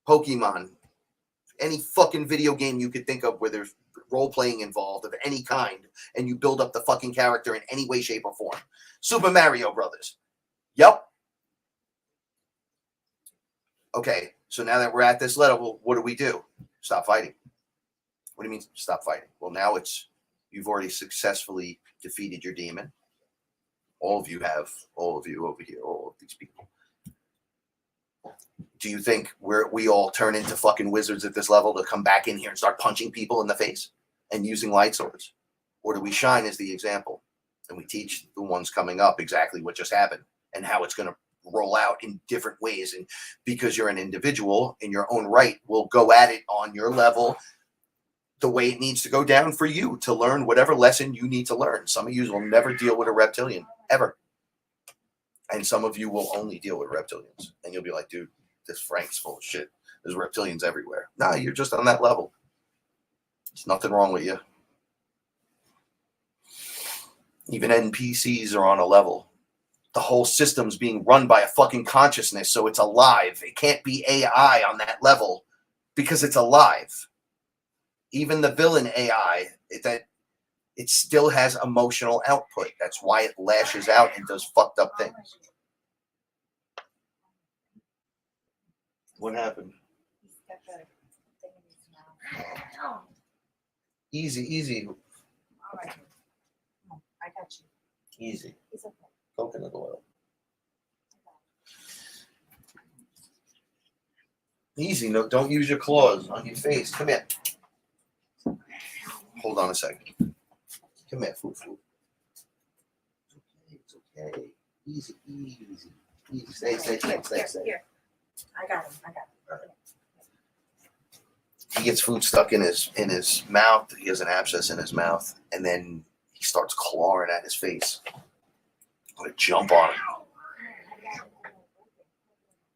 Pokemon. Any fucking video game you could think of where there's role playing involved of any kind, and you build up the fucking character in any way, shape, or form. Super Mario Brothers. Yep. Okay, so now that we're at this level, what do? Stop fighting. What do you mean stop fighting? Well, now you've already successfully defeated your demon. All of you over here, all of these people. Do you think we all turn into fucking wizards at this level to come back in here and start punching people in the face and using light swords? Or do we shine as the example and we teach the ones coming up exactly what just happened and how it's going to roll out in different ways? And because you're an individual in your own right, we'll go at it on your level the way it needs to go down for you to learn whatever lesson you need to learn. Some of you will never deal with a reptilian, ever. And some of you will only deal with reptilians. And you'll be like, dude, this Frank's full of shit. There's reptilians everywhere. Nah, you're just on that level. There's nothing wrong with you. Even NPCs are on a level. The whole system's being run by a fucking consciousness, so it's alive. It can't be AI on that level because it's alive. Even the villain AI, it still has emotional output. That's why it lashes out and does fucked up things. What happened? Easy. All right. I got you. Easy. It's okay. Coconut oil. Easy. No, don't use your claws on your face. Come here. Hold on a second. Come here, Foo. It's okay. Easy. Stay. Here. I got him. He gets food stuck in his mouth. He has an abscess in his mouth, and then he starts clawing at his face. I'm gonna jump on him.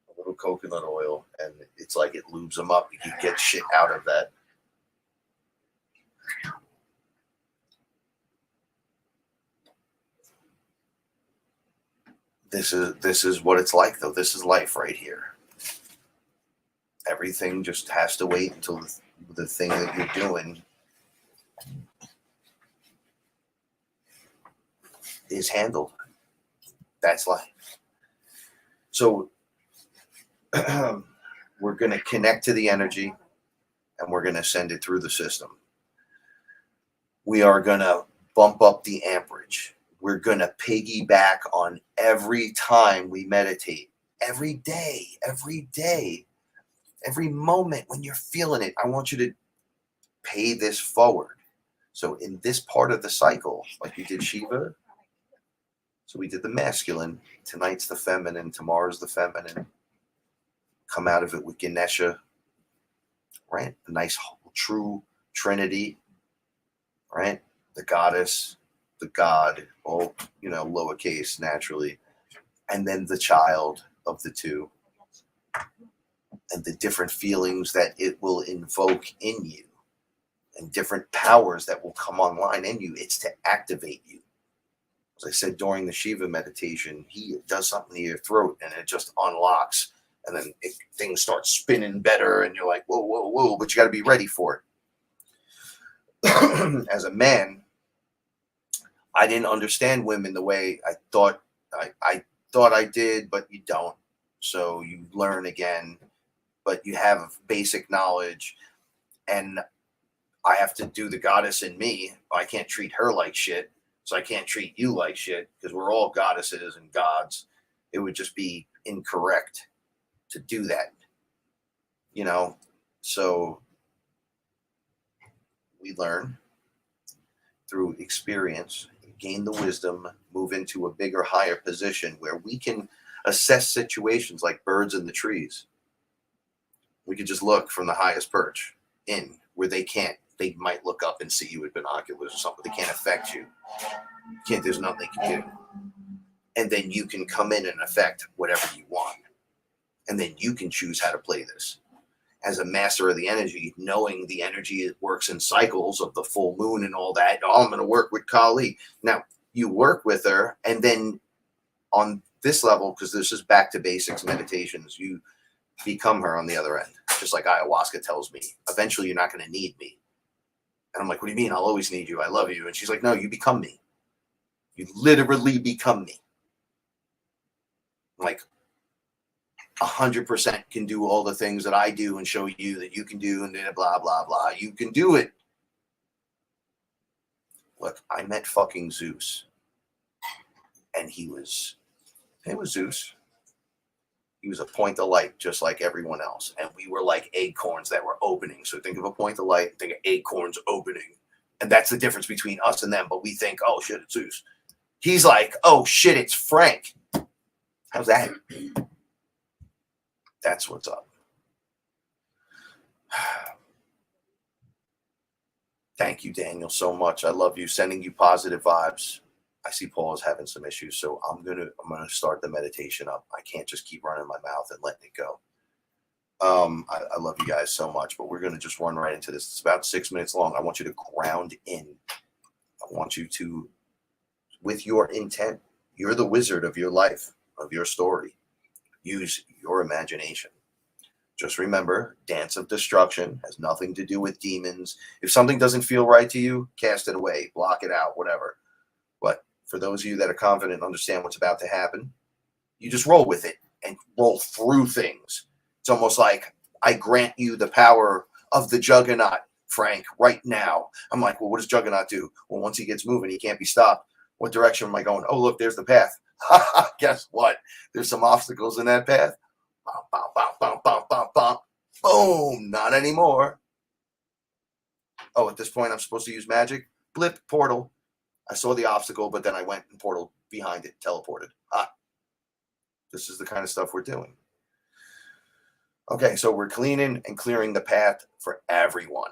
A little coconut oil, and it's like it lubes him up. He gets shit out of that. This is what it's like, though. This is life right here. Everything just has to wait until the thing that you're doing is handled. That's life. So we're going to connect to the energy and we're going to send it through the system. We are going to bump up the amperage. We're going to piggyback on every time we meditate. Every day, every moment when you're feeling it, I want you to pay this forward. So in this part of the cycle, like we did Shiva, so we did the masculine, tonight's the feminine, tomorrow's the feminine. Come out of it with Ganesha, right? A nice true trinity, right? The goddess, the god, all, lowercase naturally, and then the child of the two, and the different feelings that it will invoke in you, and different powers that will come online in you. It's to activate you. As I said during the Shiva meditation, he does something to your throat, and it just unlocks, and then things start spinning better, and you're like, whoa, but you got to be ready for it. As a man, I didn't understand women the way I thought I did, but you don't. So you learn again, but you have basic knowledge, and I have to do the goddess in me. I can't treat her like shit, so I can't treat you like shit because we're all goddesses and gods. It would just be incorrect to do that, So we learn through experience, gain the wisdom, move into a bigger, higher position where we can assess situations like birds in the trees. We could just look from the highest perch in where they they might look up and see you with binoculars or something. They can't affect you. There's nothing they can do. And then you can come in and affect whatever you want. And then you can choose how to play this. As a master of the energy, knowing the energy, it works in cycles of the full moon and all that. Oh, I'm going to work with Kali. Now, you work with her, and then on this level, because this is back to basics meditations, you become her on the other end. just like ayahuasca tells me, eventually you're not going to need me. And I'm like, what do you mean? I'll always need you. I love you. And she's like, no, you become me. You literally become me. I'm like, 100% can do all the things that I do and show you that you can do and blah, blah, blah. You can do it. Look, I met fucking Zeus. And it was Zeus. He was a point of light, just like everyone else. And we were like acorns that were opening. So think of a point of light, think of acorns opening. And that's the difference between us and them. But we think, oh, shit, it's Zeus. He's like, oh, shit, it's Frank. How's that? That's what's up. Thank you, Daniel, so much. I love you. Sending you positive vibes. I see Paula's having some issues, so I'm gonna start the meditation up. I can't just keep running my mouth and letting it go. I love you guys so much, but we're gonna just run right into this. It's about 6 minutes long. I want you to ground in. I want you to, with your intent, you're the wizard of your life, of your story. Use your imagination. Just remember, dance of destruction has nothing to do with demons. If something doesn't feel right to you, cast it away, block it out, whatever. But for those of you that are confident and understand what's about to happen, you just roll with it and roll through things. It's almost like I grant you the power of the juggernaut, Frank, right now. I'm like, well, what does juggernaut do? Well, once he gets moving, he can't be stopped. What direction am I going? Oh, look, there's the path. Guess what? There's some obstacles in that path. Bum, bum, bum, bum, bum, bum, bum. Boom, not anymore. Oh, at this point, I'm supposed to use magic. Blip, portal. I saw the obstacle, but then I went and portal behind it, teleported. This is the kind of stuff we're doing. Okay, so we're cleaning and clearing the path for everyone,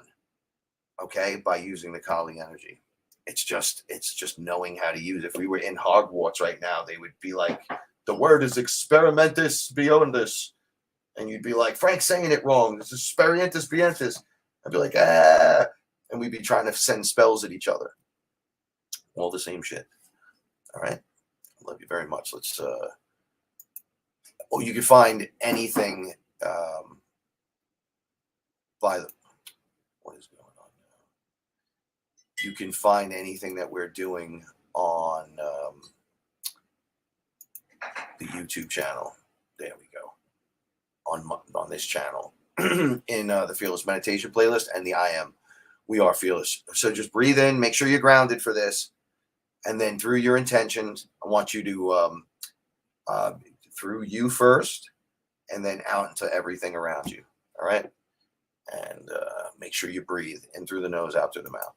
okay, by using the Kali energy. It's just knowing how to use it. If we were in Hogwarts right now, they would be like, the word is experimentus beyondus. And you'd be like, Frank's saying it wrong. This is experientus beyondus. I'd be like, ah. And we'd be trying to send spells at each other. All the same shit. All right. I love you very much. Let's, you can find anything by the, what is going on now? You can find anything that we're doing on the YouTube channel. There we go. On this channel in the Fearless Meditation playlist and the I Am. We are fearless. So just breathe in, make sure you're grounded for this. And then through your intentions, I want you to, through you first, and then out into everything around you. All right? And make sure you breathe in through the nose, out through the mouth.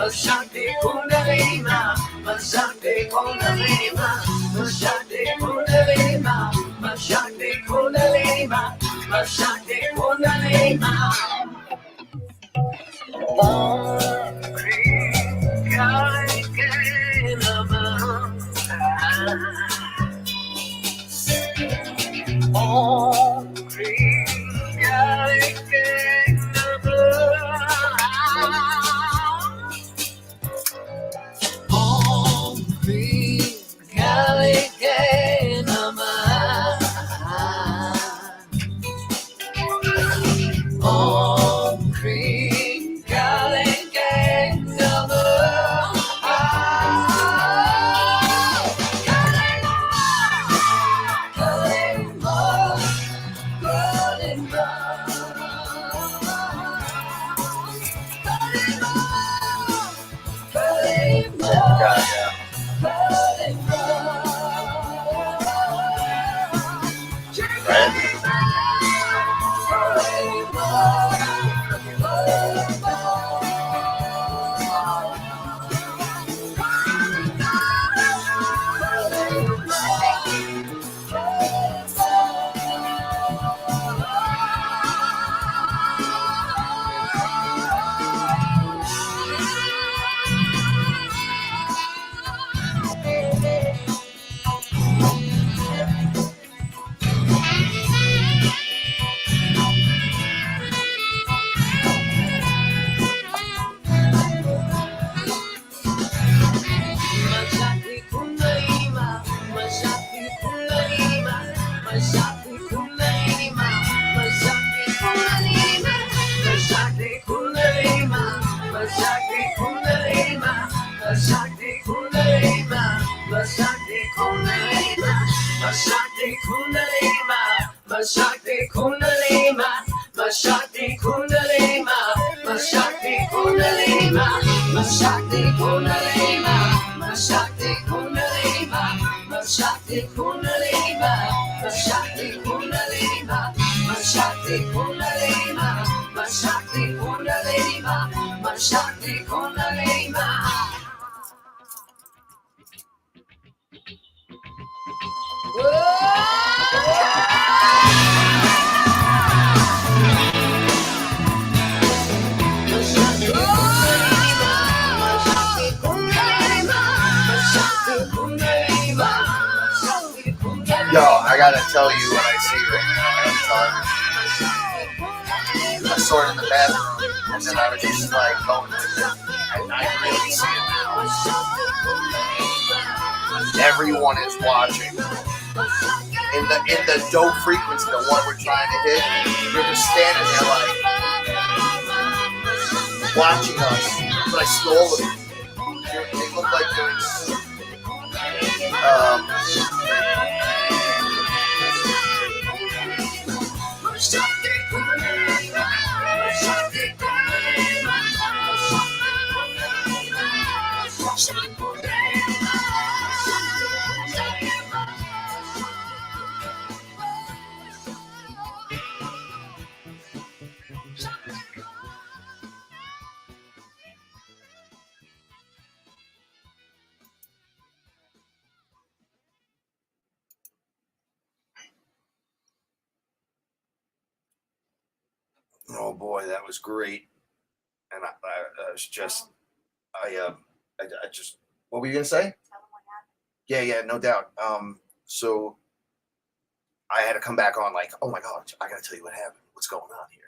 Masakti Kundalima, Masakti Kundalima, Masakti Kundalima, Masakti Kundalima, Masakti Kundalima. Om Krim Kali Kali Namah. Om Krim Kali Kali Namah. Om Krim Kali Kali Namah. Om Krim Kali Kali Namah. Shakti Kundalima, Shakti Kundalima, Shakti Kundalima, Shakti Kundalima, Shakti Kundalima, Shakti Kundalima, Shakti Kundalima, Shakti Kundalima, Shakti Kundalima, Shakti Kundalima. Yo, I gotta tell you what I see right now. I saw it in the bathroom, and then I was just like going to it, and I really see it now. Everyone is watching. In the dope frequency, the one we're trying to hit, you're just standing there like watching us. But I stole it. They look like they're oh boy, that was great. And I was just, I just, what were you gonna say? Yeah, no doubt. So I had to come back on like, oh my God, I gotta tell you what happened. What's going on here?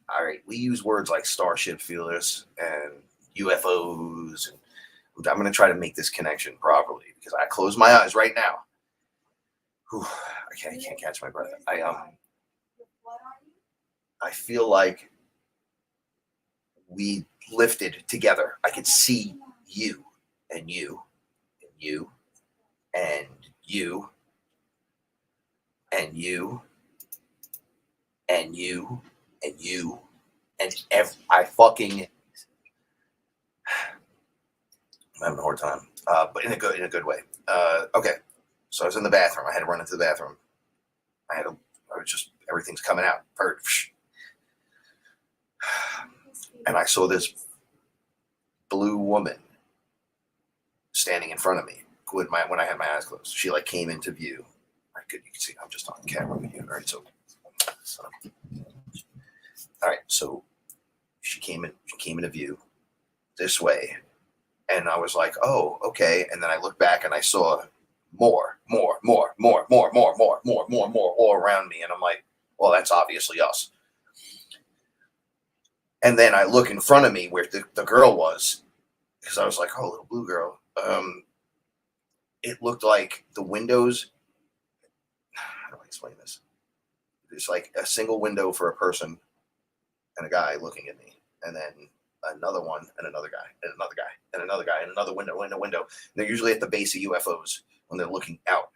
All right, we use words like StarShip FearLess and UFOs, and I'm gonna try to make this connection properly because I close my eyes right now. Whew, I can't catch my breath. I feel like we lifted together. I could see you and you and you and you and you and you and you and I fucking I'm having a hard time, but in a good way. Okay, so I was in the bathroom. I had to run into the bathroom. I was just everything's coming out. And I saw this blue woman standing in front of me when I had my eyes closed. She like came into view. You can see I'm just on camera with you. All right, so all right, so she came into view this way, and I was like, oh, okay. And then I looked back and I saw more all around me, and I'm like, well, that's obviously us. And then I look in front of me where the girl was, because I was like, oh, little blue girl. It looked like the windows. How do I explain this? It's like a single window for a person and a guy looking at me, and then another one and another guy and another guy and another guy and another window. And they're usually at the base of UFOs when they're looking out,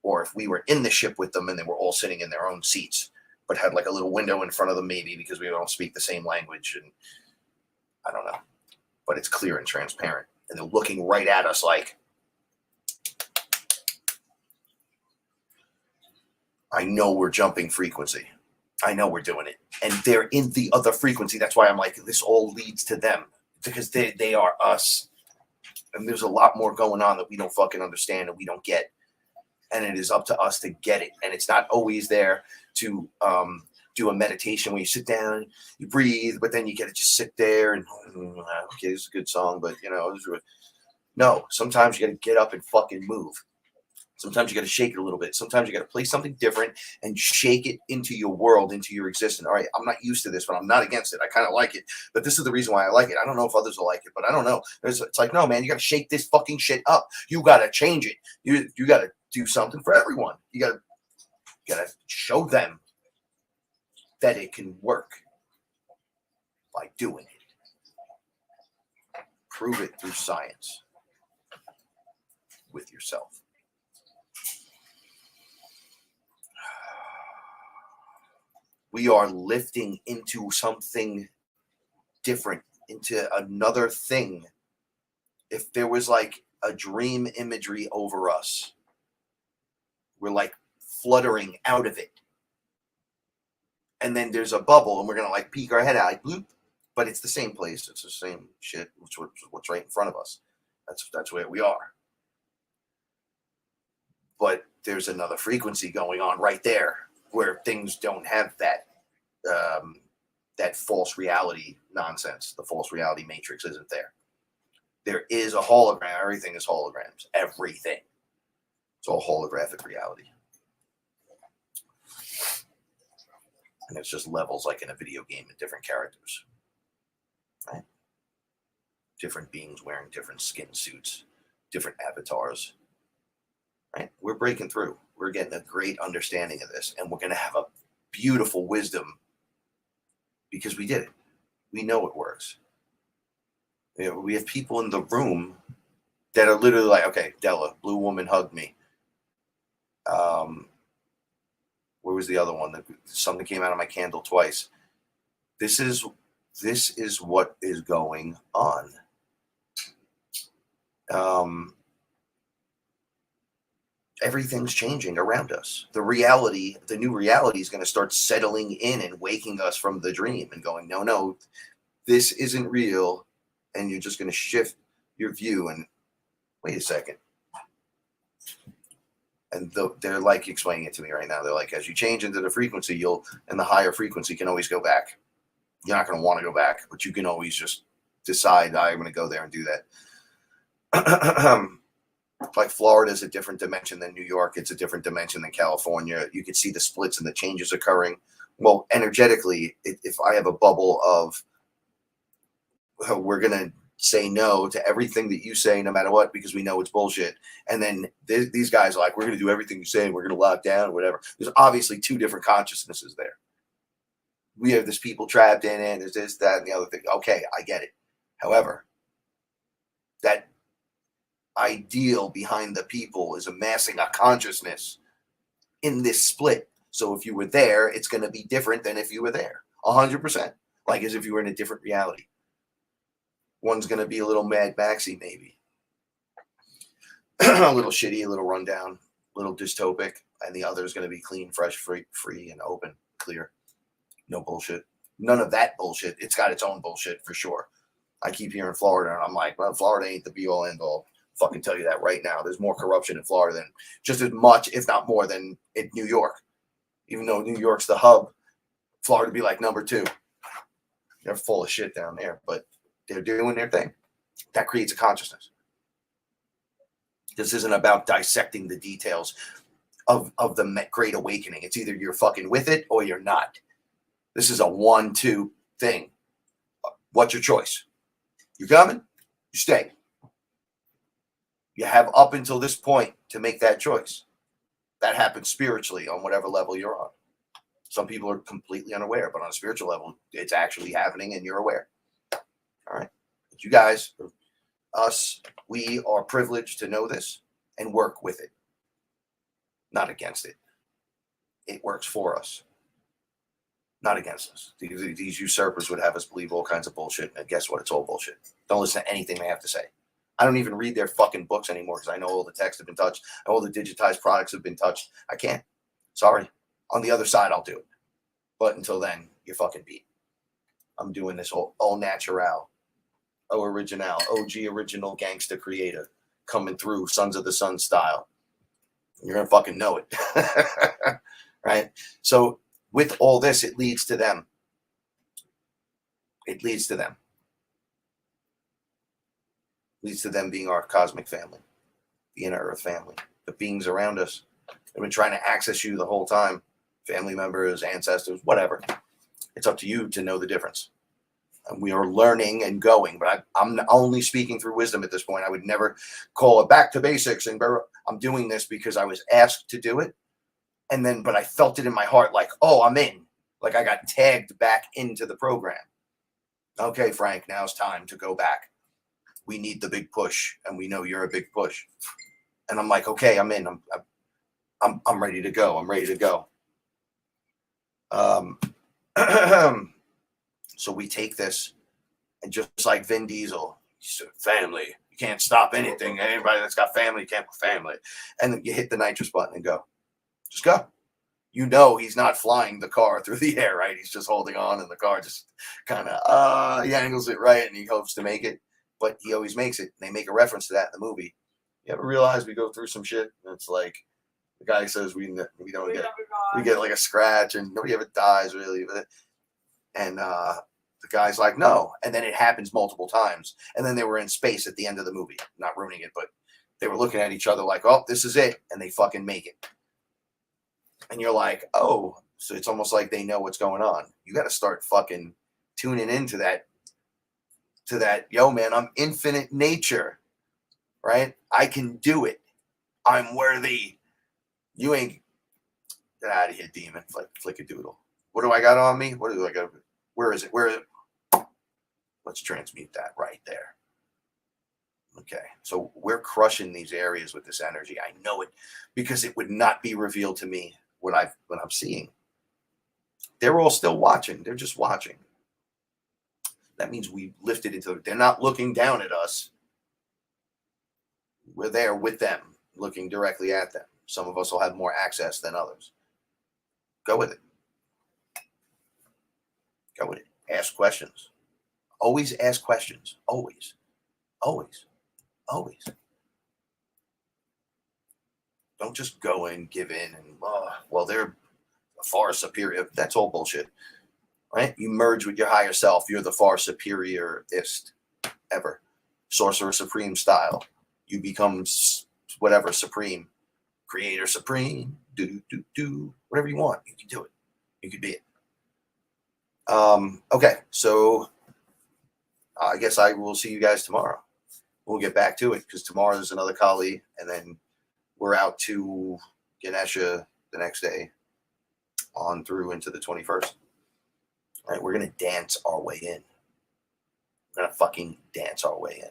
or if we were in the ship with them and they were all sitting in their own seats, but had like a little window in front of them, maybe because we don't speak the same language, and I don't know, but it's clear and transparent, and they're looking right at us like, I know we're jumping frequency. I know we're doing it. And they're in the other frequency. That's why I'm like, this all leads to them, because they are us. And there's a lot more going on that we don't fucking understand and we don't get. And it is up to us to get it. And it's not always there to do a meditation where you sit down, you breathe, but then you get to just sit there and, okay, it's a good song, but no, sometimes you got to get up and fucking move. Sometimes you got to shake it a little bit. Sometimes you got to play something different and shake it into your world, into your existence. All right, I'm not used to this, but I'm not against it. I kind of like it. But this is the reason why I like it. I don't know if others will like it, but I don't know. It's like, no, man, you got to shake this fucking shit up. You got to change it. You got to do something for everyone. You got to show them that it can work by doing it. Prove it through science with yourself. We are lifting into something different, into another thing. If there was like a dream imagery over us, we're like fluttering out of it. And then there's a bubble and we're going to like peek our head out, like bloop, but it's the same place. It's the same shit, what's right in front of us. That's where we are. But there's another frequency going on right there, where things don't have that false reality nonsense. The false reality matrix isn't there. There is a hologram. Everything is holograms. Everything. It's all holographic reality. And it's just levels like in a video game with different characters. Right? Different beings wearing different skin suits, different avatars. Right? We're breaking through. We're getting a great understanding of this, and we're going to have a beautiful wisdom because we did it. We know it works. We have people in the room that are literally like, okay, Della, blue woman hugged me. Where was the other one? Something came out of my candle twice. This is what is going on. Everything's changing around us. The new reality is going to start settling in and waking us from the dream and going, no, this isn't real. And you're just going to shift your view and wait a second. And they're like explaining it to me right now. They're like, as you change into the frequency, and the higher frequency can always go back. You're not going to want to go back, but you can always just decide, I'm going to go there and do that. Like Florida is a different dimension than New York. It's a different dimension than California. You can see the splits and the changes occurring. Well, energetically, if I have a bubble of, we're going to say no to everything that you say, no matter what, because we know it's bullshit. And then these guys are like, we're going to do everything you say, and we're going to lock down or whatever. There's obviously two different consciousnesses there. We have this people trapped in it. There's this, that, and the other thing. Okay, I get it. However, that ideal behind the people is amassing a consciousness in this split. So if you were there, it's going to be different than if you were there. 100%. Like as if you were in a different reality. One's going to be a little Mad Maxy, maybe. A little shitty, a little rundown, a little dystopic. And the other is going to be clean, fresh, free, and open, clear. No bullshit. None of that bullshit. It's got its own bullshit for sure. I keep hearing Florida, and I'm like, well, Florida ain't the be-all, end-all. Fucking tell you that right now. There's more corruption in Florida than just as much, if not more, than in New York. Even though New York's the hub, Florida would be like number 2. They're full of shit down there, but they're doing their thing. That creates a consciousness. This isn't about dissecting the details of the Great Awakening. It's either you're fucking with it or you're not. This is a 1-2 thing. What's your choice? You coming? You stay. You have up until this point to make that choice. That happens spiritually on whatever level you're on. Some people are completely unaware, but on a spiritual level, it's actually happening and you're aware. All right. But you guys, us, we are privileged to know this and work with it, not against it. It works for us, not against us. These usurpers would have us believe all kinds of bullshit. And guess what? It's all bullshit. Don't listen to anything they have to say. I don't even read their fucking books anymore because I know all the texts have been touched. All the digitized products have been touched. I can't. Sorry. On the other side, I'll do it. But until then, you're fucking beat. I'm doing this all natural, original, OG original gangsta creator coming through Sons of the Sun style. You're going to fucking know it. Right? So with all this, it leads to them. It leads to them. Leads to them being our cosmic family, the inner earth family, the beings around us. They've been trying to access you the whole time. Family members, ancestors, whatever. It's up to you to know the difference. And we are learning and going, but I'm only speaking through wisdom at this point. I would never call it back to basics. And I'm doing this because I was asked to do it. And then, but I felt it in my heart like, oh, I'm in. Like I got tagged back into the program. Okay, Frank, now it's time to go back. We need the big push, and we know you're a big push. And I'm like, okay, I'm in. I'm ready to go. I'm ready to go. So we take this, and just like Vin Diesel, he said, family, you can't stop anything. Anybody that's got family can't put family. And then you hit the nitrous button and go. Just go. You know he's not flying the car through the air, right? He's just holding on, and the car just kind of he angles it right, and he hopes to make it. But he always makes it. They make a reference to that in the movie. You ever realize we go through some shit? And it's like the guy says we don't get like a scratch, and nobody ever dies really. And the guy's like, no. And then it happens multiple times. And then they were in space at the end of the movie. Not ruining it, but they were looking at each other like, oh, this is it. And they fucking make it. And you're like, oh, so it's almost like they know what's going on. You got to start fucking tuning into that. To that, yo, man, I'm infinite nature, right? I can do it. I'm worthy. You ain't. Get out of here, demon. Flick a doodle. What do I got on me? What do I got? Where is it? Where is it? Let's transmute that right there. Okay, so we're crushing these areas with this energy. I know it because it would not be revealed to me what I'm seeing. They're all still watching. They're just watching. That means we lifted into. They're not looking down at us. We're there with them, looking directly at them. Some of us will have more access than others. Go with it. Go with it. Ask questions. Always ask questions. Always. Always. Always. Don't just go in, give in, and, well, they're far superior. That's all bullshit. Right? You merge with your higher self. You're the far superiorist ever. Sorcerer Supreme style. You become whatever supreme. Creator Supreme. Do. Whatever you want. You can do it. You can be it. Okay. So I guess I will see you guys tomorrow. We'll get back to it because tomorrow there's another Kali, and then we're out to Ganesha the next day on through into the 21st. All right, we're going to dance our way in. We're going to fucking dance our way in.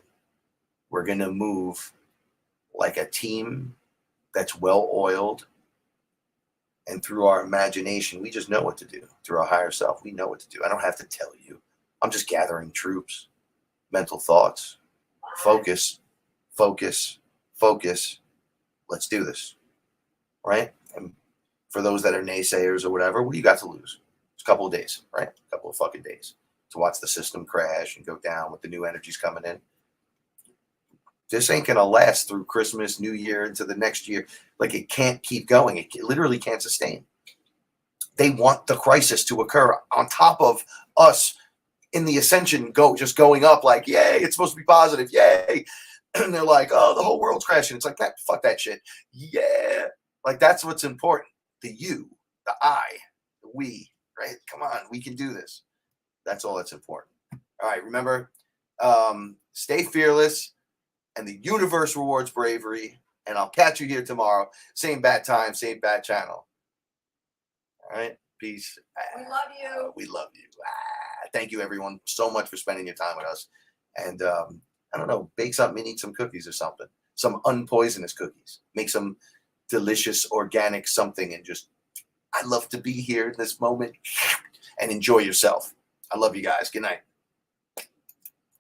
We're going to move like a team that's well-oiled. And through our imagination, we just know what to do. Through our higher self, we know what to do. I don't have to tell you. I'm just gathering troops, mental thoughts. Focus, focus, focus. Let's do this. Right? And for those that are naysayers or whatever, what do you got to lose? It's a couple of days, right? A couple couple of fucking days to watch the system crash and go down with the new energies coming in. This ain't going to last through Christmas, New Year, into the next year. Like, it can't keep going. It literally can't sustain. They want the crisis to occur on top of us in the ascension just going up like, yay, it's supposed to be positive, yay. And they're like, oh, the whole world's crashing. It's like, fuck that shit. Yeah. Like, that's what's important. The you, the I, the we, right? Come on, we can do this. That's all that's important. All right, remember, stay fearless, and the universe rewards bravery. And I'll catch you here tomorrow. Same bat time, same bat channel. All right, peace. We love you. We love you. Thank you, everyone, so much for spending your time with us. And I don't know, bake something and eat some cookies or something. Some unpoisonous cookies. Make some delicious, organic something. And just, I love to be here in this moment. And enjoy yourself. I love you guys. Good night.